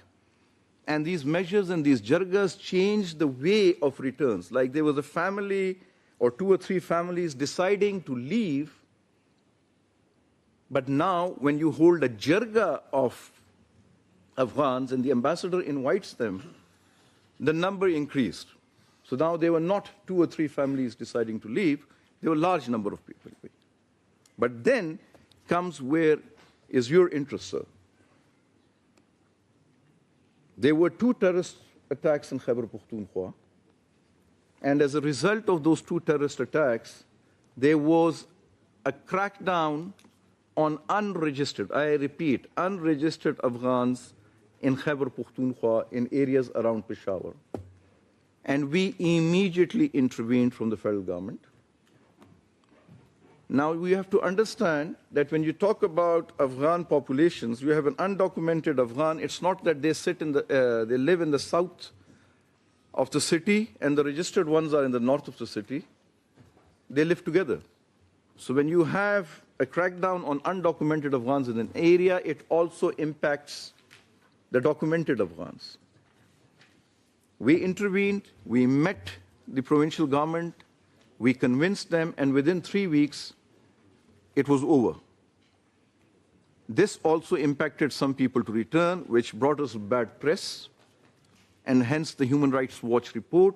And these measures and these jargas changed the way of returns. Like there was a family or 2 or 3 families deciding to leave, but now when you hold a jarga of Afghans and the ambassador invites them, the number increased. So now there were not 2 or 3 families deciding to leave, there were a large number of people. But then comes where is your interest, sir. There were 2 terrorist attacks in Khyber Pakhtunkhwa, and as a result of those 2 terrorist attacks, there was a crackdown on unregistered, I repeat, unregistered Afghans in Khyber Pakhtunkhwa in areas around Peshawar. And we immediately intervened from the federal government. Now we have to understand that when you talk about Afghan populations, you have an undocumented Afghan. It's not that they they live in the south of the city and the registered ones are in the north of the city. They live together. So when you have a crackdown on undocumented Afghans in an area, it also impacts the documented Afghans. We intervened, we met the provincial government, we convinced them, and within 3 weeks, it was over. This also impacted some people to return, which brought us bad press, and hence the Human Rights Watch report,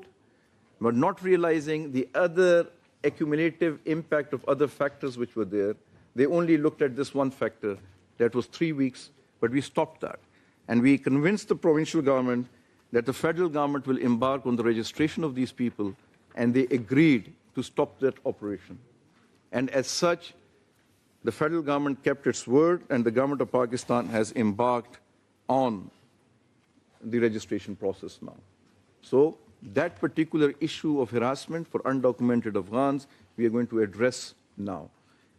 but not realizing the other accumulative impact of other factors which were there. They only looked at this one factor, that was 3 weeks, but we stopped that. And we convinced the provincial government that the federal government will embark on the registration of these people, and they agreed to stop that operation. And as such, the federal government kept its word, and the government of Pakistan has embarked on the registration process now. So that particular issue of harassment for undocumented Afghans, we are going to address now.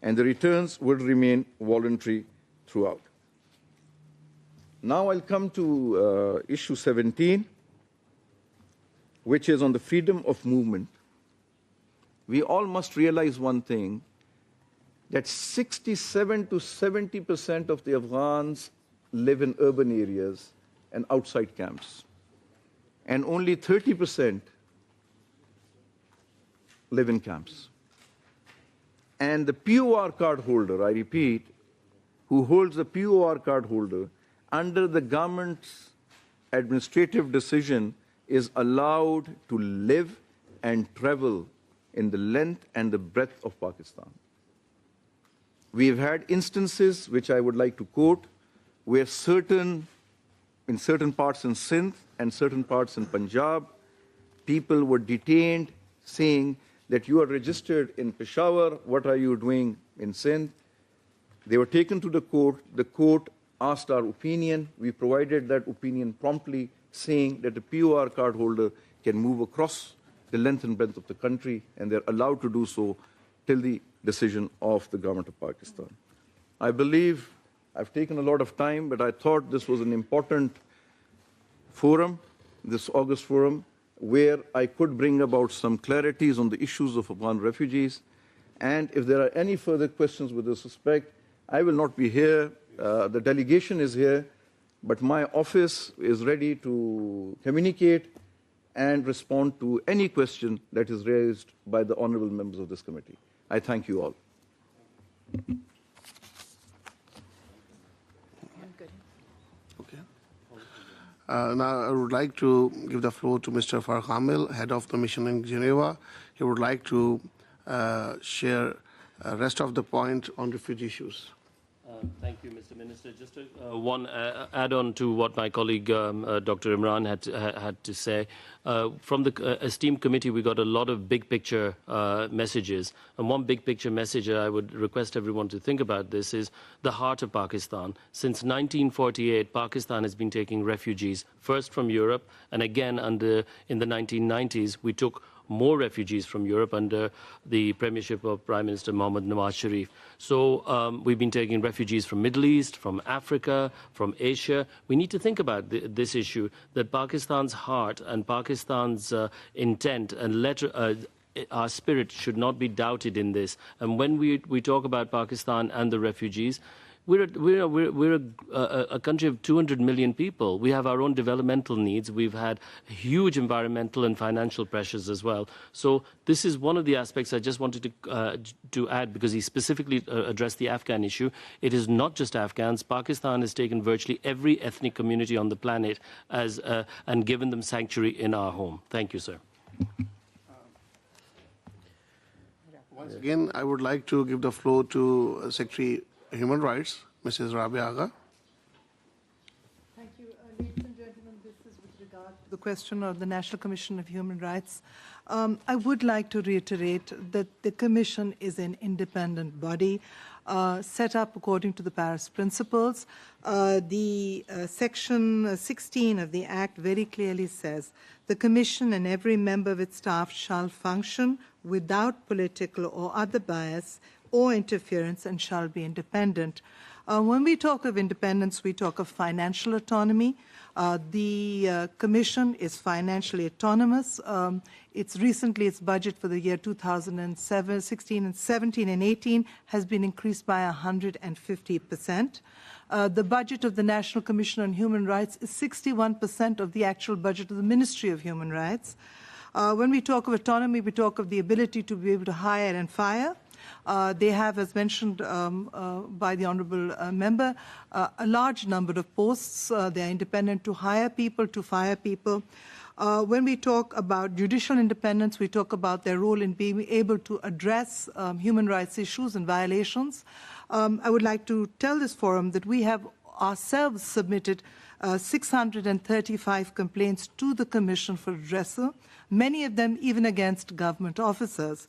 And the returns will remain voluntary throughout. Now I'll come to issue 17, which is on the freedom of movement. We all must realize one thing, that 67 to 70% of the Afghans live in urban areas and outside camps. And only 30% live in camps. And the POR card holder, I repeat, who holds the POR card holder, under the government's administrative decision, is allowed to live and travel in the length and the breadth of Pakistan. We have had instances, which I would like to quote, where in certain parts in Sindh and certain parts in Punjab, people were detained saying that you are registered in Peshawar, what are you doing in Sindh? They were taken to the court asked our opinion, we provided that opinion promptly, saying that the POR card holder can move across the length and breadth of the country, and they're allowed to do so till the decision of the government of Pakistan. I believe I've taken a lot of time, but I thought this was an important forum, this August forum, where I could bring about some clarities on the issues of Afghan refugees. And if there are any further questions with this respect, I will not be here. The delegation is here, but my office is ready to communicate and respond to any question that is raised by the honorable members of this committee. I thank you all. Now I would like to give the floor to Mr. Farq Hamil, head of the mission in Geneva. He would like to share the rest of the point on refugee issues. Thank you, Mr. Minister. Just one add-on to what my colleague Dr. Imran had to say. From the esteemed committee, we got a lot of big picture messages. And one big picture message I would request everyone to think about this is the heart of Pakistan. Since 1948, Pakistan has been taking refugees, first from Europe, and again in the 1990s, we took more refugees from Europe under the premiership of Prime Minister Mohammad Nawaz Sharif. So we've been taking refugees from Middle East, from Africa, from Asia. We need to think about this issue, that Pakistan's heart and Pakistan's intent and our spirit should not be doubted in this. And when we talk about Pakistan and the refugees, we're a country of 200 million people. We have our own developmental needs. We've had huge environmental and financial pressures as well. So this is one of the aspects I just wanted to add, because he specifically addressed the Afghan issue. It is not just Afghans. Pakistan has taken virtually every ethnic community on the planet and given them sanctuary in our home. Thank you, sir. Once again, I would like to give the floor to Secretary Human Rights, Mrs. Rabia Agha. Thank you. Ladies and gentlemen, this is with regard to the question of the National Commission of Human Rights. I would like to reiterate that the Commission is an independent body set up according to the Paris Principles. The Section 16 of the Act very clearly says the Commission and every member of its staff shall function without political or other bias or interference and shall be independent. When we talk of independence, we talk of financial autonomy. The Commission is financially autonomous. Its budget for the year 2016 and 17 and 18 has been increased by 150%. The budget of the National Commission on Human Rights is 61% of the actual budget of the Ministry of Human Rights. When we talk of autonomy, we talk of the ability to be able to hire and fire. They have, as mentioned by the Honourable Member, a large number of posts. They are independent to hire people, to fire people. When we talk about judicial independence, we talk about their role in being able to address human rights issues and violations. I would like to tell this forum that we have ourselves submitted 635 complaints to the Commission for redressal, many of them even against government officers.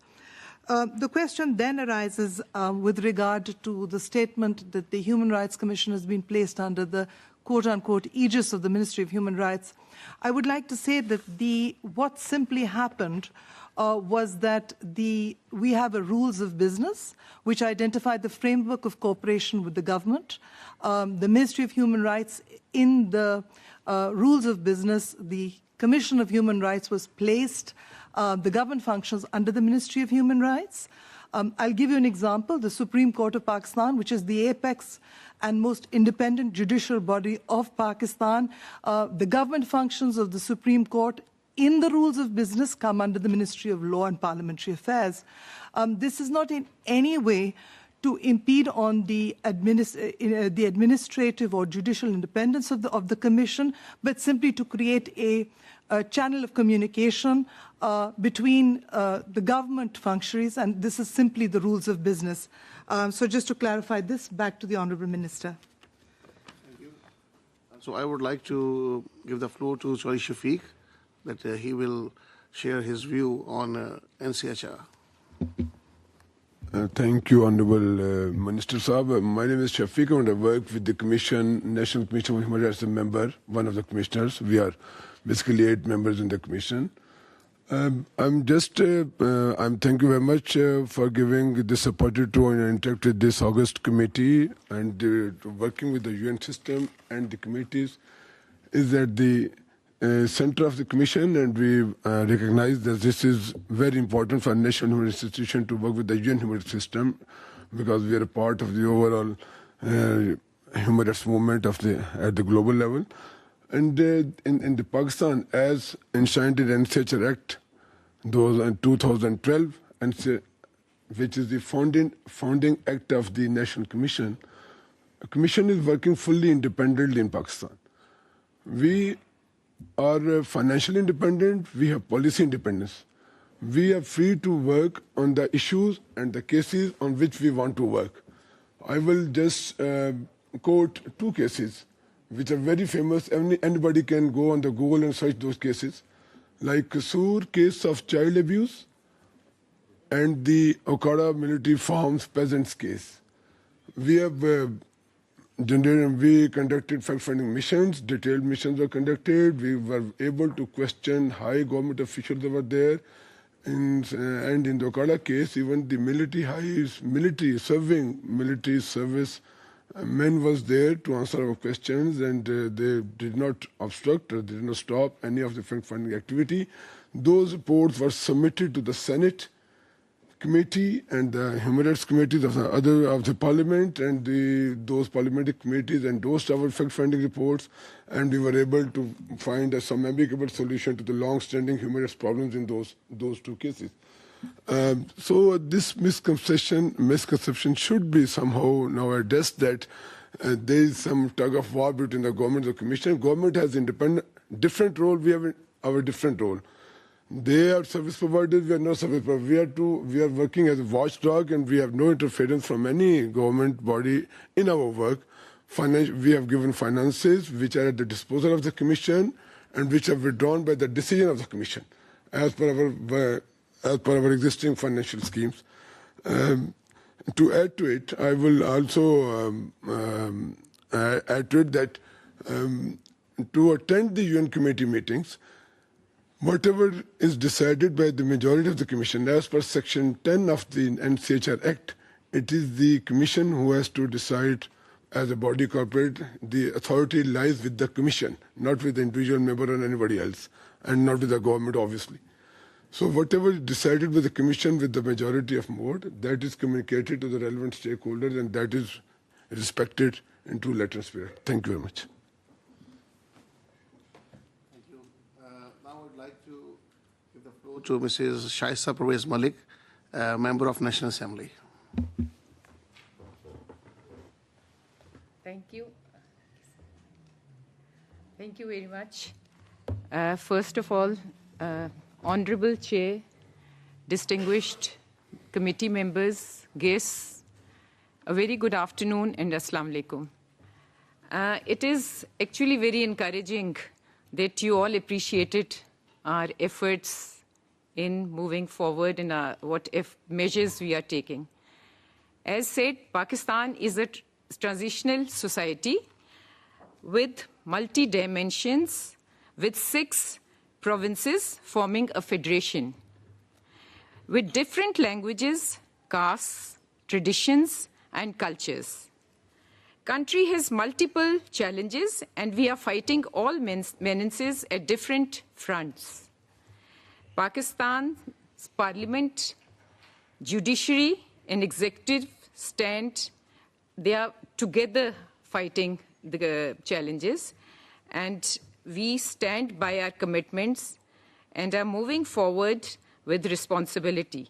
The question then arises with regard to the statement that the Human Rights Commission has been placed under the quote-unquote aegis of the Ministry of Human Rights. I would like to say that what simply happened was that we have a rules of business which identify the framework of cooperation with the government. The Ministry of Human Rights, in the rules of business, the Commission of Human Rights was placed. The government functions under the Ministry of Human Rights. I'll give you an example. The Supreme Court of Pakistan, which is the apex and most independent judicial body of Pakistan, the government functions of the Supreme Court in the rules of business come under the Ministry of Law and Parliamentary Affairs. This is not in any way to impede on the administrative or judicial independence of the Commission, but simply to create a channel of communication between the government functionaries, and this is simply the rules of business. So just to clarify this, back to the Honourable Minister. Thank you. So I would like to give the floor to Chaudhry Shafiq, that he will share his view on NCHR. Thank you, Honourable Minister Saab. My name is Shafiq and I work with the Commission, National Commission of Human Rights, as a member, one of the commissioners. We are basically 8 members in the Commission. I'm thank you very much for giving this opportunity to interact with this August committee, and working with the UN system and the committees is at the center of the Commission, and we recognize that this is very important for national human rights institution to work with the UN human rights system, because we are a part of the overall human rights movement at the global level. And in the Pakistan, as enshrined in NCHR Act, those in 2012, which is the founding act of the National Commission, the Commission is working fully independently in Pakistan. We are financially independent, we have policy independence. We are free to work on the issues and the cases on which we want to work. I will just quote two cases which are very famous. Anybody can go on the Google and search those cases, like Kasur case of child abuse and the Okada military farms peasants case. We have we conducted fact-finding missions, detailed missions were conducted. We were able to question high government officials that were there. And in the Okada case, even the military service men was there to answer our questions, and they did not obstruct or did not stop any of the fact-finding activity. Those reports were submitted to the Senate committee and the human rights committees of the parliament, and those parliamentary committees endorsed our fact-finding reports, and we were able to find some amicable solution to the long-standing human rights problems in those two cases. So this misconception should be somehow now addressed, that there is some tug of war between the government and the commission. Government has different role. We have our different role. They are service providers, we are not service providers. We are working as a watchdog, and we have no interference from any government body in our work. We have given finances which are at the disposal of the Commission and which are withdrawn by the decision of the Commission as per our existing financial schemes. To add to it, I will also add to it that to attend the UN committee meetings, whatever is decided by the majority of the Commission, as per Section 10 of the NCHR Act, it is the Commission who has to decide as a body corporate. The authority lies with the Commission, not with the individual member or anybody else, and not with the government, obviously. So whatever is decided by the Commission with the majority of vote, that is communicated to the relevant stakeholders, and that is respected in true letter and spirit. Thank you very much. To Mrs. Shaisa Pervez Malik, Member of National Assembly. Thank you. Thank you very much. First of all, Honorable Chair, distinguished committee members, guests, a very good afternoon and Assalamu alaikum. It is actually very encouraging that you all appreciated our efforts in moving forward in what measures we are taking. As said, Pakistan is a transitional society with multi-dimensions, with 6 provinces forming a federation, with different languages, castes, traditions, and cultures. Country has multiple challenges, and we are fighting all menaces at different fronts. Pakistan's parliament, judiciary, and executive they are together fighting the challenges, and we stand by our commitments and are moving forward with responsibility.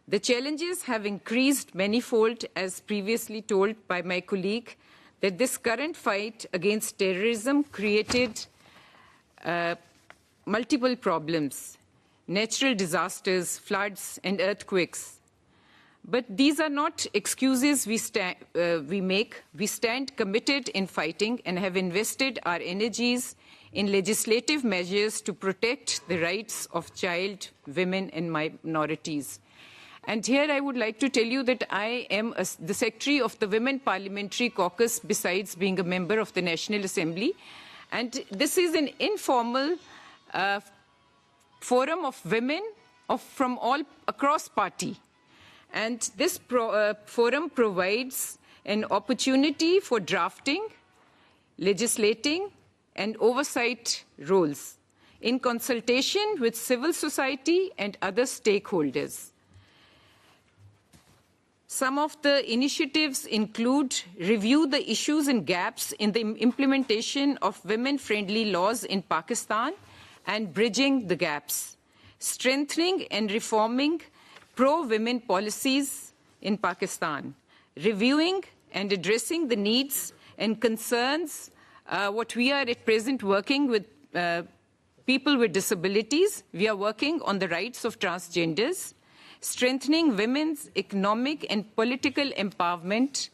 The challenges have increased manifold, as previously told by my colleague, that this current fight against terrorism created multiple problems. Natural disasters, floods, and earthquakes. But these are not excuses we make. We stand committed in fighting and have invested our energies in legislative measures to protect the rights of child, women, and minorities. And here I would like to tell you that I am the Secretary of the Women Parliamentary Caucus, besides being a member of the National Assembly. And this is an informal forum of women from all across party. And this forum provides an opportunity for drafting, legislating, and oversight roles in consultation with civil society and other stakeholders. Some of the initiatives include review the issues and gaps in the implementation of women-friendly laws in Pakistan and bridging the gaps, strengthening and reforming pro-women policies in Pakistan, reviewing and addressing the needs and concerns, what we are at present working with people with disabilities. We are working on the rights of transgenders, strengthening women's economic and political empowerment,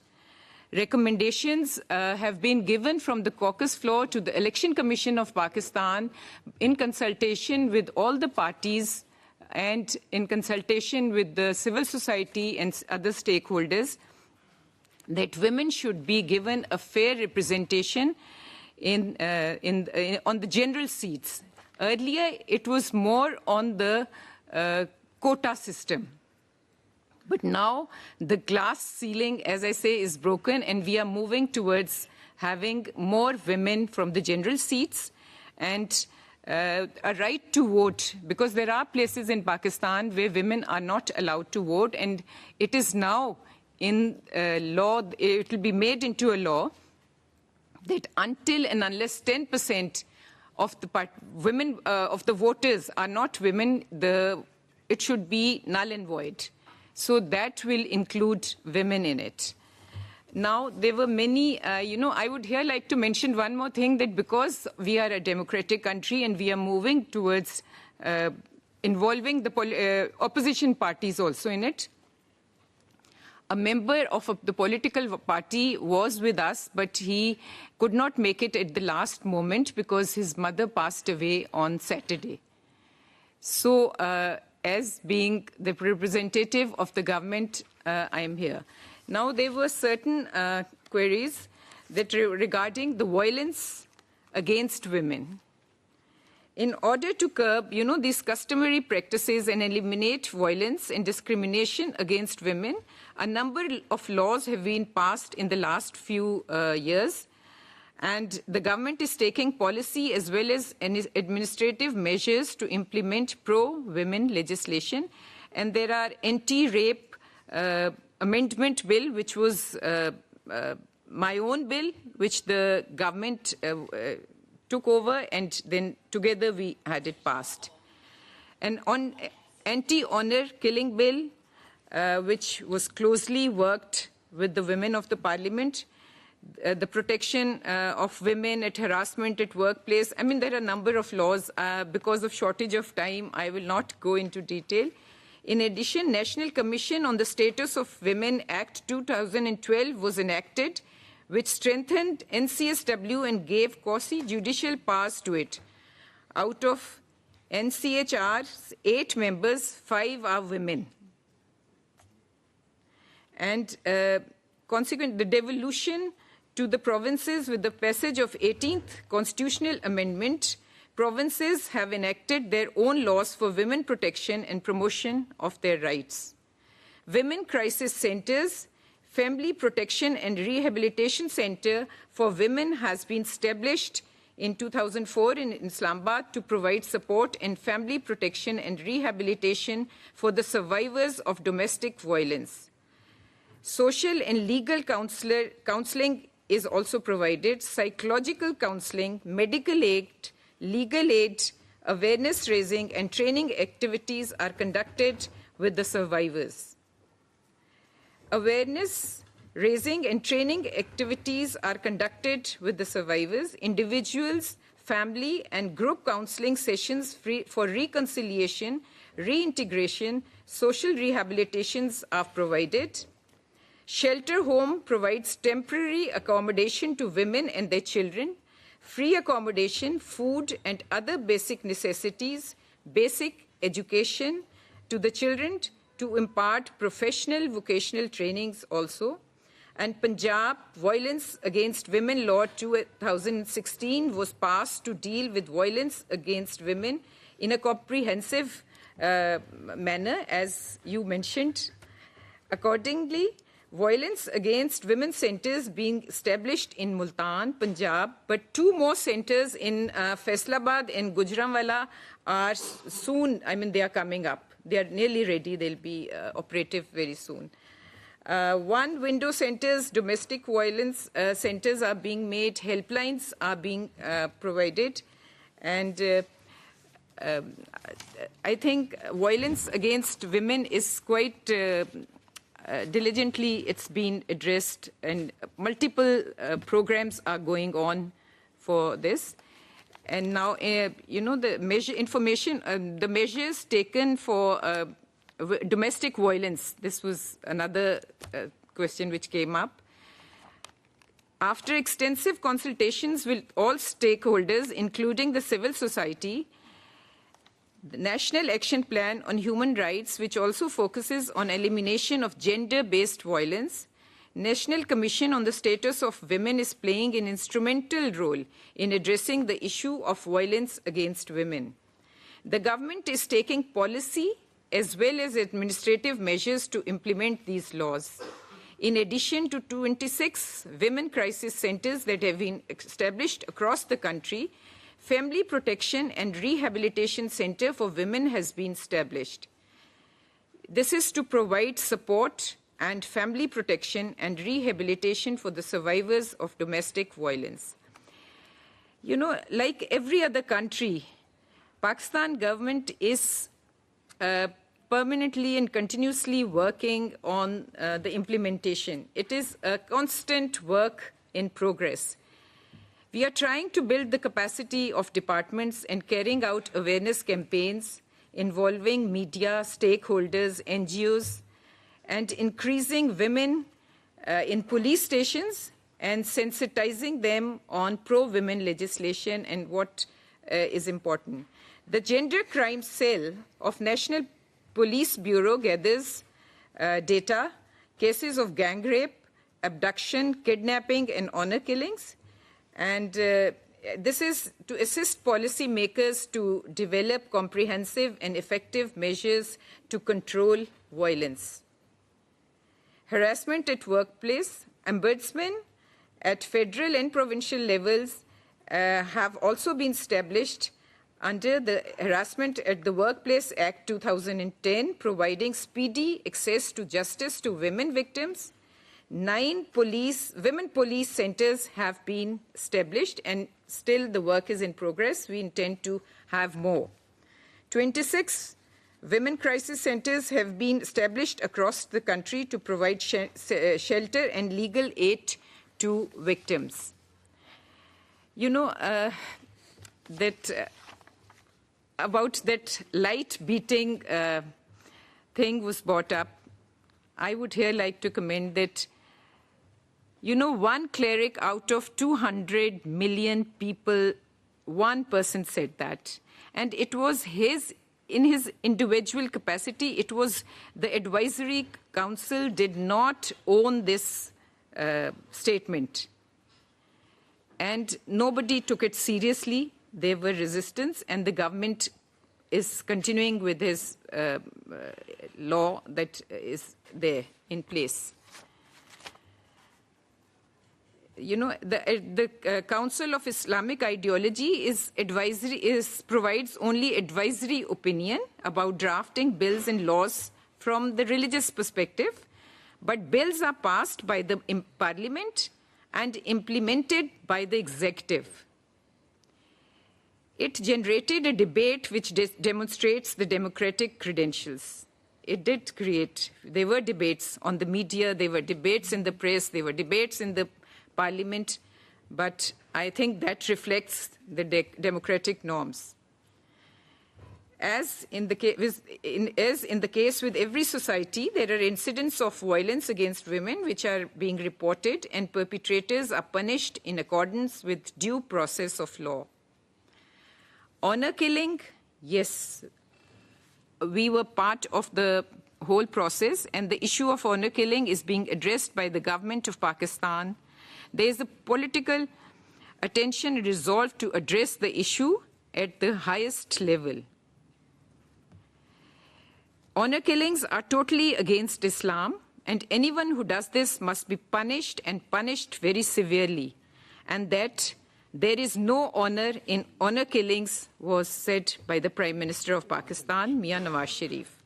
recommendations have been given from the caucus floor to the Election Commission of Pakistan in consultation with all the parties and in consultation with the civil society and other stakeholders, that women should be given a fair representation on the general seats. Earlier, it was more on the quota system. But now the glass ceiling, as I say, is broken, and we are moving towards having more women from the general seats and a right to vote, because there are places in Pakistan where women are not allowed to vote, and it is now in law, it will be made into a law that until and unless 10% of the women of the voters are not women, it should be null and void. So that will include women in it. Now, there were many, I would here like to mention one more thing, that because we are a democratic country and we are moving towards involving the opposition parties also in it, a member of the political party was with us, but he could not make it at the last moment because his mother passed away on Saturday. So, as being the representative of the government, I am here. Now, there were certain queries that regarding the violence against women. In order to curb, these customary practices and eliminate violence and discrimination against women, a number of laws have been passed in the last few years. And the government is taking policy as well as administrative measures to implement pro-women legislation. And there are anti-rape amendment bill, which was my own bill, which the government took over, and then together we had it passed. And on anti-honor killing bill, which was closely worked with the women of the parliament, the protection of women at harassment at workplace. I mean, there are a number of laws. Because of shortage of time, I will not go into detail. In addition, National Commission on the Status of Women Act 2012 was enacted, which strengthened NCSW and gave quasi-judicial powers to it. Out of NCHR's 8 members, 5 are women. And consequently, the devolution to the provinces with the passage of 18th Constitutional Amendment, provinces have enacted their own laws for women protection and promotion of their rights. Women Crisis Centers, Family Protection and Rehabilitation Center for Women has been established in 2004 in Islamabad to provide support and family protection and rehabilitation for the survivors of domestic violence. Social and legal counseling is also provided. Psychological counseling, medical aid, legal aid, awareness raising and training activities are conducted with the survivors. Awareness raising and training activities are conducted with the survivors. Individuals, family and group counseling sessions for reconciliation, reintegration, social rehabilitations are provided. Shelter Home provides temporary accommodation to women and their children, free accommodation, food and other basic necessities, basic education to the children, to impart professional vocational trainings also. And Punjab Violence Against Women Law 2016 was passed to deal with violence against women in a comprehensive manner, as you mentioned. Accordingly, violence against women centers being established in Multan, Punjab, but 2 more centers in Faisalabad and Gujranwala are soon, they are coming up. They are nearly ready. They'll be operative very soon. 1 window centers, domestic violence centers are being made, helplines are being provided. And I think violence against women is quite diligently, it's been addressed, and multiple programs are going on for this. And now, the the measures taken for domestic violence, this was another question which came up. After extensive consultations with all stakeholders, including the civil society, the National Action Plan on Human Rights, which also focuses on elimination of gender-based violence, National Commission on the Status of Women is playing an instrumental role in addressing the issue of violence against women. The government is taking policy as well as administrative measures to implement these laws. In addition to 26 women crisis centers that have been established across the country, Family Protection and Rehabilitation Center for Women has been established. This is to provide support and family protection and rehabilitation for the survivors of domestic violence. You know, like every other country, Pakistan government is permanently and continuously working on the implementation. It is a constant work in progress. We are trying to build the capacity of departments and carrying out awareness campaigns involving media, stakeholders, NGOs, and increasing women in police stations and sensitizing them on pro-women legislation and what is important. The Gender Crime Cell of National Police Bureau gathers data, cases of gang rape, abduction, kidnapping, and honor killings. And this is to assist policymakers to develop comprehensive and effective measures to control violence. Harassment at workplace, ombudsmen at federal and provincial levels have also been established under the Harassment at the Workplace Act 2010, providing speedy access to justice to women victims. 9 women police centers have been established, and still the work is in progress. We intend to have more. 26 women crisis centers have been established across the country to provide shelter and legal aid to victims. You know, about that light beating thing was brought up. I would here like to commend that, you know, one cleric out of 200 million people, one person said that. And it was in his individual capacity, it was the advisory council did not own this statement. And nobody took it seriously. There were resistance, and the government is continuing with his law that is there in place. You know, the Council of Islamic Ideology provides only advisory opinion about drafting bills and laws from the religious perspective, but bills are passed by the Parliament and implemented by the executive. It generated a debate which demonstrates the democratic credentials. It did create, there were debates on the media, there were debates in the press, there were debates in the Parliament, but I think that reflects the democratic norms. As in the case with every society, there are incidents of violence against women which are being reported, and perpetrators are punished in accordance with due process of law. Honor killing, yes, we were part of the whole process, and the issue of honor killing is being addressed by the government of Pakistan. There is a political attention and resolve to address the issue at the highest level. Honor killings are totally against Islam, and anyone who does this must be punished, and punished very severely. And that there is no honor in honor killings was said by the Prime Minister of Pakistan, Mian Nawaz Sharif.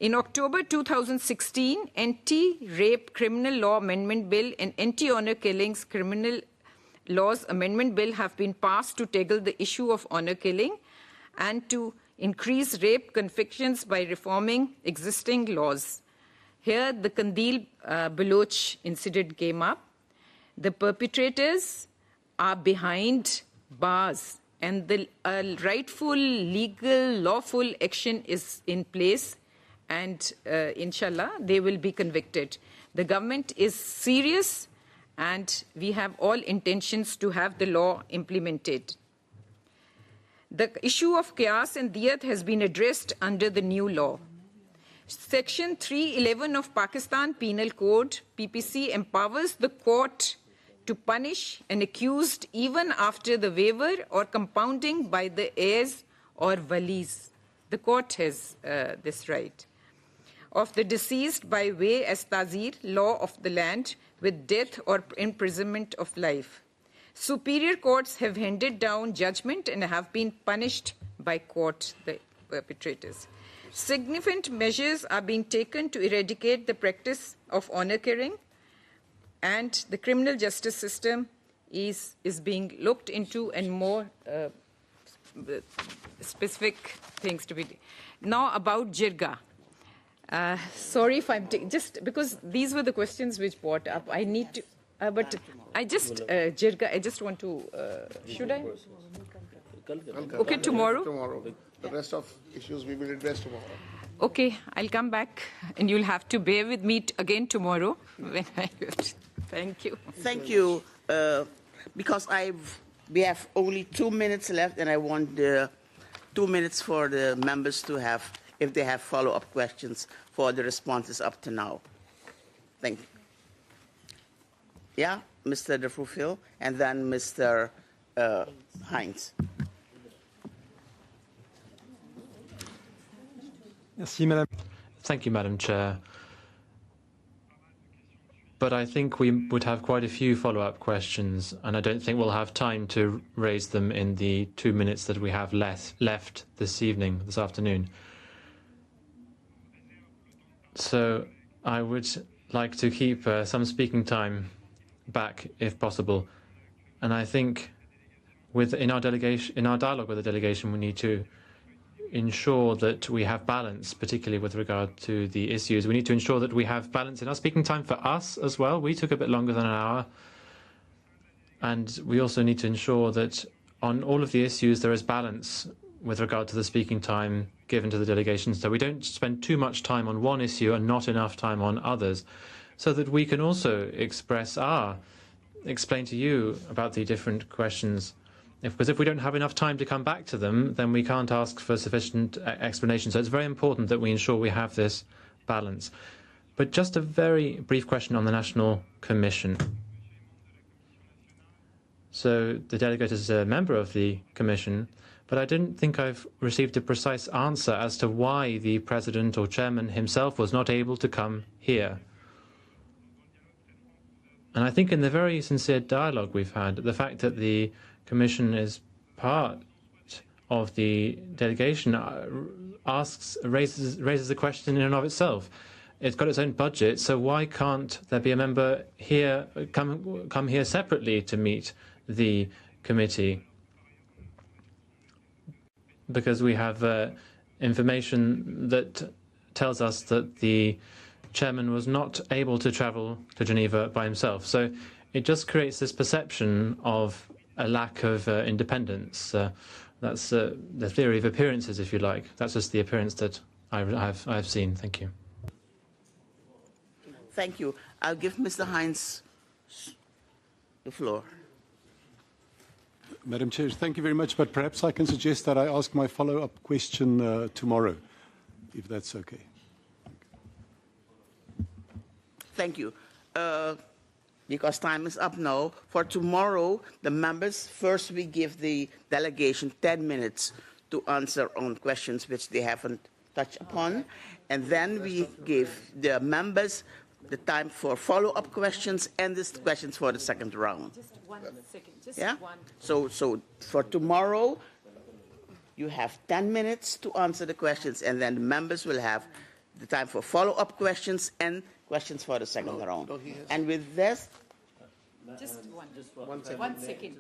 In October 2016, Anti-Rape Criminal Law Amendment Bill and Anti-Honor Killings Criminal Laws Amendment Bill have been passed to tackle the issue of honor killing and to increase rape convictions by reforming existing laws. Here, the Kandil Baloch incident came up. The perpetrators are behind bars, and the rightful, legal, lawful action is in place, and inshallah, they will be convicted. The government is serious and we have all intentions to have the law implemented. The issue of qiyas and diyat has been addressed under the new law. Section 311 of Pakistan Penal Code, PPC, empowers the court to punish an accused even after the waiver or compounding by the heirs or walis. The court has this right. Of the deceased by way as tazir, law of the land, with death or imprisonment of life. Superior courts have handed down judgment and have been punished by court, the perpetrators. Significant measures are being taken to eradicate the practice of honor killing, and the criminal justice system is being looked into, and more specific things to be done. Now about jirga. Sorry if I'm just because these were the questions which brought up. I need to, but I just jirga. I just want to. Should I? Okay, tomorrow. Tomorrow. The rest of issues we will address tomorrow. Okay, I'll come back, and you'll have to bear with me again tomorrow. When thank you. Thank you. Because we have only 2 minutes left, and I want the 2 minutes for the members to have, if they have follow-up questions, for the responses up to now. Thank you. Yeah, Mr. De Fruffil, and then Mr. Heinz. Thank you, Madam Chair. But I think we would have quite a few follow-up questions, and I don't think we'll have time to raise them in the 2 minutes that we have left this afternoon. So I would like to keep some speaking time back, if possible. And I think in our dialogue with the delegation, we need to ensure that we have balance, particularly with regard to the issues. We need to ensure that we have balance in our speaking time for us as well. We took a bit longer than an hour. And we also need to ensure that on all of the issues there is balance with regard to the speaking time given to the delegation, so we don't spend too much time on one issue and not enough time on others, so that we can also explain to you about the different questions. Because if we don't have enough time to come back to them, then we can't ask for sufficient explanation. So it's very important that we ensure we have this balance. But just a very brief question on the National Commission. So the delegate is a member of the Commission, but I didn't think I've received a precise answer as to why the President or Chairman himself was not able to come here. And I think in the very sincere dialogue we've had, the fact that the Commission is part of the delegation raises the question in and of itself. It's got its own budget, so why can't there be a member here come here separately to meet the committee? Because we have information that tells us that the chairman was not able to travel to Geneva by himself. So it just creates this perception of a lack of independence. That's the theory of appearances, if you like. That's just the appearance that I've seen. Thank you. Thank you. I'll give Mr. Heinz the floor. Madam Chair, thank you very much, but perhaps I can suggest that I ask my follow-up question tomorrow, if that's okay. Thank you. Because time is up now, for tomorrow, the members, first we give the delegation 10 minutes to answer on questions which they haven't touched upon, and then we give the members the time for follow-up questions and the questions for the second round. Just 1 second. Just yeah? one. So for tomorrow, you have 10 minutes to answer the questions, and then the members will have the time for follow-up questions and questions for the second round. And with this... Just one. 1 second. 1 second.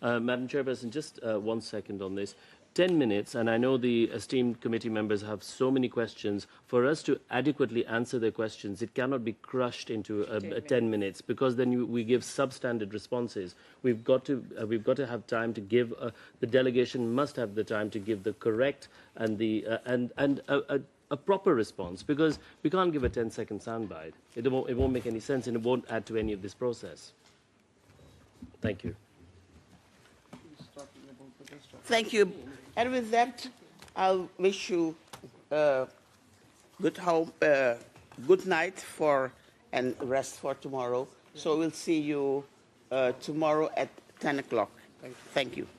Madam Chairperson, just 1 second on this. 10 minutes, and I know the esteemed committee members have so many questions. For us to adequately answer their questions, it cannot be crushed into 10 minutes, because then we give substandard responses. We've got to have time to give. The delegation must have the time to give the correct and the a proper response, because we can't give a 10-second soundbite. It won't make any sense, and it won't add to any of this process. Thank you. Thank you. And with that, I'll wish you good night and rest for tomorrow. So we'll see you tomorrow at 10 o'clock. Thank you.